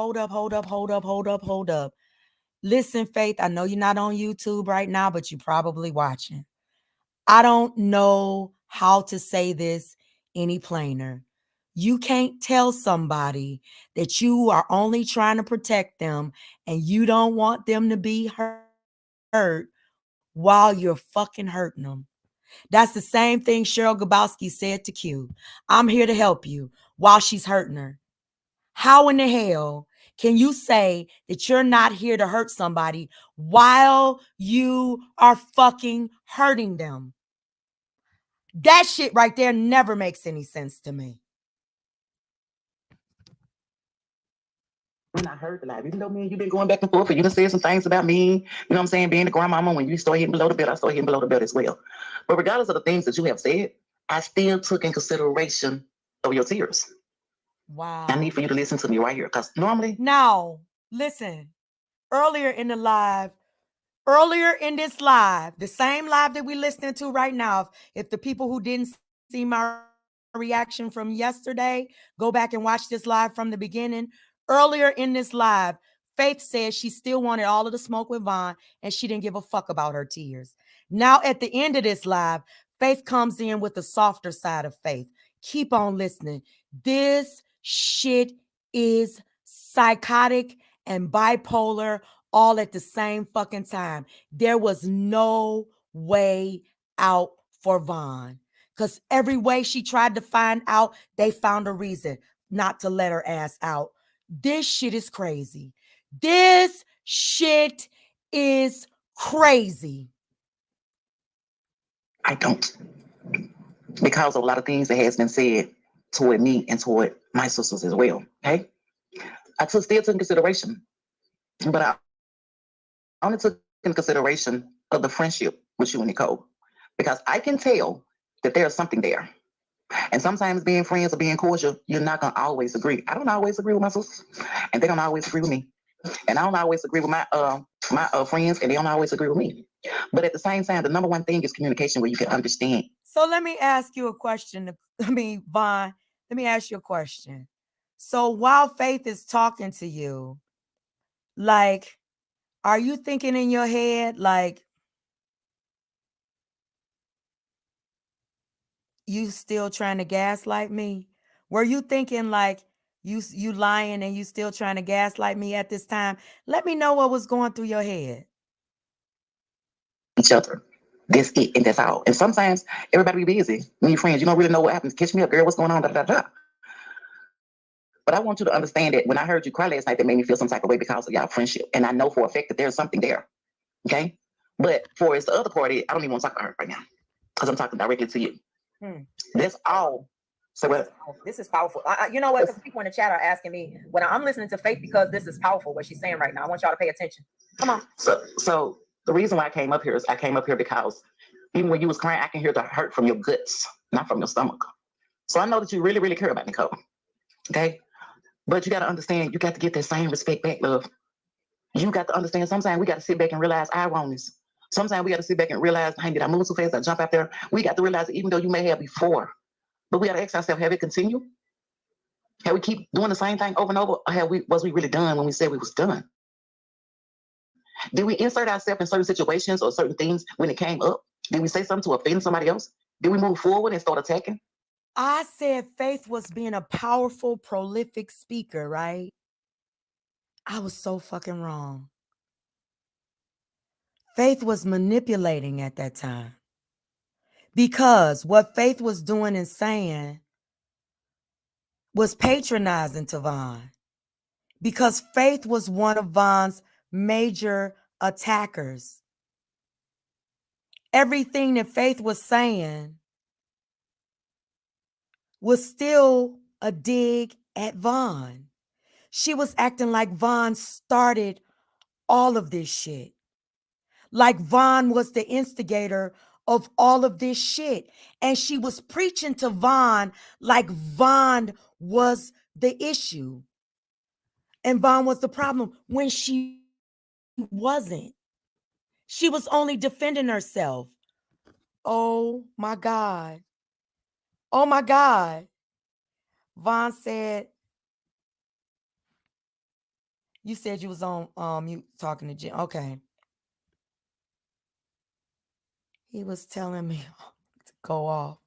Listen, Faith, I know you're not on YouTube right now, but you're probably watching. I don't know how to say this any plainer. You can't tell somebody that you are only trying to protect them and you don't want them to be hurt while you're fucking hurting them. That's the same thing Cheryl Gabowski said to Q. I'm here to help you while she's hurting her. How in the hell can you say that you're not here to hurt somebody while you are fucking hurting them? That shit right there never makes any sense to me. When I heard the live, even though me and you've been going back and forth, and you done said some things about me, you know what I'm saying, being the grandmama, when you start hitting below the belt, I start hitting below the belt as well. But regardless of the things that you have said, I still took in consideration of your tears. Wow. I need for you to listen to me right here, because normally. Now, listen, earlier in this live, the same live that we're listening to right now, if the people who didn't see my reaction from yesterday, go back and watch this live from the beginning. Earlier in this live, Faith said she still wanted all of the smoke with Von and she didn't give a fuck about her tears. Now, at the end of this live, Faith comes in with the softer side of Faith. Keep on listening. This shit is psychotic and bipolar all at the same fucking time. There was no way out for Von. Because every way she tried to find out, they found a reason not to let her ass out. This shit is crazy. This shit is crazy. I don't. Because of a lot of things that has been said toward me and toward my sisters as well. Okay? I still took in consideration, but I only took in consideration of the friendship with you and Nicole. Because I can tell that there's something there. And sometimes being friends or being cordial, you're not going to always agree. I don't always agree with my sisters, and they don't always agree with me. And I don't always agree with my friends, and they don't always agree with me. But at the same time, the number one thing is communication where you can understand. So let me ask you a question. Von, let me ask you a question. So while Faith is talking to you, like, are you thinking in your head, like, you still trying to gaslight me? Were you thinking like you lying and you still trying to gaslight me at this time? Let me know what was going through your head. Each other. That's it, and that's all. And sometimes everybody be busy. When you're friends, you don't really know what happens. Catch me up, girl. What's going on? Da, da, da. But I want you to understand that when I heard you cry last night, that made me feel some type of way because of y'all friendship. And I know for a fact that there's something there. Okay? But for the other party, I don't even want to talk about her right now because I'm talking directly to you. That's all. So what? This is powerful. You know what? Because people in the chat are asking me when I'm listening to Faith because this is powerful what she's saying right now. I want y'all to pay attention. Come on. So the reason why I came up here is I came up here because even when you was crying, I can hear the hurt from your guts, not from your stomach. So I know that you really, really care about Nicole. Okay? But you got to understand, you got to get that same respect back, love. You got to understand, sometimes we got to sit back and realize our wrongness. Sometimes we got to sit back and realize, hey, did I move too fast? I jump out there. We got to realize that even though you may have before, but we got to ask ourselves, have it continued? Have we keep doing the same thing over and over? Or was we really done when we said we was done? Did we insert ourselves in certain situations or certain things when it came up? Did we say something to offend somebody else? Did we move forward and start attacking? I said Faith was being a powerful, prolific speaker, right? I was so fucking wrong. Faith was manipulating at that time. Because what Faith was doing and saying was patronizing to Von. Because Faith was one of Von's major attackers. Everything that Faith was saying was still a dig at Von. She was acting like Von started all of this shit. Like Von was the instigator of all of this shit. And she was preaching to Von like Von was the issue. And Von was the problem when she wasn't. She was only defending herself. Oh my God. Oh my God. Von said, you said you was on mute talking to Jim. Okay. He was telling me to go off.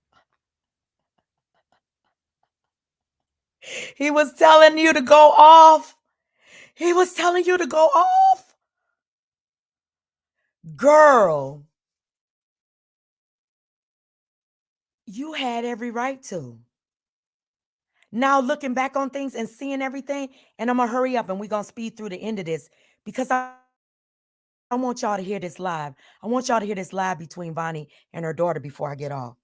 He was telling you to go off. He was telling you to go off. Girl, you had every right to. Now looking back on things and seeing everything, and I'm going to hurry up and we're going to speed through the end of this because I want y'all to hear this live. I want y'all to hear this live between Vonnie and her daughter before I get off.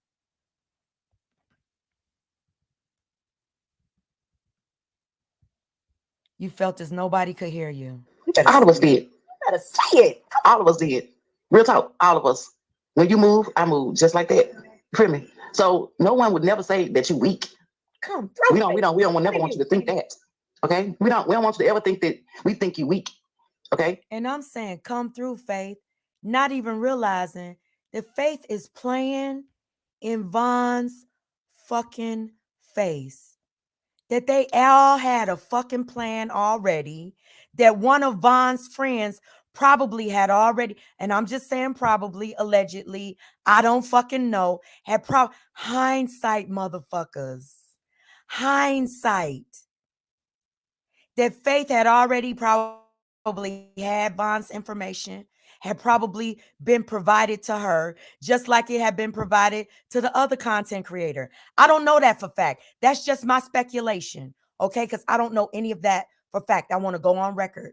You felt as nobody could hear you. All of us did. You better say it. All of us did. Real talk, all of us. When you move, I move, just like that. You feel me? So no one would never say that you weak. Come through. We don't never want you to think that. Okay? We don't want you to ever think that we think you weak. Okay? And I'm saying come through, Faith, not even realizing that Faith is playing in Von's fucking face that they all had a fucking plan already, that one of Von's friends probably had already, and I'm just saying probably, allegedly, I don't fucking know, had hindsight, motherfuckers. Hindsight. That Faith had already probably had Von's information, had probably been provided to her, just like it had been provided to the other content creator. I don't know that for fact. That's just my speculation, okay? Because I don't know any of that for fact. I want to go on record.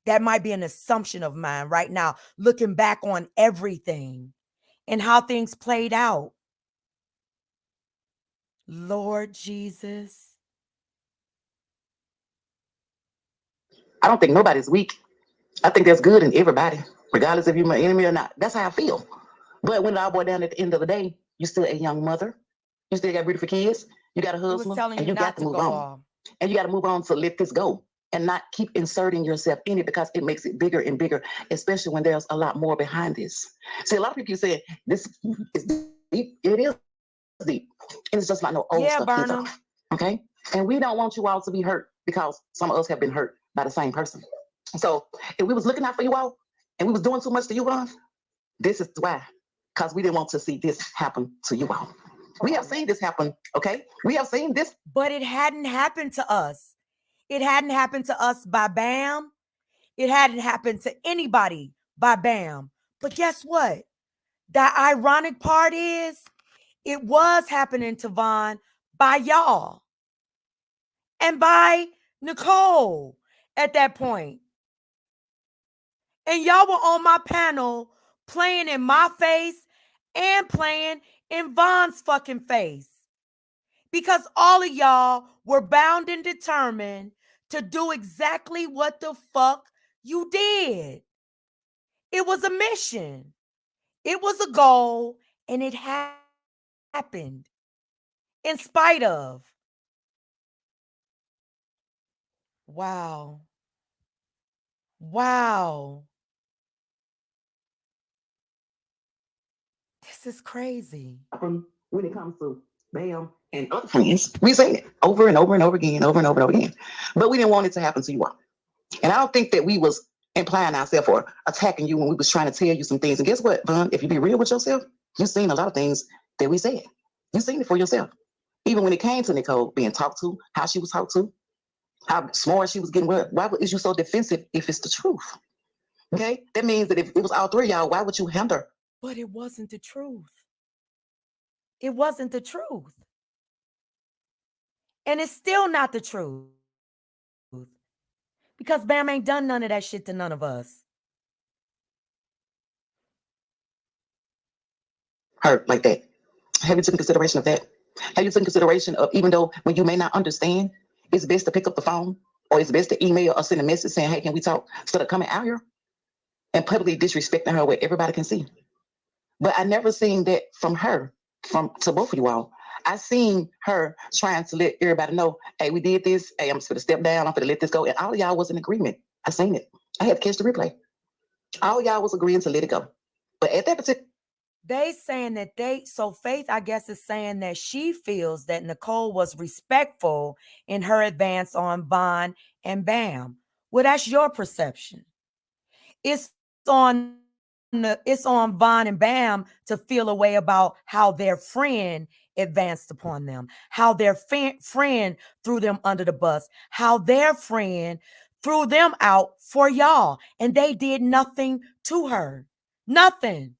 That might be an assumption of mine right now, looking back on everything and how things played out. Lord Jesus. I don't think nobody's weak. I think there's good in everybody, regardless if you're my enemy or not. That's how I feel. But when it all boils down at the end of the day, you're still a young mother. You still got beautiful kids. You got a It was husband, telling and you you got not to to move go on. off. And you got to move on to let this go and not keep inserting yourself in it, because it makes it bigger and bigger, especially when there's a lot more behind this. See, a lot of people say this is deep. It is deep. And it's just like no old stuff hits Burnham. off. Okay? And we don't want you all to be hurt, because some of us have been hurt by the same person. So if we was looking out for you all and we was doing too much to you all, this is why. Because we didn't want to see this happen to you all. We have seen this happen, okay? We have seen this. But it hadn't happened to us. It hadn't happened to us by Bam. It hadn't happened to anybody by Bam. But guess what? The ironic part is it was happening to Von by y'all and by Nicole at that point. And y'all were on my panel playing in my face and playing in Von's fucking face. Because all of y'all were bound and determined to do exactly what the fuck you did. It was a mission. It was a goal, and it happened in spite of. Wow. Wow. This is crazy. When it comes to Bam and other friends, we seen it over and over and over again, over and over and over again. But we didn't want it to happen to you all. And I don't think that we was implying ourselves or attacking you when we was trying to tell you some things. And guess what, Von? If you be real with yourself, you've seen a lot of things that we said. You've seen it for yourself. Even when it came to Nicole being talked to, how she was talked to, how smart she was getting. Why is you so defensive if it's the truth? Okay? That means that if it was all three of y'all, why would you hinder? But it wasn't the truth. It wasn't the truth. And it's still not the truth. Because Bam ain't done none of that shit to none of us. Her like that. Have you taken consideration of that? Have you taken consideration of, even though when you may not understand, it's best to pick up the phone, or it's best to email or send a message saying, hey, can we talk? Instead of coming out here and publicly disrespecting her where everybody can see. But I never seen that from her, to both of you all. I seen her trying to let everybody know, hey, we did this. Hey, I'm just gonna step down. I'm gonna let this go. And all of y'all was in agreement. I seen it. I had to catch the replay. All y'all was agreeing to let it go. But at that particular, They saying that so Faith, I guess, is saying that she feels that Nicole was respectful in her advance on Von and Bam. Well, that's your perception. It's on Von and Bam to feel a way about how their friend advanced upon them, how their friend threw them under the bus, how their friend threw them out for y'all, and they did nothing to her. Nothing.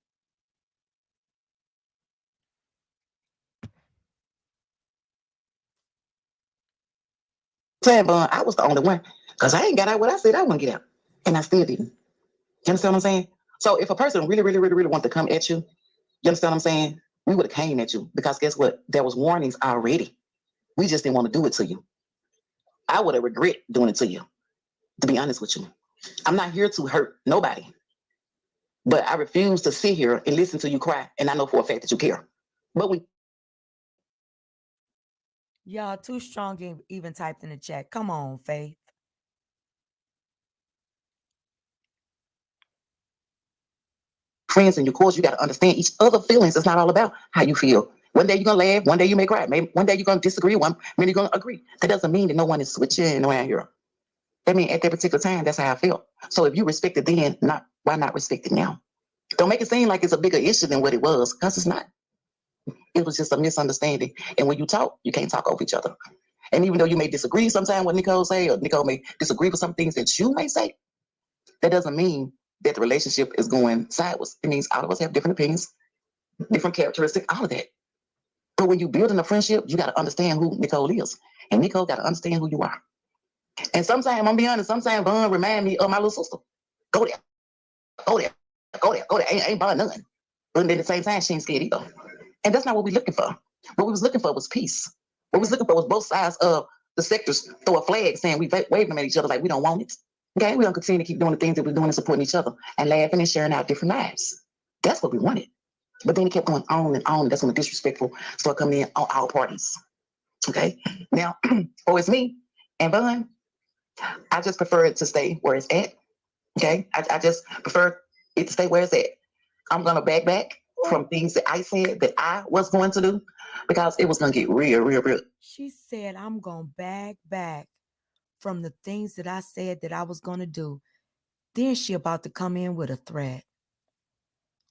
saying, Bun, I was the only one, because I ain't got out what I said I want to get out. And I still didn't. You understand what I'm saying? So if a person really, really, really, really want to come at you, you understand what I'm saying? We would have came at you, because guess what? There was warnings already. We just didn't want to do it to you. I would have regret doing it to you, to be honest with you. I'm not here to hurt nobody, but I refuse to sit here and listen to you cry. And I know for a fact that you care. But we Y'all too strong even typed in the chat. Come on, Faith. friends, and of course you got to understand each other feelings. It's not all about how you feel. One day you're gonna laugh, one day you may cry. Maybe one day you're gonna disagree, one minute you're gonna agree. That doesn't mean that no one is switching around here. That means at that particular time, that's how I felt. So if you respect it then, why not respect it now? Don't make it seem like it's a bigger issue than what it was, because it's not. It was just a misunderstanding. And when you talk, you can't talk over each other. And even though you may disagree sometimes with Nicole say, or Nicole may disagree with some things that you may say, that doesn't mean that the relationship is going sideways. It means all of us have different opinions, different characteristics, all of that. But when you're building a friendship, you got to understand who Nicole is. And Nicole got to understand who you are. And sometimes, I'm going to be honest, sometimes Vaughn remind me of my little sister. Go there, go there, go there, go there. Ain't Vaughn nothing. But at the same time, she ain't scared either. And that's not what we're looking for. What we was looking for was peace. What we was looking for was both sides of the sectors throw a flag saying we waving them at each other like we don't want it. Okay, we're going to continue to keep doing the things that we're doing and supporting each other and laughing and sharing our different lives. That's what we wanted. But then it kept going on and on. That's when the disrespectful started coming in on all parties. Okay, now, it's me and Vaughn, I just prefer it to stay where it's at. Okay, I just prefer it to stay where it's at. I'm going to back from things that I said that I was going to do because it was going to get real. She said, I'm going to back from the things that I said that I was going to do. Then she about to come in with a threat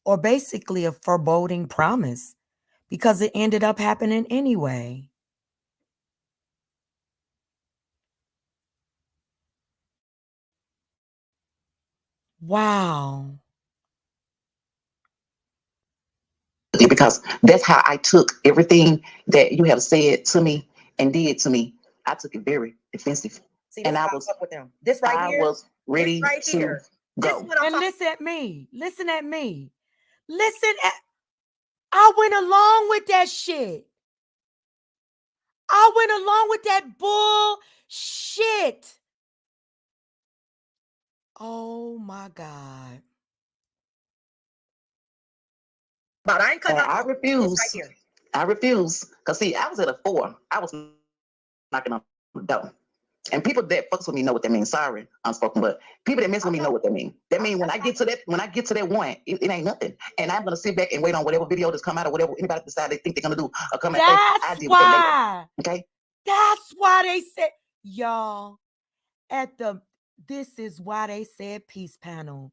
or basically a foreboding promise because it ended up happening anyway. Wow. Because that's how I took everything that you have said to me and did to me. I took it very defensive. See, and I was fuck with them. This right I here. was ready right to here. go. And listen at me. Listen at me. I went along with that shit. I went along with that bullshit. Oh my God. But I ain't cutting I refuse. right here. I refuse. Because see, I was at a 4. I was knocking on the door. And people that fucks with me know what that means. Sorry, unspoken, but people that mess with me know what that means. That means when I get to that 1, it ain't nothing. And I'm gonna sit back and wait on whatever video that's come out or whatever anybody decide they think they're gonna do or come and say, I deal with that later. Okay. That's why they said, y'all, this is why they said peace panel.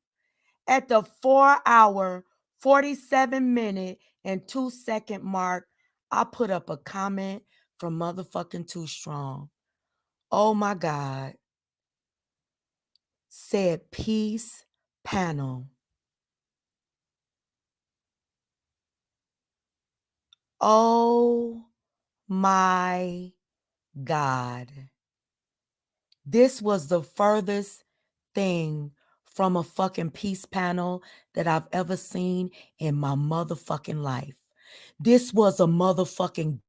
At the 4-hour, 47-minute, and 2-second mark, I put up a comment from motherfucking Too Strong. Oh my God. Said peace panel. Oh my God. This was the furthest thing from a fucking peace panel that I've ever seen in my motherfucking life. This was a motherfucking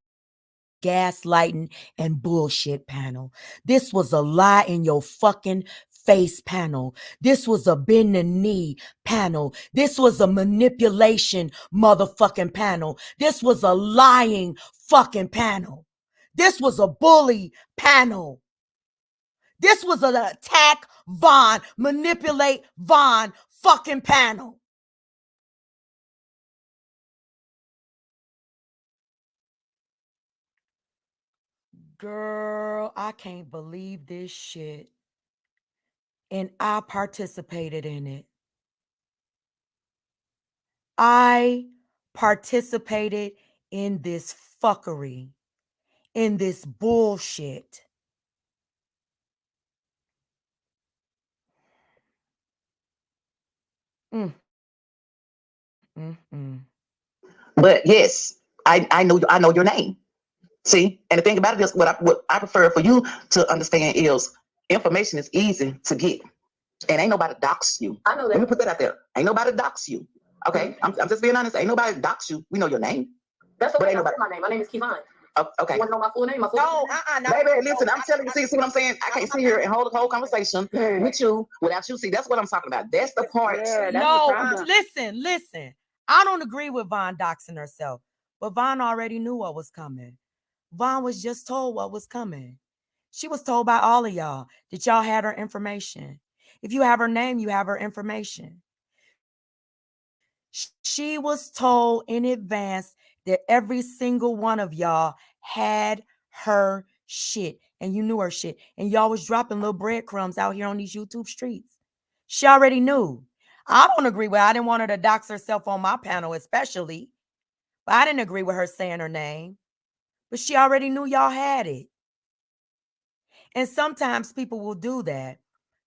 gaslighting and bullshit panel. This was a lie in your fucking face panel. This was a bend the knee panel. This was a manipulation motherfucking panel. This was a lying fucking panel. This was a bully panel. This was an attack Vaughn, manipulate Vaughn fucking panel. Girl, I can't believe this shit. And I participated in it. I participated in this fuckery, in this bullshit. Mm. Mm-mm. But yes, I know your name. See, and the thing about it is, what I prefer for you to understand is information is easy to get, and ain't nobody dox you. I know that. Let me put that out there. Ain't nobody dox you. Okay, I'm just being honest. Ain't nobody dox you. We know your name. That's okay. But ain't nobody. My name. My name is Kevon. Oh, okay. You want to know my full name? My full name? No. Baby, listen, I'm telling you, see what I'm saying? I can't sit here and hold the whole conversation with you without you. See, that's what I'm talking about. That's the part. Yeah, that's No, listen. I don't agree with Vaughn doxing herself, but Vaughn already knew what was coming. Vaughn was just told what was coming. She was told by all of y'all that y'all had her information. If you have her name, you have her information. She was told in advance that every single one of y'all had her shit and you knew her shit. And y'all was dropping little breadcrumbs out here on these YouTube streets. She already knew. I don't agree with her. I didn't want her to dox herself on my panel, especially. But I didn't agree with her saying her name. But she already knew y'all had it. And sometimes people will do that.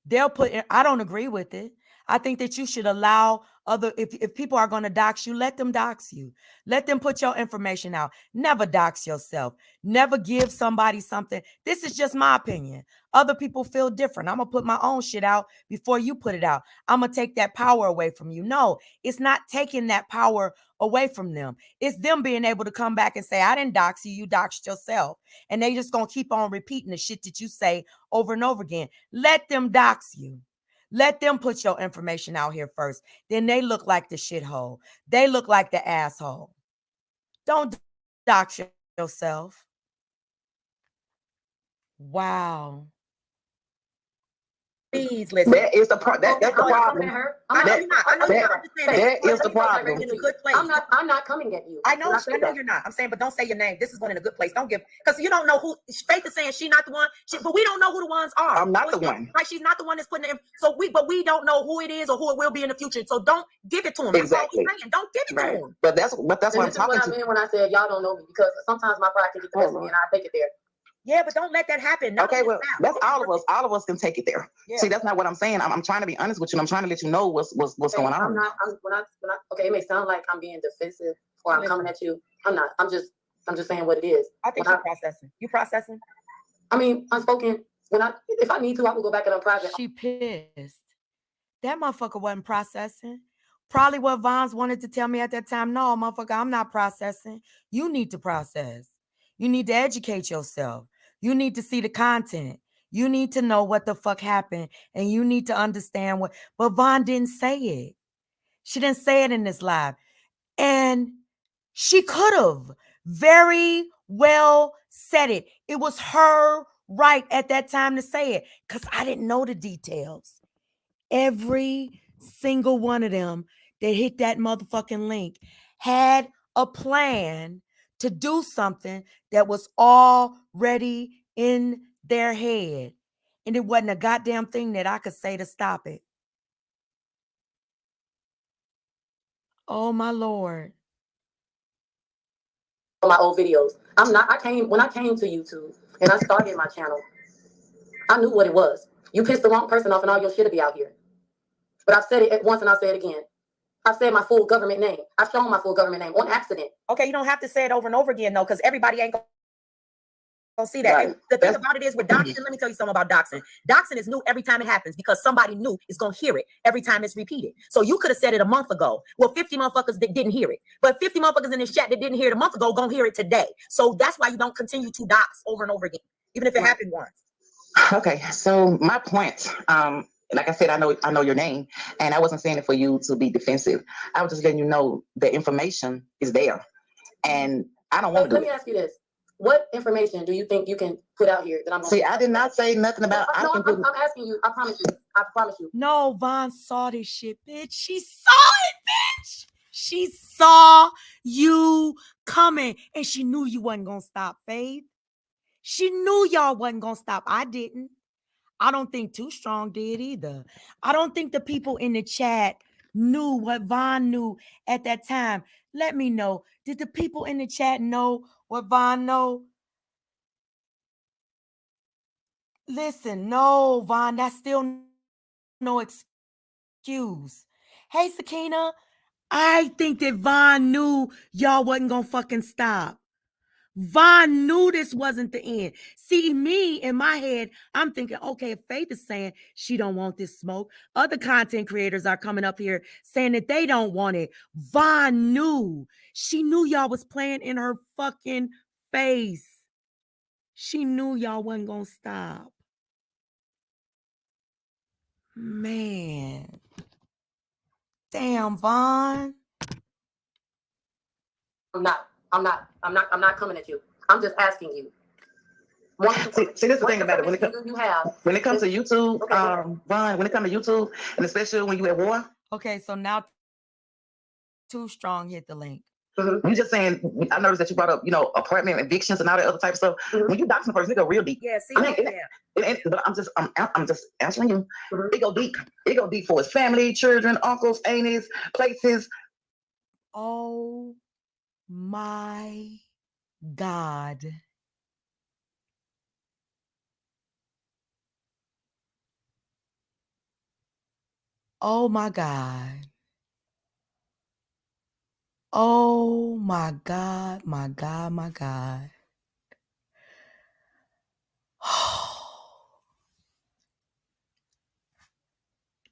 They'll put in, I don't agree with it. I think that you should allow other, if people are going to dox you, let them dox you. Let them put your information out. Never dox yourself. Never give somebody something. This is just my opinion. Other people feel different. I'm going to put my own shit out before you put it out. I'm going to take that power away from you. No, it's not taking that power away from them. It's them being able to come back and say, I didn't dox you, you doxed yourself. And they just going to keep on repeating the shit that you say over and over again. Let them dox you. Let them put your information out here first. Then they look like the shithole. They look like the asshole. Don't dox yourself. Wow. Please listen. That's the problem. That is the problem. It's a good place. I'm not coming at you. I know you're not. I'm saying, but don't say your name. This is one in a good place. Don't give, because you don't know who. Faith is saying she's not the one, but we don't know who the ones are. I'm not the one. Like she's not the one that's putting it in. But we don't know who it is or who it will be in the future. So don't give it to him. Exactly. That's all we're saying. Don't give it to him. But that's what I'm talking to. I mean when I said y'all don't know me, because sometimes my pride can get the best of me and I take it there. Yeah, but don't let that happen. Okay, well, that's all of us. All of us can take it there. Yeah. See, that's not what I'm saying. I'm trying to be honest with you. I'm trying to let you know what's going on. Okay, it may sound like I'm being defensive or I'm coming at you. I'm not. I'm just saying what it is. I think you're processing. You processing? I mean, unspoken. If I need to, I will go back and unprivate. She pissed. That motherfucker wasn't processing. Probably what Vons wanted to tell me at that time. No, motherfucker, I'm not processing. You need to process. You need to educate yourself. You need to see the content. You need to know what the fuck happened. And you need to understand what. But Vaughn didn't say it. She didn't say it in this live. And she could have very well said it. It was her right at that time to say it, because I didn't know the details. Every single one of them that hit that motherfucking link had a plan to do something that was already in their head. And it wasn't a goddamn thing that I could say to stop it. Oh, my Lord. My old videos. When I came to YouTube and I started my channel, I knew what it was. You pissed the wrong person off and all your shit will be out here. But I've said it once and I'll say it again. I've said my full government name. I've shown my full government name on accident. Okay, you don't have to say it over and over again, though, because everybody ain't gonna see that. Right. The thing about it is with doxing, let me tell you something about doxing. Doxing is new every time it happens because somebody new is gonna hear it every time it's repeated. So you could have said it a month ago. Well, 50 motherfuckers that didn't hear it. But 50 motherfuckers in this chat that didn't hear it a month ago gonna hear it today. So that's why you don't continue to dox over and over again, even if it happened once. Okay, so my point, like I said, I know your name, and I wasn't saying it for you to be defensive. I was just letting you know the information is there, and I don't want to. Let me ask you this: what information do you think you can put out here that I'm? See, I did not say nothing about. I'm asking you. I promise you. I promise you. No, Vaughn saw this shit, bitch. She saw it, bitch. She saw you coming, and she knew you wasn't gonna stop, Faith. She knew y'all wasn't gonna stop. I didn't. I don't think Too Strong did either. I don't think the people in the chat knew what Vaughn knew at that time. Let me know. Did the people in the chat know what Vaughn know? Listen, no, Vaughn, that's still no excuse. Hey, Sakina, I think that Vaughn knew y'all wasn't gonna fucking stop. Vaughn knew this wasn't the end. See, me in my head, I'm thinking, okay, if Faith is saying she don't want this smoke, other content creators are coming up here saying that they don't want it. Vaughn knew. She knew y'all was playing in her fucking face. She knew y'all wasn't gonna stop. Man. Damn, Vaughn. I'm not coming at you. I'm just asking you. See, this is the thing about it. When it comes to YouTube, Vaughn, when it comes to YouTube, and especially when you at war. Okay, so now Too Strong hit the link. You just saying, I noticed that you brought up, apartment evictions and all that other type of stuff. When you dox a person, it go real deep. Yeah, see, But I'm just answering you. It go deep. It go deep for his family, children, uncles, aunties, places. Oh my God. Oh my God. Oh my God, my God, my God.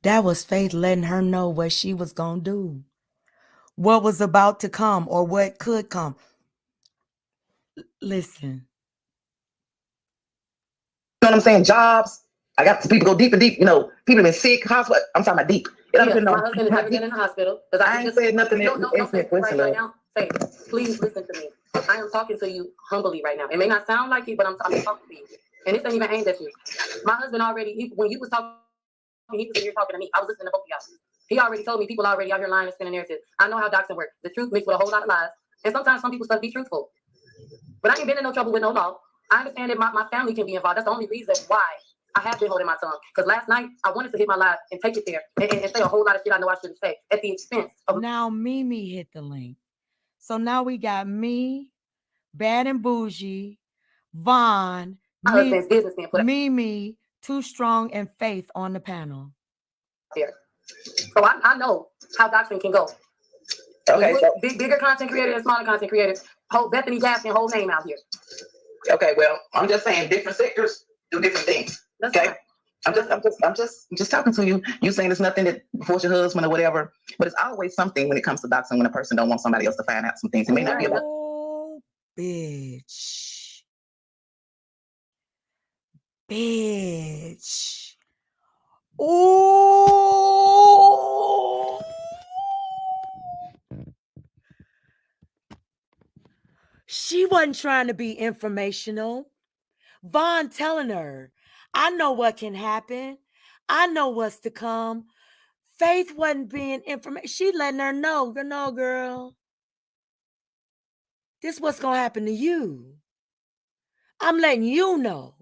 That was Faith letting her know what she was going to do, what was about to come or what could come. Listen. You know what I'm saying? Jobs. I got people go deep and deep. People been sick, hospital. I'm talking about deep. My husband has never been in the hospital. I ain't said nothing. Don't say right now. Say, please listen to me. I am talking to you humbly right now. It may not sound like it, but I'm talking to you. And this ain't even aimed at you. My husband already, when you was talking, he was in here talking to me. I was listening to both of y'all. He already told me people already out here lying and spinning narratives. I know how doxing works. The truth mixed with a whole lot of lies. And sometimes some people stuff be truthful. But I ain't been in no trouble with no law. I understand that my family can be involved. That's the only reason why I have been holding my tongue. Because last night, I wanted to hit my live and take it there and say a whole lot of shit I know I shouldn't say at the expense of... Now Mimi hit the link. So now we got me, Bad and Bougie, Vaughn, my husband's business being put Mimi, Too Strong, and Faith on the panel. There. So I know how doxing can go. Okay, so bigger content creator and smaller content creators, whole Bethany Gaskin whole name out here. Okay, well, I'm just saying different sectors do different things. That's okay. Fine. I'm just talking to you. You saying it's nothing that force your husband or whatever, but it's always something when it comes to doxing when a person don't want somebody else to find out some things. It may not be about. Oh, bitch. Bitch. Oh. She wasn't trying to be informational. Vaughn telling her, I know what can happen. I know what's to come. Faith wasn't being information. She letting her know, no, girl. This what's going to happen to you. I'm letting you know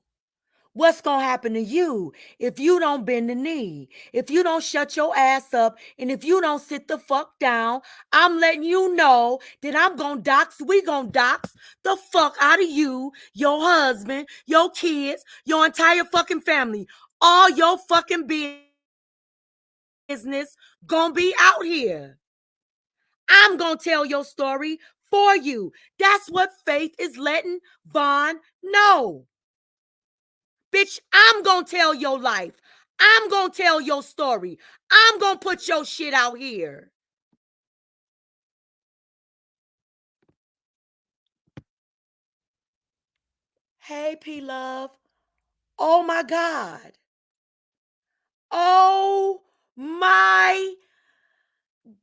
what's going to happen to you if you don't bend the knee, if you don't shut your ass up, and if you don't sit the fuck down. I'm letting you know that I'm going to dox, we going to dox the fuck out of you, your husband, your kids, your entire fucking family. All your fucking business going to be out here. I'm going to tell your story for you. That's what Faith is letting Vaughn know. Bitch, I'm going to tell your life. I'm going to tell your story. I'm going to put your shit out here. Hey, P-Love. Oh, my God. Oh, my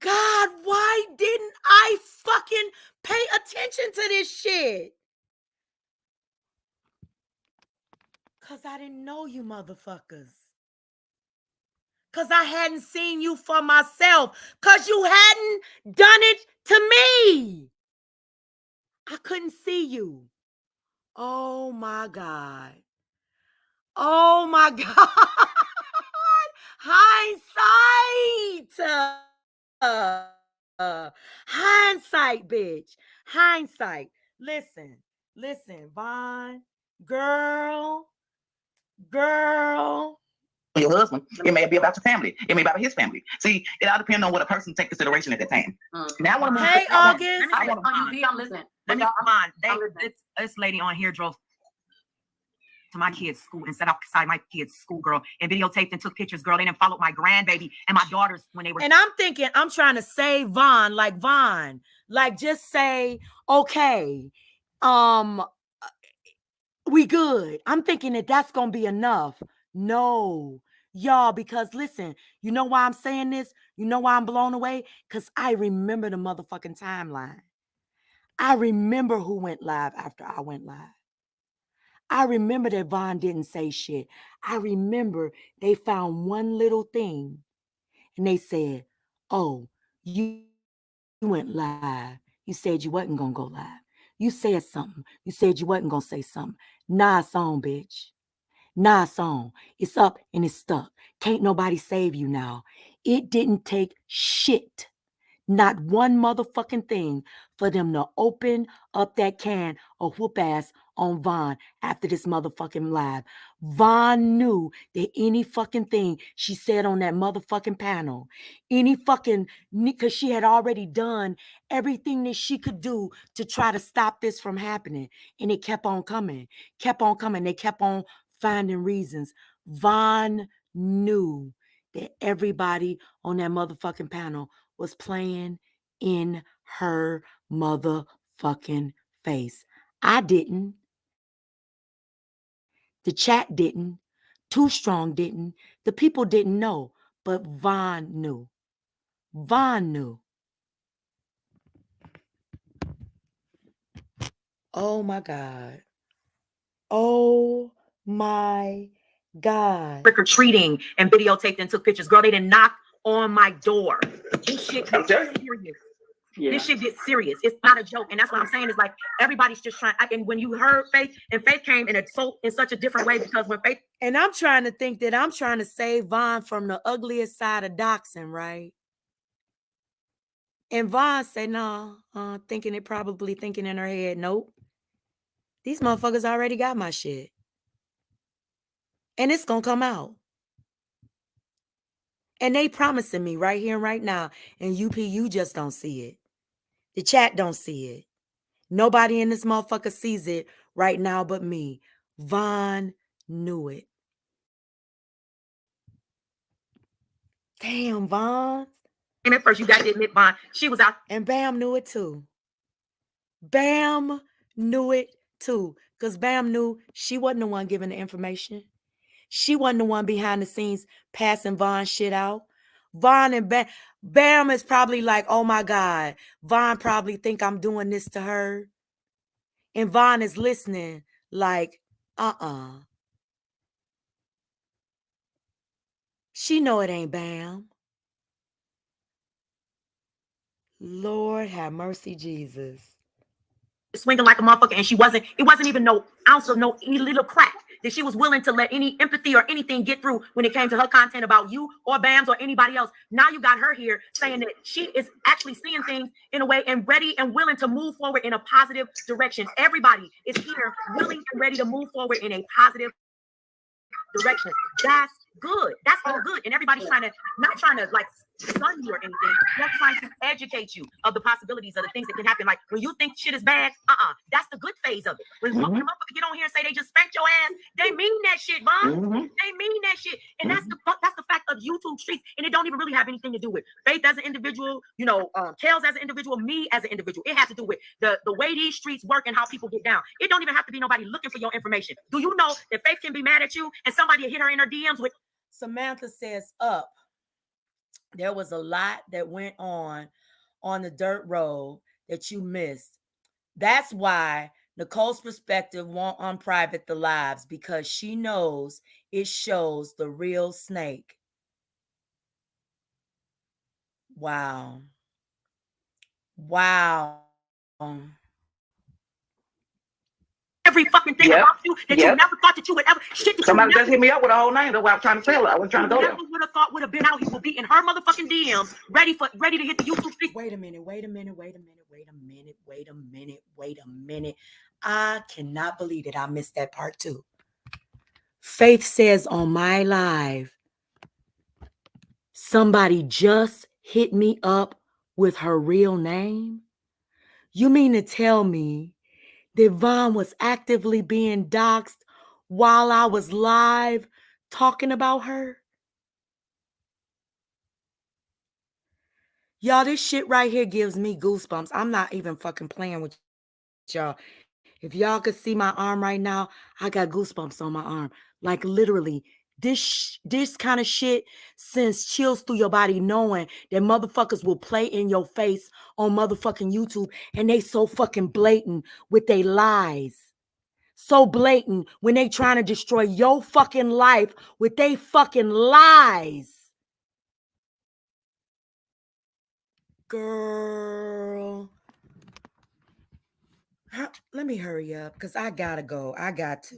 God. Why didn't I fucking pay attention to this shit? Because I didn't know you motherfuckers. Because I hadn't seen you for myself. Because you hadn't done it to me. I couldn't see you. Oh, my God. Oh, my God. Hindsight. Hindsight, bitch. Hindsight. Listen, Vaughn. Girl. Your husband, it may be about your family, it may be about his family. See, it all depends on what a person take consideration at that time. Now, I want to Hey, August. I'm listening. Let me come on. This lady on here drove to my kids' school and sat outside my kids' school, girl, and videotaped and took pictures, girl. They didn't follow my grandbaby and my daughters when they were. And I'm thinking, I'm trying to save Vaughn, like just say, okay, we good. I'm thinking that that's gonna be enough. No, y'all, because listen, you know why I'm saying this? You know why I'm blown away? Because I remember the motherfucking timeline. I remember who went live after I went live. I remember that Vaughn didn't say shit. I remember they found one little thing and they said, oh, you went live. You said you wasn't gonna go live. You said something. You said you wasn't gonna say something. Nah, it's on, bitch. Nah, it's on. It's up and it's stuck. Can't nobody save you now. It didn't take shit. Not one motherfucking thing for them to open up that can of whoop ass on Vaughn after this motherfucking live. Vaughn knew that any fucking thing she said on that motherfucking panel, any fucking, because she had already done everything that she could do to try to stop this from happening. And it kept on coming, kept on coming. They kept on finding reasons. Vaughn knew that everybody on that motherfucking panel was playing in her motherfucking face. I didn't. The chat didn't. Too Strong didn't. The people didn't know. But Vaughn knew. Vaughn knew. Oh my God. Oh my God. Trick-or-treating and videotaped and took pictures. Girl, they didn't knock on my door. This shit gets serious. Yeah. This shit gets serious. It's not a joke. And that's what I'm saying is like everybody's just trying. And when you heard Faith, and Faith came in such a different way because when Faith. And I'm trying to think that I'm trying to save Vaughn from the ugliest side of doxing, right? And Vaughn said, no, thinking in her head, nope. These motherfuckers already got my shit. And it's going to come out. And they promising me right here and right now. And UP, you just don't see it. The chat don't see it. Nobody in this motherfucker sees it right now but me. Vaughn knew it. Damn, Vaughn. And at first, you got to admit, Vaughn, she was out. And Bam knew it too. Bam knew it too. Because Bam knew she wasn't the one giving the information. She wasn't the one behind the scenes passing Vaughn shit out. Vaughn and Bam is probably like, oh my God. Vaughn probably think I'm doing this to her. And Vaughn is listening like, She know it ain't Bam. Lord have mercy, Jesus. Swinging like a motherfucker, and it wasn't even no ounce of any little crack that she was willing to let any empathy or anything get through when it came to her content about you or Bams or anybody else. Now you got her here saying that she is actually seeing things in a way and ready and willing to move forward in a positive direction. Everybody is here willing and ready to move forward in a positive direction. That's good. That's all good. And everybody's not trying to like sun you or anything. They're trying to educate you of the possibilities of the things that can happen. Like when you think shit is bad, that's the good phase of it. When motherfuckers get on here and say they just spanked your ass, they mean that shit, Vaughn. They mean that shit. And that's the fact of YouTube streets. And it don't even really have anything to do with Faith as an individual, Kels as an individual, me as an individual. It has to do with the way these streets work and how people get down. It don't even have to be nobody looking for your information. Do you know that Faith can be mad at you and somebody hit her in her DMs with Samantha says up. There was a lot that went on the dirt road that you missed. That's why Nicole's perspective won't unprivate the lives, because she knows it shows the real snake. Wow. Every fucking thing about you that you never thought that you would ever shit. Somebody just hit me up with a whole name. That's what I'm trying to tell her. I was trying to go there. Never would have thought would have been out. He would be in her motherfucking DMs, ready to hit the YouTube streets. Wait a minute. I cannot believe that I missed that part too. Faith says on my live, somebody just hit me up with her real name. You mean to tell me that Vaughn was actively being doxxed while I was live talking about her? Y'all, this shit right here gives me goosebumps. I'm not even fucking playing with y'all. If y'all could see my arm right now, I got goosebumps on my arm. Like literally, this kind of shit sends chills through your body, knowing that motherfuckers will play in your face on motherfucking YouTube, and they so fucking blatant with their lies. So blatant when they trying to destroy your fucking life with they fucking lies. Girl. let me hurry up because I gotta go. I got to.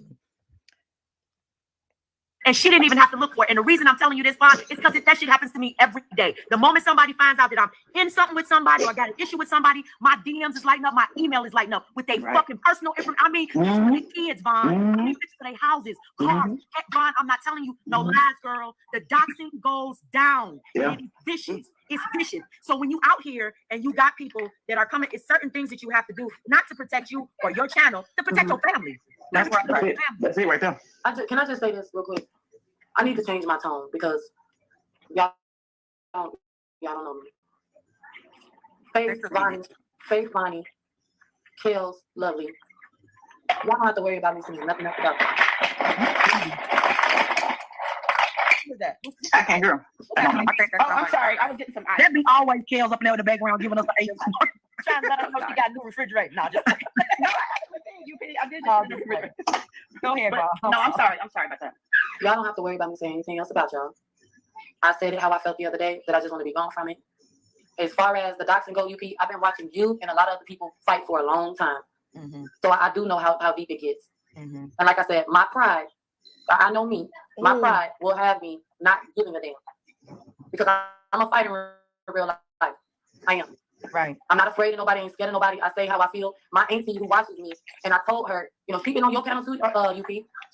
And she didn't even have to look for it. And the reason I'm telling you this, Vaughn, is because that shit happens to me every day. The moment somebody finds out that I'm in something with somebody or I got an issue with somebody, my DMs is lighting up, my email is lighting up with their fucking personal information. I mean, pictures of their kids, Vaughn. I mean, pictures of their houses, cars. Vaughn, I'm not telling you no lies, girl. The doxing goes down. And it is vicious. It's vicious. So when you out here and you got people that are coming, it's certain things that you have to do, not to protect you or your channel, to protect your family. That's right. That's it right there. Can I just say this real quick? I need to change my tone because y'all don't know me. Faith, Bonnie, Kels, Lovely. Y'all don't have to worry about me saying nothing else about them. Who's that? I can't hear him. I'm sorry. I was getting some ice. That be always Kels up in there in the background giving us an ASMR. Trying to let us know she got a new refrigerator. No, just No, I did just the refrigerator. go ahead, But, bro. no, I'm sorry. I'm sorry about that. Y'all don't have to worry about me saying anything else about y'all. I said it how I felt the other day, that I just want to be gone from it. As far as the doxing go, UP, I've been watching you and a lot of other people fight for a long time. So I do know how deep it gets. And like I said, my pride, I know me, my pride will have me not giving a damn. Because I'm a fighter in real life. I am. Right. I'm not afraid of nobody, ain't scared of nobody. I say how I feel. My auntie who watches me, and I told her, you know, she been on your panel too, UP.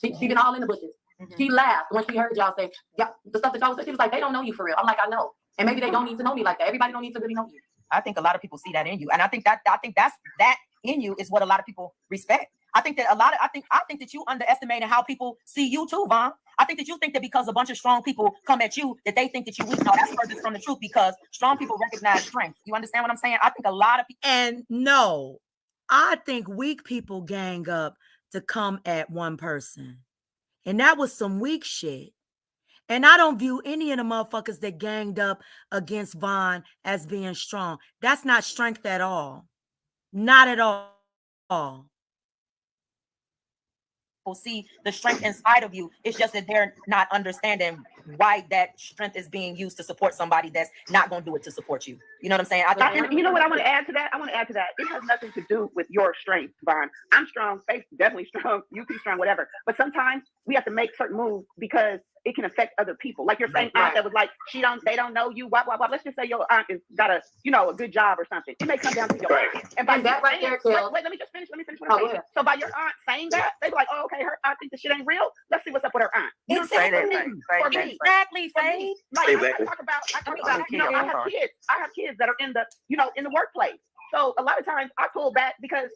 She been all in the bushes. She laughed when she heard y'all say, yeah, the stuff that y'all said. She was like, they don't know you for real. I'm like, I know. And maybe they don't need to know me like that. Everybody don't need to really know you. I think a lot of people see that in you. And I think that's that in you is what a lot of people respect. I think that I think that you underestimated how people see you too, Vaughn. I think that you think that because a bunch of strong people come at you, that they think that you weak. No, that's furthest from the truth because strong people recognize strength. You understand what I'm saying? I think a lot of people. And no, I think weak people gang up to come at one person. And that was some weak shit. And I don't view any of the motherfuckers that ganged up against Vaughn as being strong. That's not strength at all. Not at all. People see the strength inside of you. It's just that they're not understanding why that strength is being used to support somebody that's not going to do it to support you. You know what I'm saying? And you know what I want to add to that? It has nothing to do with your strength, Vaughn. I'm strong, Faith definitely strong, UP strong, whatever. But sometimes we have to make certain moves because it can affect other people. Like your same aunt that was like, they don't know you, blah, blah, blah. Let's just say your aunt has got a good job or something. It may come down to your aunt. And by that right there, wait, let me finish what I'm saying. So by your aunt saying that, they be like, oh, okay, her aunt thinks the shit ain't real. Let's see what's up with her aunt. You know what I'm saying? For me. Exactly, Faith. Like, I talk about, I have kids that are in the workplace. So a lot of times I pull back because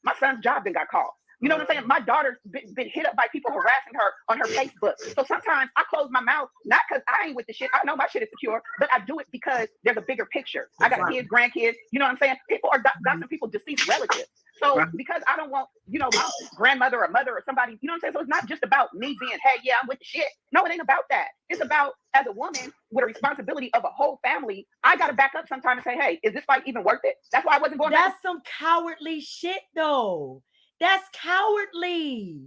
my son's job then got called. You know what I'm saying? My daughter's been hit up by people harassing her on her Facebook. So sometimes I close my mouth, not because I ain't with the shit. I know my shit is secure, but I do it because there's a bigger picture. I got kids, grandkids. You know what I'm saying? People are doxing people, deceased relatives. So because I don't want, my grandmother or mother or somebody, you know what I'm saying? So it's not just about me being, hey, yeah, I'm with the shit. No, it ain't about that. It's about, as a woman with a responsibility of a whole family, I got to back up sometime and say, hey, is this fight even worth it? That's why I wasn't going back. That's some cowardly shit, though. That's cowardly.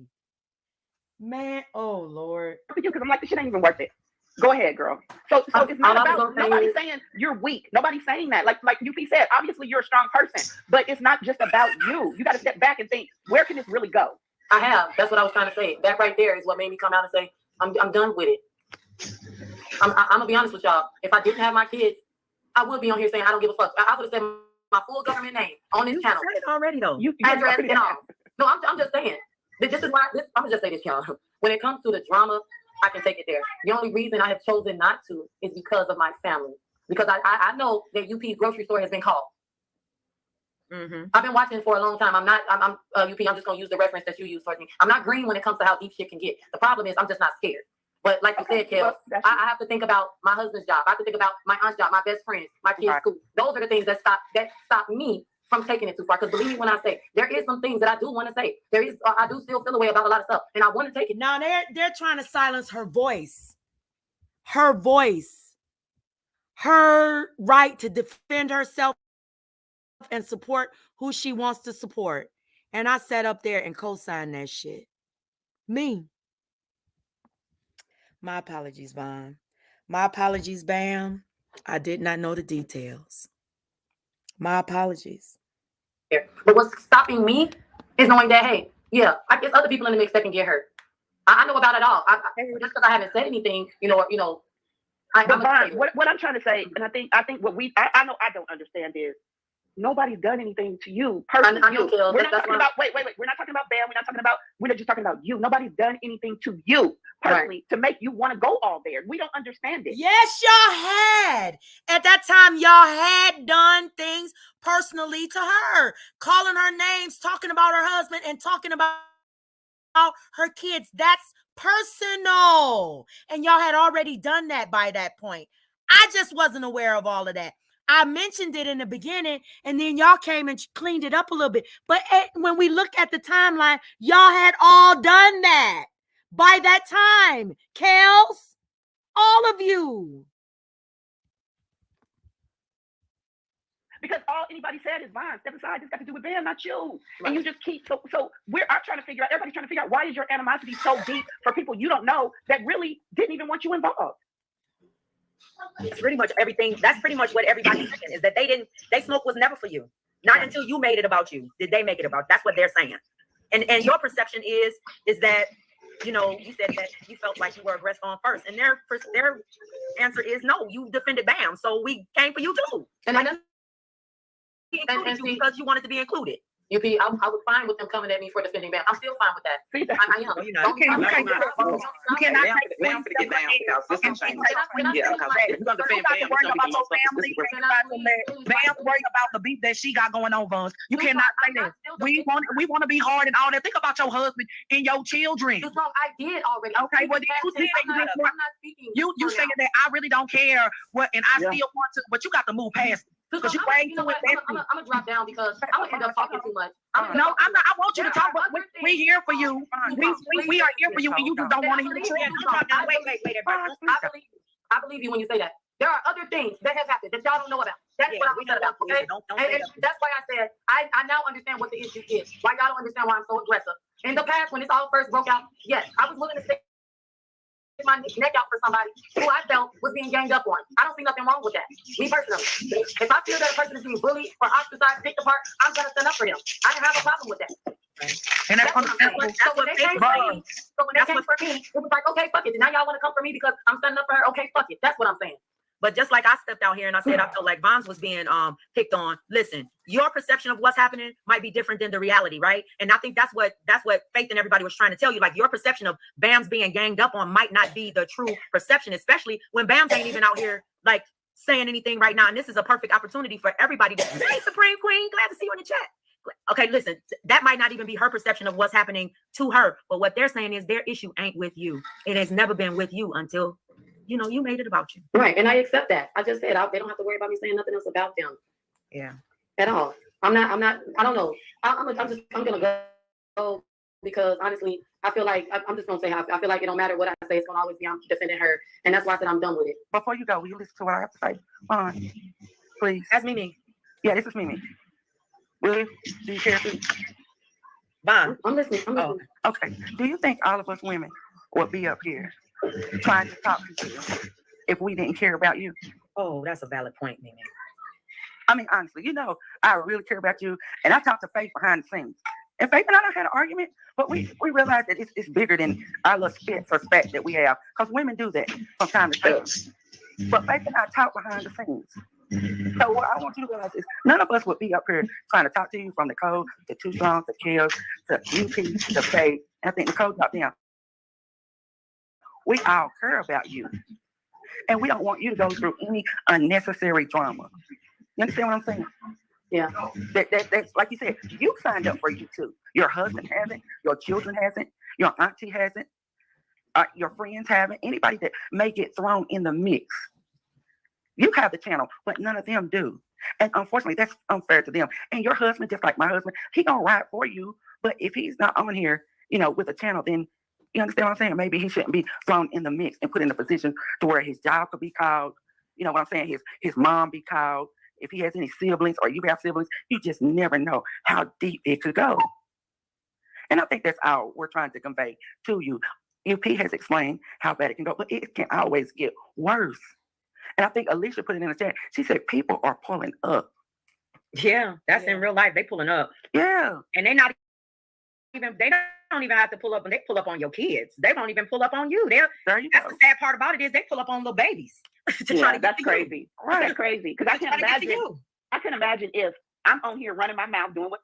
Man, oh, Lord. Because I'm like, this shit ain't even worth it. Go ahead, girl. So it's not about, nobody's saying you're weak. Nobody's saying that. Like UP said, obviously you're a strong person, but it's not just about you. You got to step back and think, where can this really go? I have. That's what I was trying to say. That right there is what made me come out and say, I'm done with it. I'm going to be honest with y'all. If I didn't have my kids, I would be on here saying I don't give a fuck. I would have said my full government name on this channel. You said it already, though. Address and all. No, I'm just saying. This is why, I'm going to just say this, y'all. When it comes to the drama, I can take it there. The only reason I have chosen not to is because of my family. Because I know that UP's grocery store has been called. I've been watching for a long time. UP, I'm just going to use the reference that you use towards me. I'm not green when it comes to how deep shit can get. The problem is I'm just not scared. But like you said, Kel, I have to think about my husband's job. I have to think about my aunt's job, my best friends, my kids' school. Those are the things that stop me from taking it too far. Because believe me when I say, there is some things that I do want to say. I do still feel a way about a lot of stuff. And I want to take it. Now they're trying to silence her voice. Her voice. Her right to defend herself and support who she wants to support. And I sat up there and co-signed that shit. Me. My apologies, Vaughn. My apologies, Bam. I did not know the details. My apologies. But what's stopping me is knowing that, hey, yeah, I guess other people in the mix that can get hurt. I know about it all. Just because I haven't said anything, what I'm trying to say, and I think what I know I don't understand is nobody's done anything to you personally. We're not talking about wait. We're not talking about Bam. We're just talking about you. Nobody's done anything to you personally to make you want to go all there. We don't understand it. Yes, y'all had. At that time, y'all had done things personally to her, calling her names, talking about her husband, and talking about her kids. That's personal. And y'all had already done that by that point. I just wasn't aware of all of that. I mentioned it in the beginning, and then y'all came and cleaned it up a little bit. But when we look at the timeline, y'all had all done that by that time. Kels, all of you. Because all anybody said is Vons, step aside, this got to do with Bam, not you. Right. And you just keep, so I'm trying to figure out, everybody's trying to figure out, why is your animosity so deep for people you don't know that really didn't even want you involved? It's pretty much everything. That's pretty much what everybody's saying, is that they smoke was never for you. Not until you made it about you did they make it about. That's what they're saying. And your perception is that, you said that you felt like you were aggressed on first. And their answer is no, you defended Bam. So we came for you too. And included you because you wanted to be included. I was fine with them coming at me for defending Bam. I'm still fine with that. I am. You cannot take get down because this can change. Yeah, because you're gonna defend Bam. Bam worry about the beef that she got going on, Vons. You cannot say that. We want to be hard and all that. Think about your husband and your children. I did already. Okay, well you said that you saying that I really don't care what, and I still want to, but you got to move past it. Because I'm gonna drop down because I'm gonna end up talking too much. No, I'm not. I want you to talk, but we're here for you. We are here for you, and you just don't want to hear the truth. Wait. I believe you when you say that. There are other things that have happened that y'all don't know about. That's what I'm upset about. Okay, and that's why I said I now understand what the issue is. Why y'all don't understand why I'm so aggressive. In the past, when this all first broke out, yes, I was willing to stick my neck out for somebody who I felt was being ganged up on. I don't see nothing wrong with that. Me personally. If I feel that a person is being bullied or ostracized, picked apart, I'm gonna stand up for him. I didn't have a problem with that. And that's what I'm saying. So when they came for me, it was like, okay, fuck it. Now y'all want to come for me because I'm standing up for her. Okay, fuck it. That's what I'm saying. But just like I stepped out here and I said I felt like Vons was being picked on. Listen, your perception of what's happening might be different than the reality, right? And I think that's what Faith and everybody was trying to tell you. Like, your perception of Bam's being ganged up on might not be the true perception, especially when Bam's ain't even out here like saying anything right now. And this is a perfect opportunity for everybody to, hey, Supreme Queen, glad to see you in the chat. Okay, listen, that might not even be her perception of what's happening to her. But what they're saying is their issue ain't with you. It has never been with you until you made it about you. Right. And I accept that. I just said they don't have to worry about me saying nothing else about them. Yeah. At all. I'm not, I don't know. I'm gonna go because honestly, I feel like I'm just gonna say how I feel like it don't matter what I say, it's gonna always be I'm defending her. And that's why I said I'm done with it. Before you go, will you listen to what I have to say? Fine. Please. That's Mimi. Yeah, this is Mimi. Will you? Do you care to? Fine. I'm listening. Oh, okay. Do you think all of us women would be up here trying to talk to you if we didn't care about you? Oh, that's a valid point, Mimi. I mean, honestly, I really care about you. And I talked to Faith behind the scenes. And Faith and I don't had an argument, but we realized that it's bigger than our little spit for spat that we have. Because women do that from time to time. But Faith and I talk behind the scenes. So what I want you to realize is none of us would be up here trying to talk to you from Nicole to Too Strong to Kills to UP to Faith. And I think Nicole dropped down. We all care about you. And we don't want you to go through any unnecessary drama. You understand what I'm saying? Yeah. That's like you said, you signed up for you too. Your husband hasn't, your children hasn't, your auntie hasn't, your friends haven't, anybody that may get thrown in the mix. You have the channel, but none of them do. And unfortunately, that's unfair to them. And your husband, just like my husband, he gonna ride for you. But if he's not on here, with a channel, then you understand what I'm saying? Maybe he shouldn't be thrown in the mix and put in a position to where his job could be called. You know what I'm saying? His mom be called. If he has any siblings or you have siblings, you just never know how deep it could go. And I think that's all we're trying to convey to you. UP has explained how bad it can go, but it can always get worse. And I think Alicia put it in the chat. She said people are pulling up. Yeah, that's in real life. They pulling up. Yeah. And they don't even have to pull up, and they pull up on your kids. They won't even pull up on you. There you That's go. the sad part about it is they pull up on little babies. Yeah, that's crazy. That's crazy. Because I can imagine if I'm on here running my mouth doing what.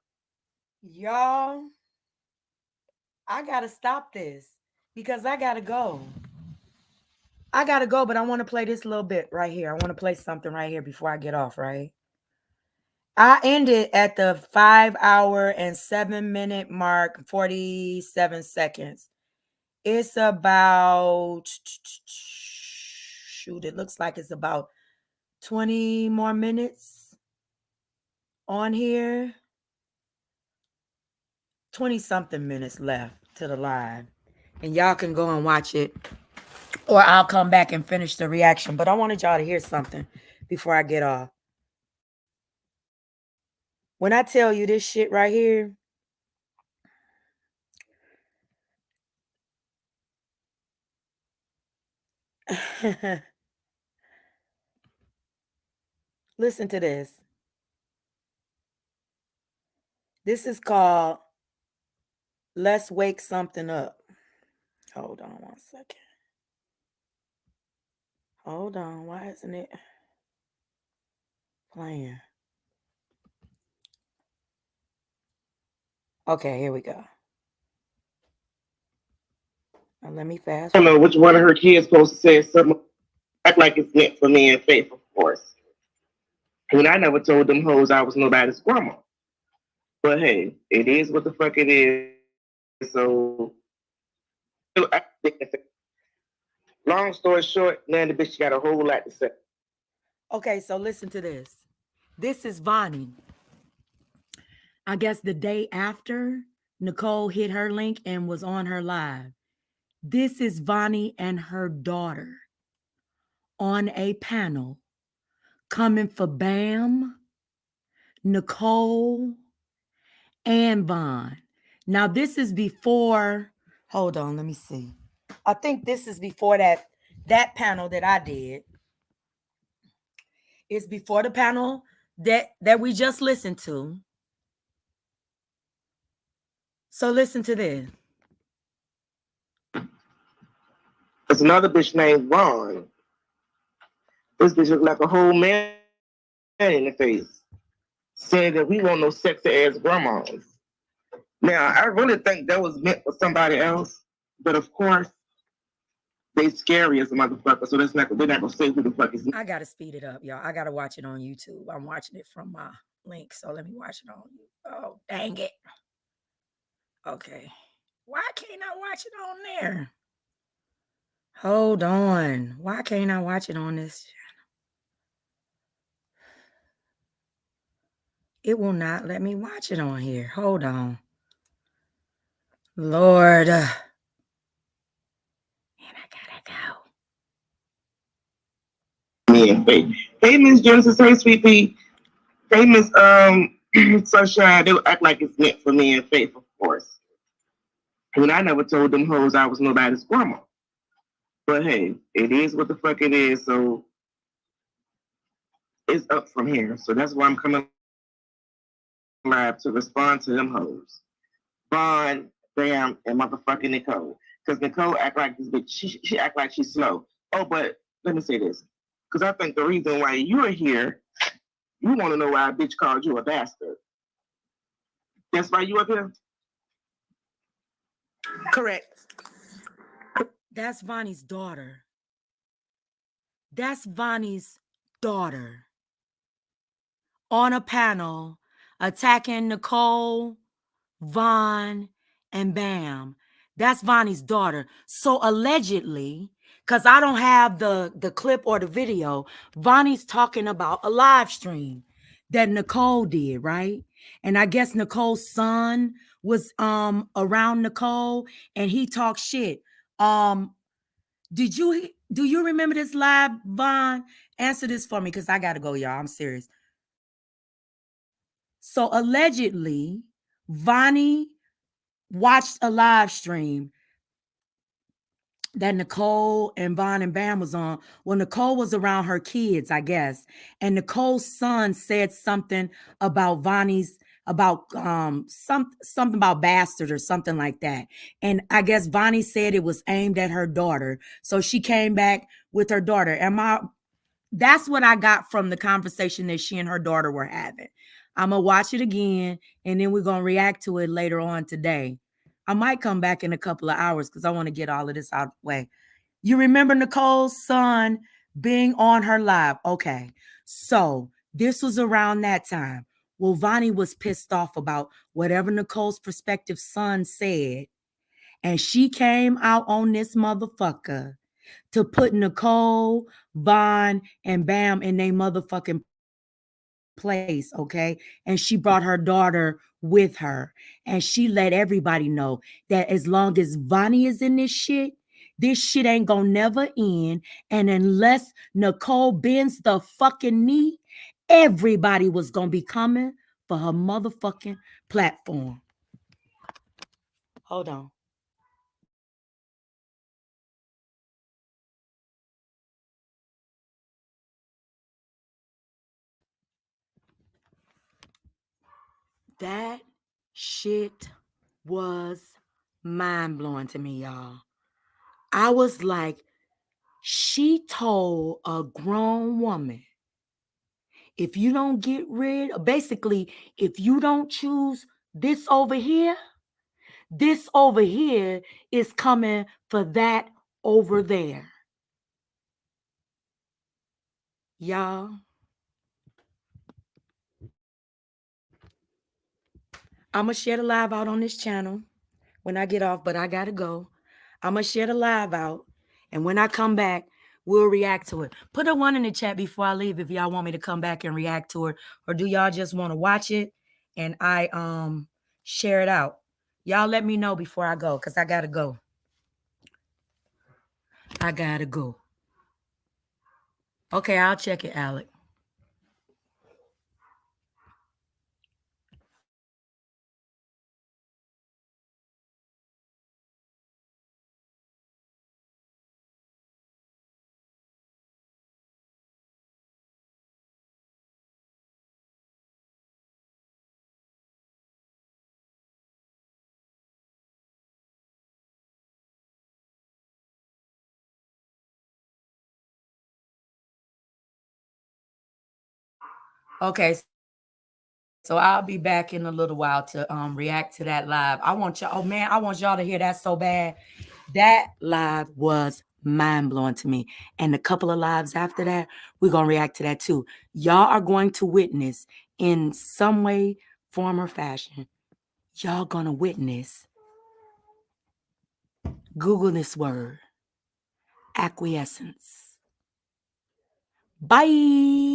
Y'all, I gotta stop this because I gotta go. But I want to play this little bit right here. I want to play something right here before I get off, right? I ended at the 5 hour and 7 minute mark, 47 seconds. It's about, shoot, it looks like it's about 20 more minutes on here. 20 something minutes left to the live. And y'all can go and watch it, or I'll come back and finish the reaction. But I wanted y'all to hear something before I get off. When I tell you this shit right here, listen to this. This is called Let's Wake Something Up. Hold on 1 second. Hold on. Why isn't it playing? Okay, here we go. Now let me fast. I don't know which one of her kids supposed to say something. Act like it's meant for me and Faith, of course. And I never told them hoes I was nobody's grandma. But hey, it is what the fuck it is. So, long story short, now the bitch got a whole lot to say. Okay, so listen to this. This is Vonnie. I guess the day after Nicole hit her link and was on her live. This is Vonnie and her daughter on a panel coming for Bam, Nicole, and Von. Now, this is before, hold on, let me see. I think this is before that panel that I did. It's before the panel that we just listened to. So listen to this. There's another bitch named Ron. This bitch look like a whole man in the face, saying that we want no sexy ass grandmas. Now, I really think that was meant for somebody else, but of course, they scary as a motherfucker, so they're not gonna say who the fuck is. I gotta speed it up, y'all. I gotta watch it on YouTube. I'm watching it from my link, so let me watch it on you. Oh, dang it. Okay. Why can't I watch it on there? Hold on. Why can't I watch it on this channel? It will not let me watch it on here. Hold on. Lord. And I gotta go. Yeah, hey, Miss Genesis, hey, Sweet Pea. Hey, Miss Sunshine, they act like it's meant for me and Faith, of course. And I never told them hoes I was nobody's grandma. But hey, it is what the fuck it is, so it's up from here. So that's why I'm coming live to respond to them hoes. Bond, Bam, and motherfucking Nicole. Because Nicole act like this bitch, she act like she's slow. Oh, but let me say this. Because I think the reason why you're here, you want to know why a bitch called you a bastard. That's why you up here? Correct. That's Vonnie's daughter. That's Vonnie's daughter on a panel attacking Nicole, Von, and Bam. That's Vonnie's daughter. So allegedly, because I don't have the clip or the video, Vonnie's talking about a live stream that Nicole did, right? And I guess Nicole's son was around Nicole and he talked shit. Do you remember this live, Von? Answer this for me because I gotta go, y'all. I'm serious. So allegedly, Vonnie watched a live stream that Nicole and Von and Bam was on. Well, Nicole was around her kids, I guess. And Nicole's son said something about Vonnie's, about something about bastard or something like that. And I guess Vonnie said it was aimed at her daughter. So she came back with her daughter. That's what I got from the conversation that she and her daughter were having. I'm going to watch it again, and then we're going to react to it later on today. I might come back in a couple of hours because I want to get all of this out of the way. You remember Nicole's son being on her live? Okay. So this was around that time. Well, Vonnie was pissed off about whatever Nicole's prospective son said. And she came out on this motherfucker to put Nicole, Von, and Bam in their motherfucking place, okay? And she brought her daughter with her. And she let everybody know that as long as Vonnie is in this shit ain't gonna never end. And unless Nicole bends the fucking knee, everybody was gonna be coming for her motherfucking platform. Hold on. That shit was mind-blowing to me, y'all. I was like, she told a grown woman, if you don't get rid, basically, if you don't choose this over here is coming for that over there. Y'all, I'm going to share the live out on this channel when I get off, but I got to go. I'm going to share the live out, and when I come back, we'll react to it. Put a 1 in the chat before I leave if y'all want me to come back and react to it, or do y'all just want to watch it and I share it out? Y'all let me know before I go, because I got to go. I got to go. Okay, I'll check it, Alec. Okay, so I'll be back in a little while to react to that live. I want y'all, oh man, I want y'all to hear that so bad. That live was mind-blowing to me. And a couple of lives after that, we're going to react to that too. Y'all are going to witness in some way, form, or fashion. Y'all going to witness. Google this word. Acquiescence. Bye.